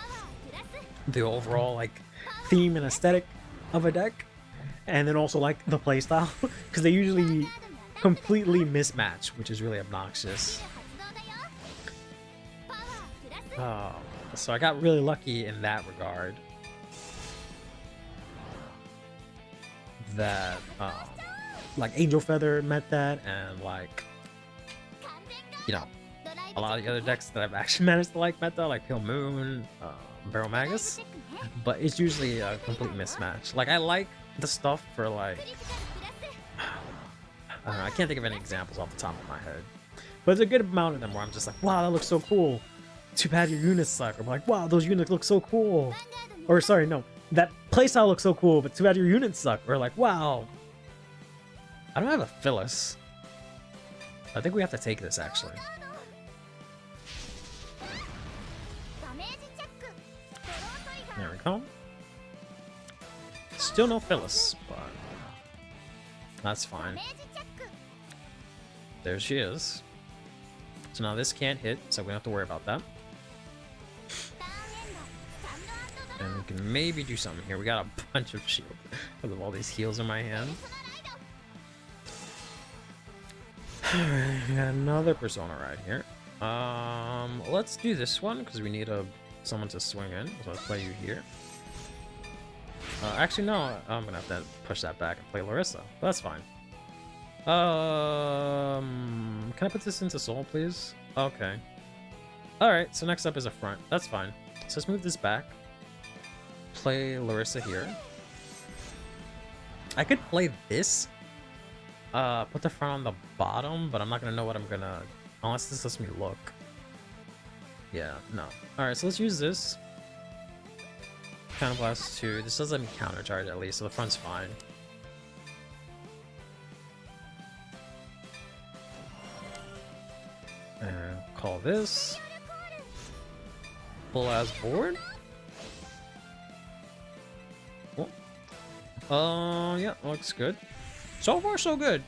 the overall like theme and aesthetic of a deck, and then also like the playstyle, because they usually completely mismatch, which is really obnoxious. So I got really lucky in that regard. That like Angel Feather met that, and like, you know, a lot of the other decks that I've actually managed to like met that, like Pale Moon, Barrel Magus, but it's usually a complete mismatch. Like I like the stuff for like, I don't know, I can't think of any examples off the top of my head, but there's a good amount of them where I'm just like, wow, that looks so cool. Too bad your units suck. Or I'm like, wow, those units look so cool. Or sorry, no, that playstyle looks so cool, but too bad your units suck. Or like, wow. I don't have a Phyllis. I think we have to take this actually. There we go. Still no Phyllis, but that's fine. There she is. So now this can't hit, so we don't have to worry about that. And we can maybe do something here. We got a bunch of shield because of all these heals in my hand. Alright, we got another Persona Ride here. Let's do this one because we need someone to swing in. So let's play you here. Actually, no, I'm gonna have to push that back and play Larissa. But that's fine. Can I put this into Soul, please? Okay. Alright, so next up is a front. That's fine. So let's move this back. Play Larissa here. I could play this. Put the front on the bottom, but I'm not gonna know what I'm gonna... Unless this lets me look. Yeah, no. Alright, so let's use this. Counterblast 2. This does let me countercharge at least, so the front's fine. And call this. Full as board. Oh. Yeah, looks good. So far, so good.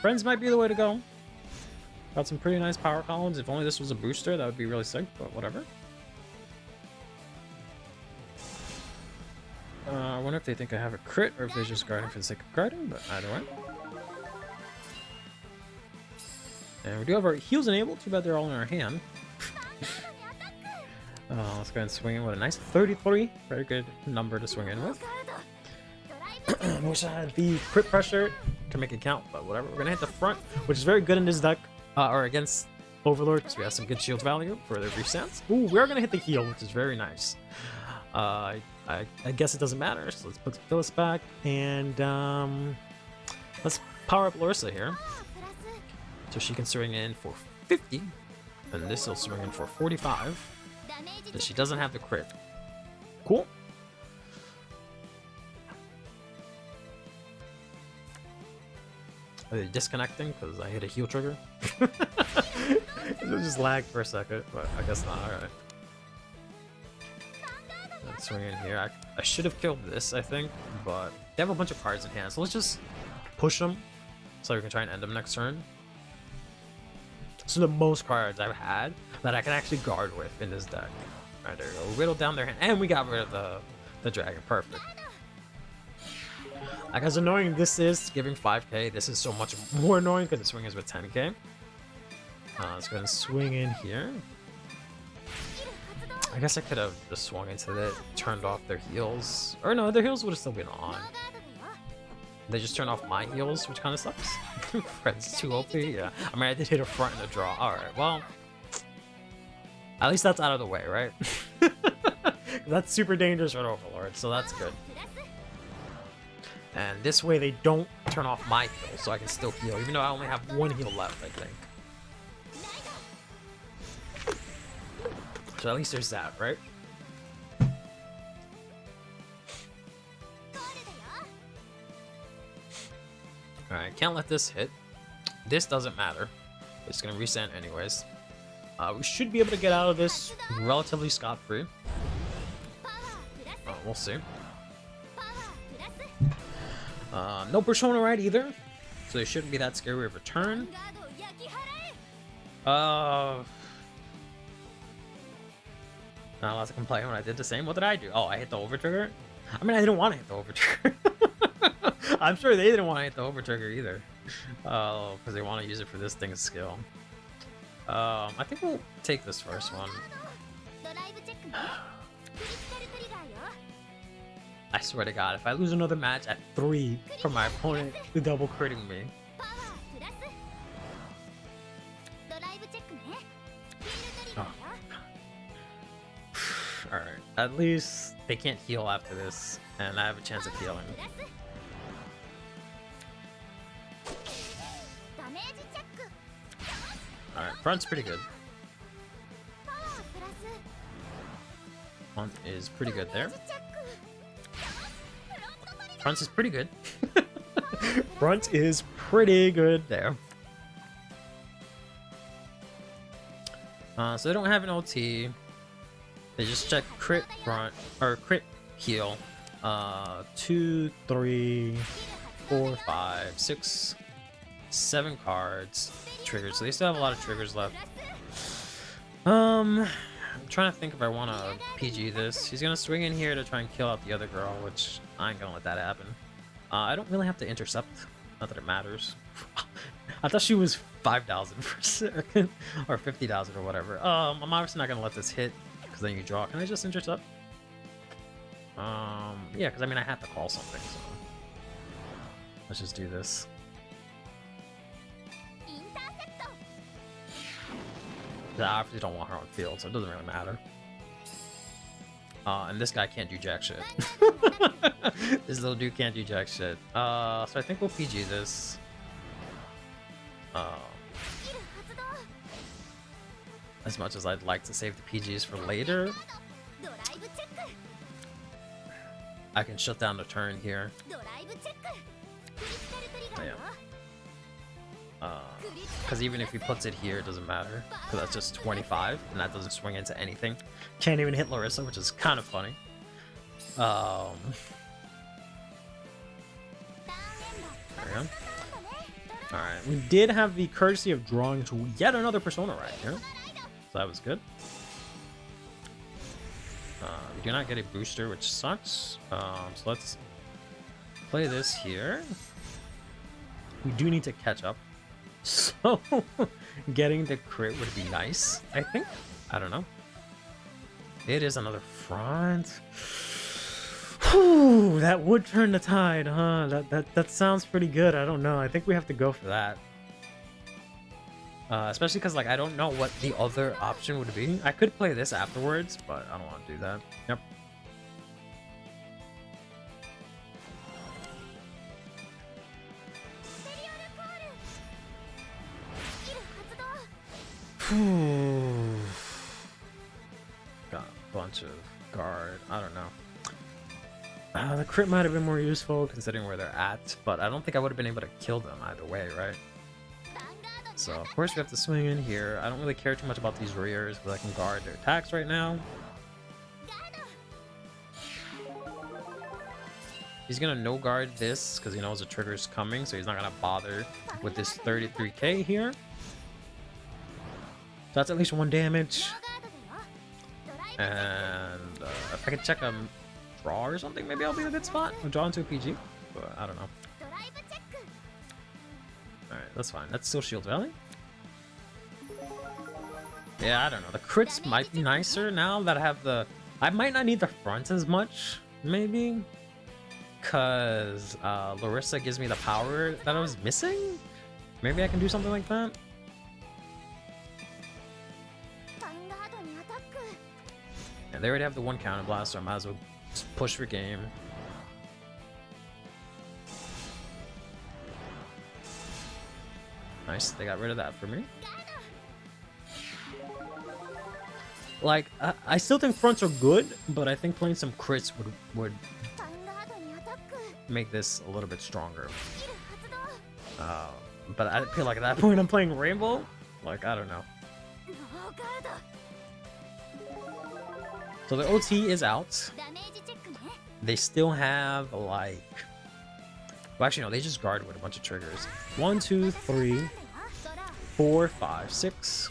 Friends might be the way to go. Got some pretty nice power columns. If only this was a booster, that would be really sick, but whatever. I wonder if they think I have a crit or if they're just guarding for the sake of guarding, but either way. And we do have our heals enabled, too bad they're all in our hand. Let's go ahead and swing in with a nice 33. Very good number to swing in with. I wish I had the crit pressure to make it count, but whatever. We're gonna hit the front, which is very good in this deck, or against Overlord, because we have some good shield value for their brief stance. Ooh, we're gonna hit the heal, which is very nice. I guess it doesn't matter, so let's put Phyllis back, and let's power up Larissa here. So she can swing in for 50, and this will swing in for 45. But she doesn't have the crit. Cool. Are they disconnecting because I hit a heal trigger? It just lagged for a second, but I guess not. Alright. Let's swing in here. I should have killed this, I think, but they have a bunch of cards in hand, so let's just push them so we can try and end them next turn. So the most cards I've had that I can actually guard with in this deck. Alright, there we go. Whittle down their hand, and we got rid of the dragon. Perfect. Like, as annoying this is, giving 5k, this is so much more annoying because the swing is with 10k. Let's go ahead and swing in here. I guess I could have just swung into it, turned off their heals. Or no, their heals would have still been on. They just turned off my heals, which kind of sucks. Fred's too OP, yeah. I mean, I did hit a front and a draw. Alright, well, at least that's out of the way, right? That's super dangerous for Overlord, so that's good. And this way they don't turn off my heal, so I can still heal, even though I only have one heal left, I think. So at least there's that, right? Alright, can't let this hit. This doesn't matter. It's gonna reset anyways. We should be able to get out of this relatively scot-free. We'll see. No Persona Ride either, so it shouldn't be that scary of a turn. Not allowed to complain when I did the same. What did I do? Oh, I hit the over trigger? I mean, I didn't want to hit the over trigger. I'm sure they didn't want to hit the over trigger either. Because they want to use it for this thing's skill. I think we'll take this first one. I swear to God, if I lose another match at 3 from my opponent double critting me. Oh. Alright, at least they can't heal after this, and I have a chance of healing. Alright, front's pretty good. Front is pretty good there. Front is pretty good. Front is pretty good there. So they don't have an OT. They just check crit front or crit heal. 2, 3, 4, 5, 6, 7 cards. Triggers. So they still have a lot of triggers left. I'm trying to think if I want to PG this. He's gonna swing in here to try and kill out the other girl, which I ain't gonna let that happen. I don't really have to intercept. Not that it matters. I thought she was 5,000 for a second, or 50,000 or whatever. I'm obviously not gonna let this hit because then you draw. Can I just intercept? Yeah, because I mean I have to call something. So let's just do this. I obviously don't want her on field, so it doesn't really matter. And this guy can't do jack shit. This little dude can't do jack shit. So I think we'll PG this. As much as I'd like to save the PGs for later, I can shut down the turn here. Because even if he puts it here, it doesn't matter. Because that's just 25, and that doesn't swing into anything. Can't even hit Larissa, which is kind of funny. There we go. Alright, we did have the courtesy of drawing to yet another Persona right here. So that was good. We do not get a booster, which sucks. So let's play this here. We do need to catch up. So, getting the crit would be nice, I think. I don't know. It is another front. Whew, that would turn the tide, huh? That sounds pretty good. I don't know. I think we have to go for that. Especially because, like, I don't know what the other option would be. I could play this afterwards, but I don't want to do that. Yep. Got a bunch of guard. I don't know. The crit might have been more useful considering where they're at, but I don't think I would have been able to kill them either way, right? So, of course, we have to swing in here. I don't really care too much about these rears because I can guard their attacks right now. He's going to no-guard this because he knows the trigger's coming, so he's not going to bother with this 33k here. So that's at least 1 damage. And if I could check a draw or something, maybe I'll be in a good spot. I'll draw into a PG, but I don't know. Alright, that's fine. That's still Shield Valley. Yeah, I don't know. The crits might be nicer now that I have the... I might not need the front as much, maybe. Because Larissa gives me the power that I was missing? Maybe I can do something like that? Yeah, they already have the 1 counter blast, so I might as well just push for game. Nice, they got rid of that for me. Like, I still think fronts are good, but I think playing some crits would make this a little bit stronger. But I feel like at that point I'm playing Rainbow. Like, I don't know. So the OT is out. They still have, like... Well, actually, no, they just guard with a bunch of triggers. 1, 2, 3, 4, 5, 6.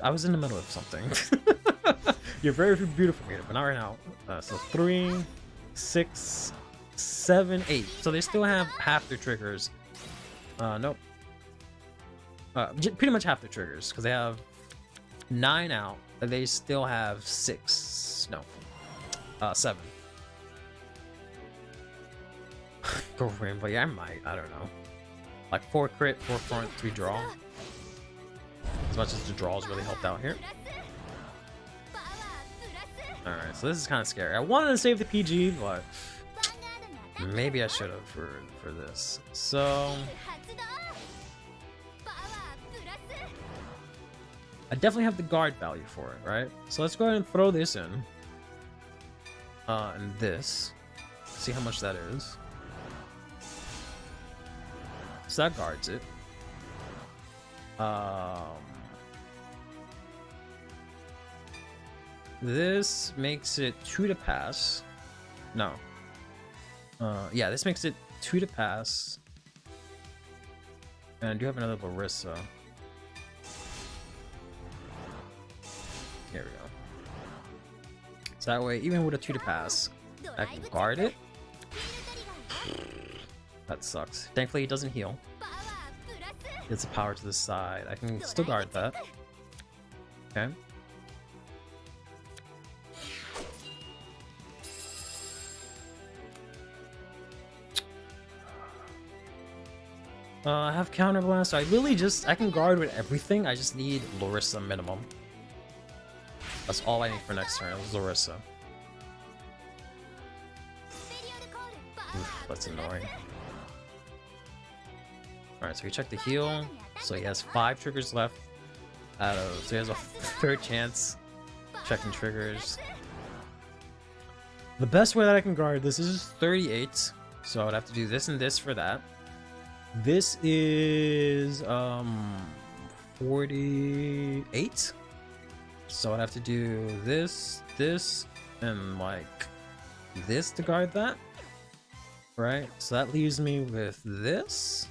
I was in the middle of something. You're very beautiful, Mira, but not right now. So 3, 6, 7, 8. So they still have half their triggers. Nope. Pretty much half their triggers, because they have 9 out, but they still have 6. No. 7. Go Rainbow, yeah, I might. I don't know. Like 4 crit, 4 front, 3 draw. As much as the draws really helped out here. Alright, so this is kind of scary. I wanted to save the PG, but maybe I should have for this. So I definitely have the guard value for it, right? So let's go ahead and throw this in. And this. See how much that is. So that guards it. This makes it 2 to pass. No. Yeah, this makes it 2 to pass. And I do have another Larissa. Here we go. So that way, even with a 2 to pass, I can guard it. That sucks. Thankfully, it doesn't heal. It's a power to the side. I can still guard that. Okay. I have counter blast. So I can guard with everything. I just need Larissa minimum. That's all I need for next turn. Is Larissa. Oof, that's annoying. Alright, so we check the heal. So he has 5 triggers left. So he has a 3rd chance checking triggers. The best way that I can guard this is 38. So I would have to do this and this for that. This is 48. So I'd have to do this, and like this to guard that. Right? So that leaves me with this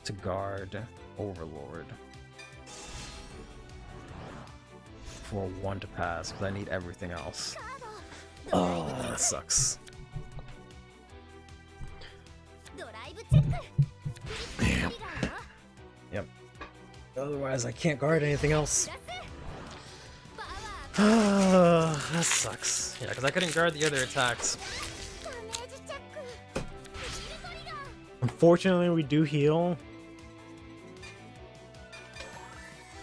to guard Overlord for 1 to pass, because I need everything else. Oh, that sucks. Damn. Yep. Otherwise, I can't guard anything else. That sucks. Yeah, because I couldn't guard the other attacks. Unfortunately, we do heal.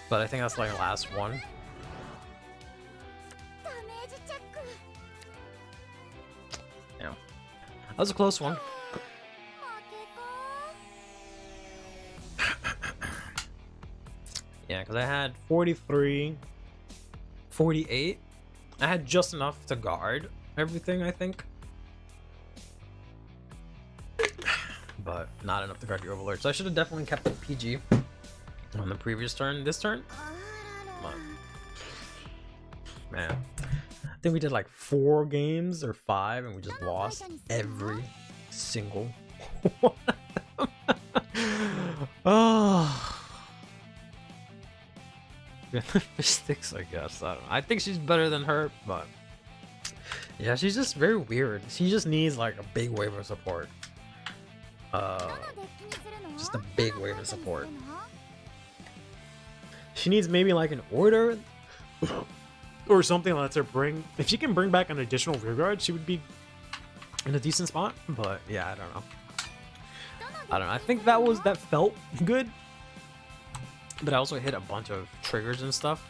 But I think that's like the last one. Yeah. That was a close one. Yeah, because I had 43, 48. I had just enough to guard everything, I think. But not enough to guard the Overlord. So I should have definitely kept the PG on the previous turn. This turn? Come on. Man. I think we did like 4 games or 5 and we just lost every single one of them. Oh. Fish sticks, I guess. I don't know. I think she's better than her, but yeah, she's just very weird. She just needs like a big wave of support. Just a big wave of support. She needs maybe like an order or something that lets her bring. If she can bring back an additional rear guard, she would be in a decent spot. But yeah, I don't know. I don't know. I think that felt good. But I also hit a bunch of triggers and stuff.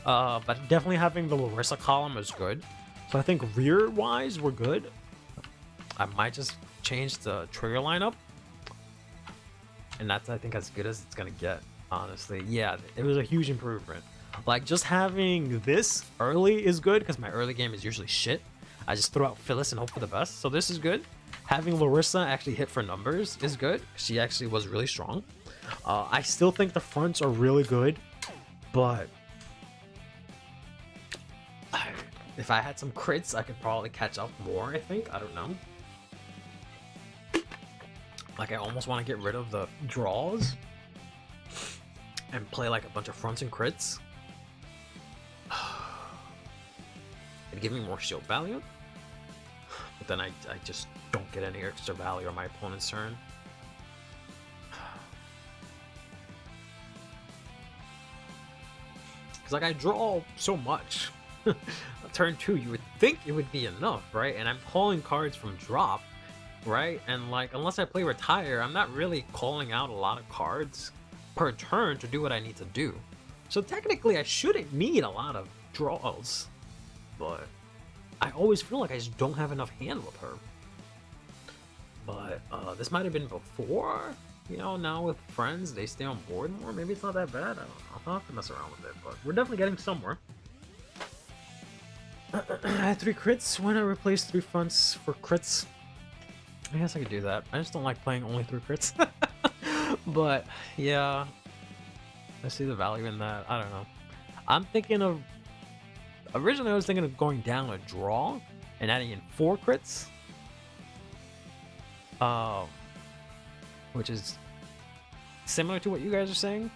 But definitely having the Larissa column is good. So I think rear-wise, we're good. I might just change the trigger lineup. And that's, I think, as good as it's going to get, honestly. Yeah, it was a huge improvement. Like, just having this early is good, because my early game is usually shit. I just throw out Phyllis and hope for the best. So this is good. Having Larissa actually hit for numbers is good. She actually was really strong. I still think the fronts are really good, but if I had some crits, I could probably catch up more, I think. I don't know. Like, I almost want to get rid of the draws and play like a bunch of fronts and crits. It'd give me more shield value, but then I just don't get any extra value on my opponent's turn. Because, like, I draw so much. Turn 2, you would think it would be enough, right? And I'm calling cards from drop, right? And, like, unless I play retire, I'm not really calling out a lot of cards per turn to do what I need to do. So technically, I shouldn't need a lot of draws. But I always feel like I just don't have enough hand with her. But this might have been before. You know, now with friends, they stay on board more. Maybe it's not that bad. I don't know. I'll have to mess around with it, but we're definitely getting somewhere. I had 3 crits when I replaced 3 fronts for crits. I guess I could do that. I just don't like playing only 3 crits. But, yeah. I see the value in that. I don't know. I'm thinking of... Originally, I was thinking of going down a draw and adding in 4 crits. Which is similar to what you guys are saying.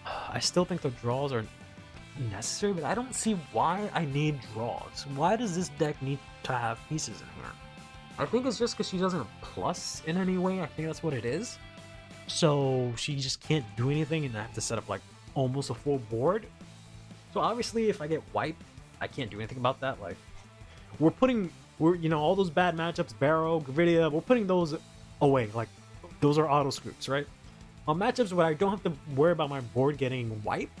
I still think the draws are necessary, but I don't see why I need draws. Why does this deck need to have pieces in here? I think it's just because she doesn't plus in any way. I think that's what it is. So she just can't do anything, and I have to set up like almost a full board. So obviously, if I get wiped, I can't do anything about that. Like, you know, all those bad matchups, Barrow, Gravidia, we're putting those away. Like, those are auto scoops, right? On matchups where I don't have to worry about my board getting wiped,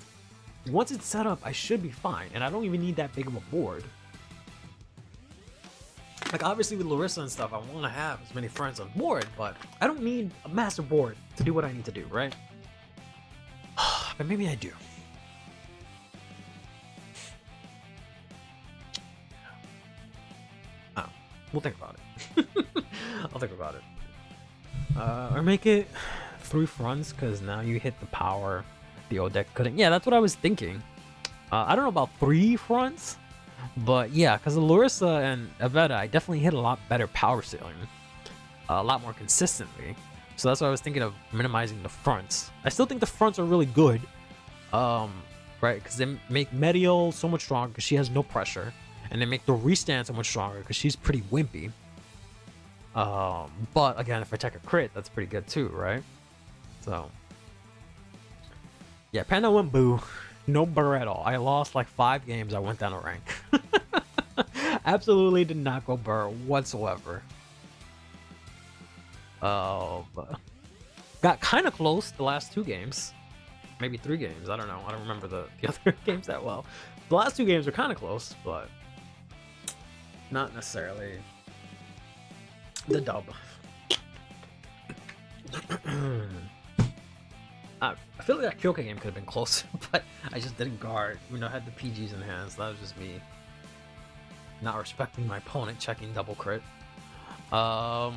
once it's set up, I should be fine, and I don't even need that big of a board. Like, obviously with Larissa and stuff, I want to have as many friends on board, but I don't need a massive board to do what I need to do, right? But maybe I do. We'll think about it. I'll think about it. Or make it 3 fronts, because now you hit the power the old deck couldn't. Yeah, that's what I was thinking. I don't know about 3 fronts, but yeah, because of Larissa and Aveda, I definitely hit a lot better power ceiling. A lot more consistently. So that's why I was thinking of minimizing the fronts. I still think the fronts are really good. Right, because they make Medial so much stronger because she has no pressure. And they make the restand so much stronger because she's pretty wimpy. But again, if I check a crit, that's pretty good too, right? So Yeah, Panda went boo. No burr at all. I lost like 5 games. I went down a rank. Absolutely did not go burr whatsoever. Got kind of close the last 2 games. Maybe 3 games. I don't know. I don't remember the other games that well. The last 2 games were kind of close, but not necessarily the dub. I feel like that Kyoka game could have been closer, but I just didn't guard. I had the PGs in hands. That was just me not respecting my opponent, checking double crit. I'll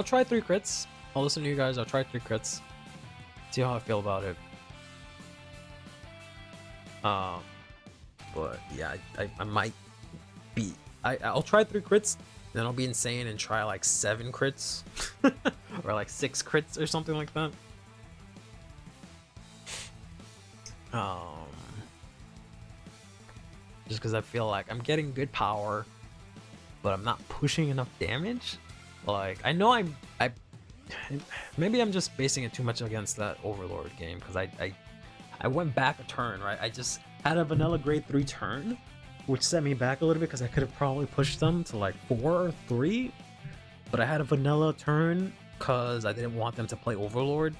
try 3 crits. I'll listen to you guys. I'll try 3 crits. See how I feel about it. But yeah, I might be. I'll try 3 crits. Then I'll be insane and try like 7 crits or like 6 crits or something like that. Just because I feel like I'm getting good power, but I'm not pushing enough damage. Like I know I maybe I'm just basing it too much against that Overlord game, because I went back a turn, right? I just had a vanilla grade 3 turn, which set me back a little bit because I could have probably pushed them to like 4 or 3, but I had a vanilla turn because I didn't want them to play Overlord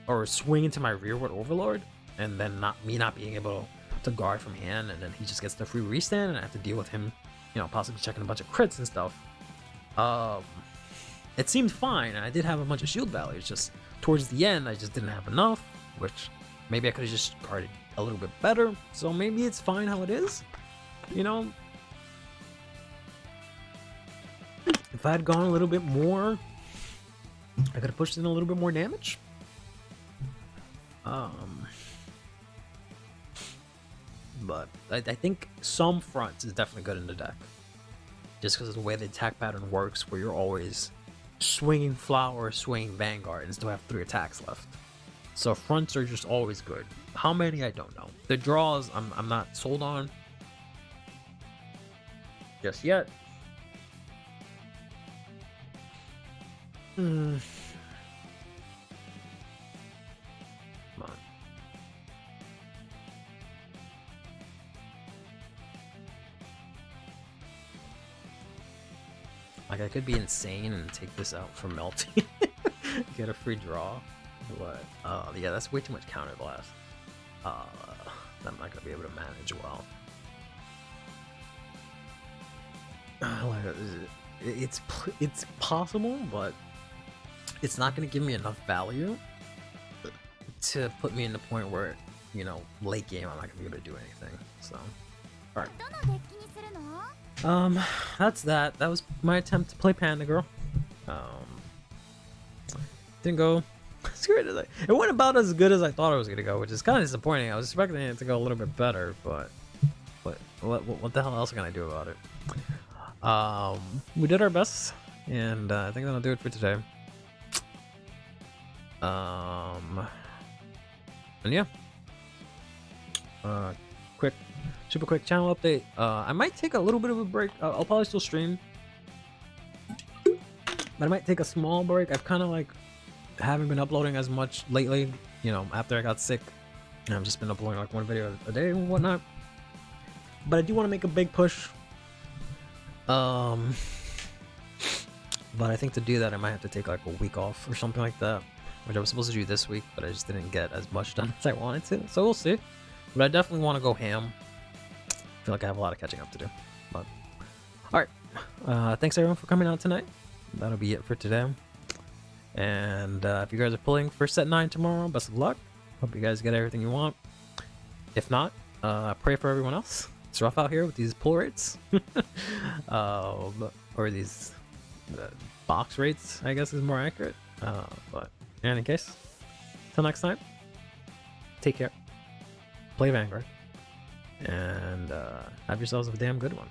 or swing into my rearward Overlord, and then not being able to guard from hand, and then he just gets the free restand and I have to deal with him, possibly checking a bunch of crits and stuff. It seemed fine, and I did have a bunch of shield values, just towards the end I just didn't have enough, which maybe I could have just guarded a little bit better, so maybe it's fine how it is. If I had gone a little bit more, I could have pushed in a little bit more damage. But I think some fronts is definitely good in the deck, just because of the way the attack pattern works, where you're always swinging Flower, swinging Vanguard, and still have 3 attacks left. So fronts are just always good. How many, I don't know. The draws, I'm not sold on just yet. Come on. Like, I could be insane and take this out for melting. Get a free draw. But, yeah, that's way too much counter blast. I'm not gonna be able to manage well. It's possible, but it's not gonna give me enough value to put me in the point where, late game I'm not gonna be able to do anything. So, alright. That's that. That was my attempt to play Panda Girl. Didn't go as good as it went about as good as I thought it was gonna go, which is kind of disappointing. I was expecting it to go a little bit better, but what the hell else can I do about it? We did our best, and I think that'll do it for today. And yeah, super quick channel update. I might take a little bit of a break. I'll probably still stream, but I might take a small break. I've kind of like haven't been uploading as much lately, after I got sick. I've just been uploading like 1 video a day and whatnot, but I do want to make a big push. But I think to do that I might have to take like a week off or something like that, which I was supposed to do this week, but I just didn't get as much done as I wanted to, so we'll see. But I definitely want to go ham. I feel like I have a lot of catching up to do. But alright, thanks everyone for coming out tonight. That'll be it for today. And if you guys are pulling for set 9 tomorrow, best of luck. Hope you guys get everything you want. If not, pray for everyone else. It's rough out here with these pull rates. Or these box rates, I guess is more accurate. But in any case, till next time, take care, play Vanguard, and have yourselves a damn good one.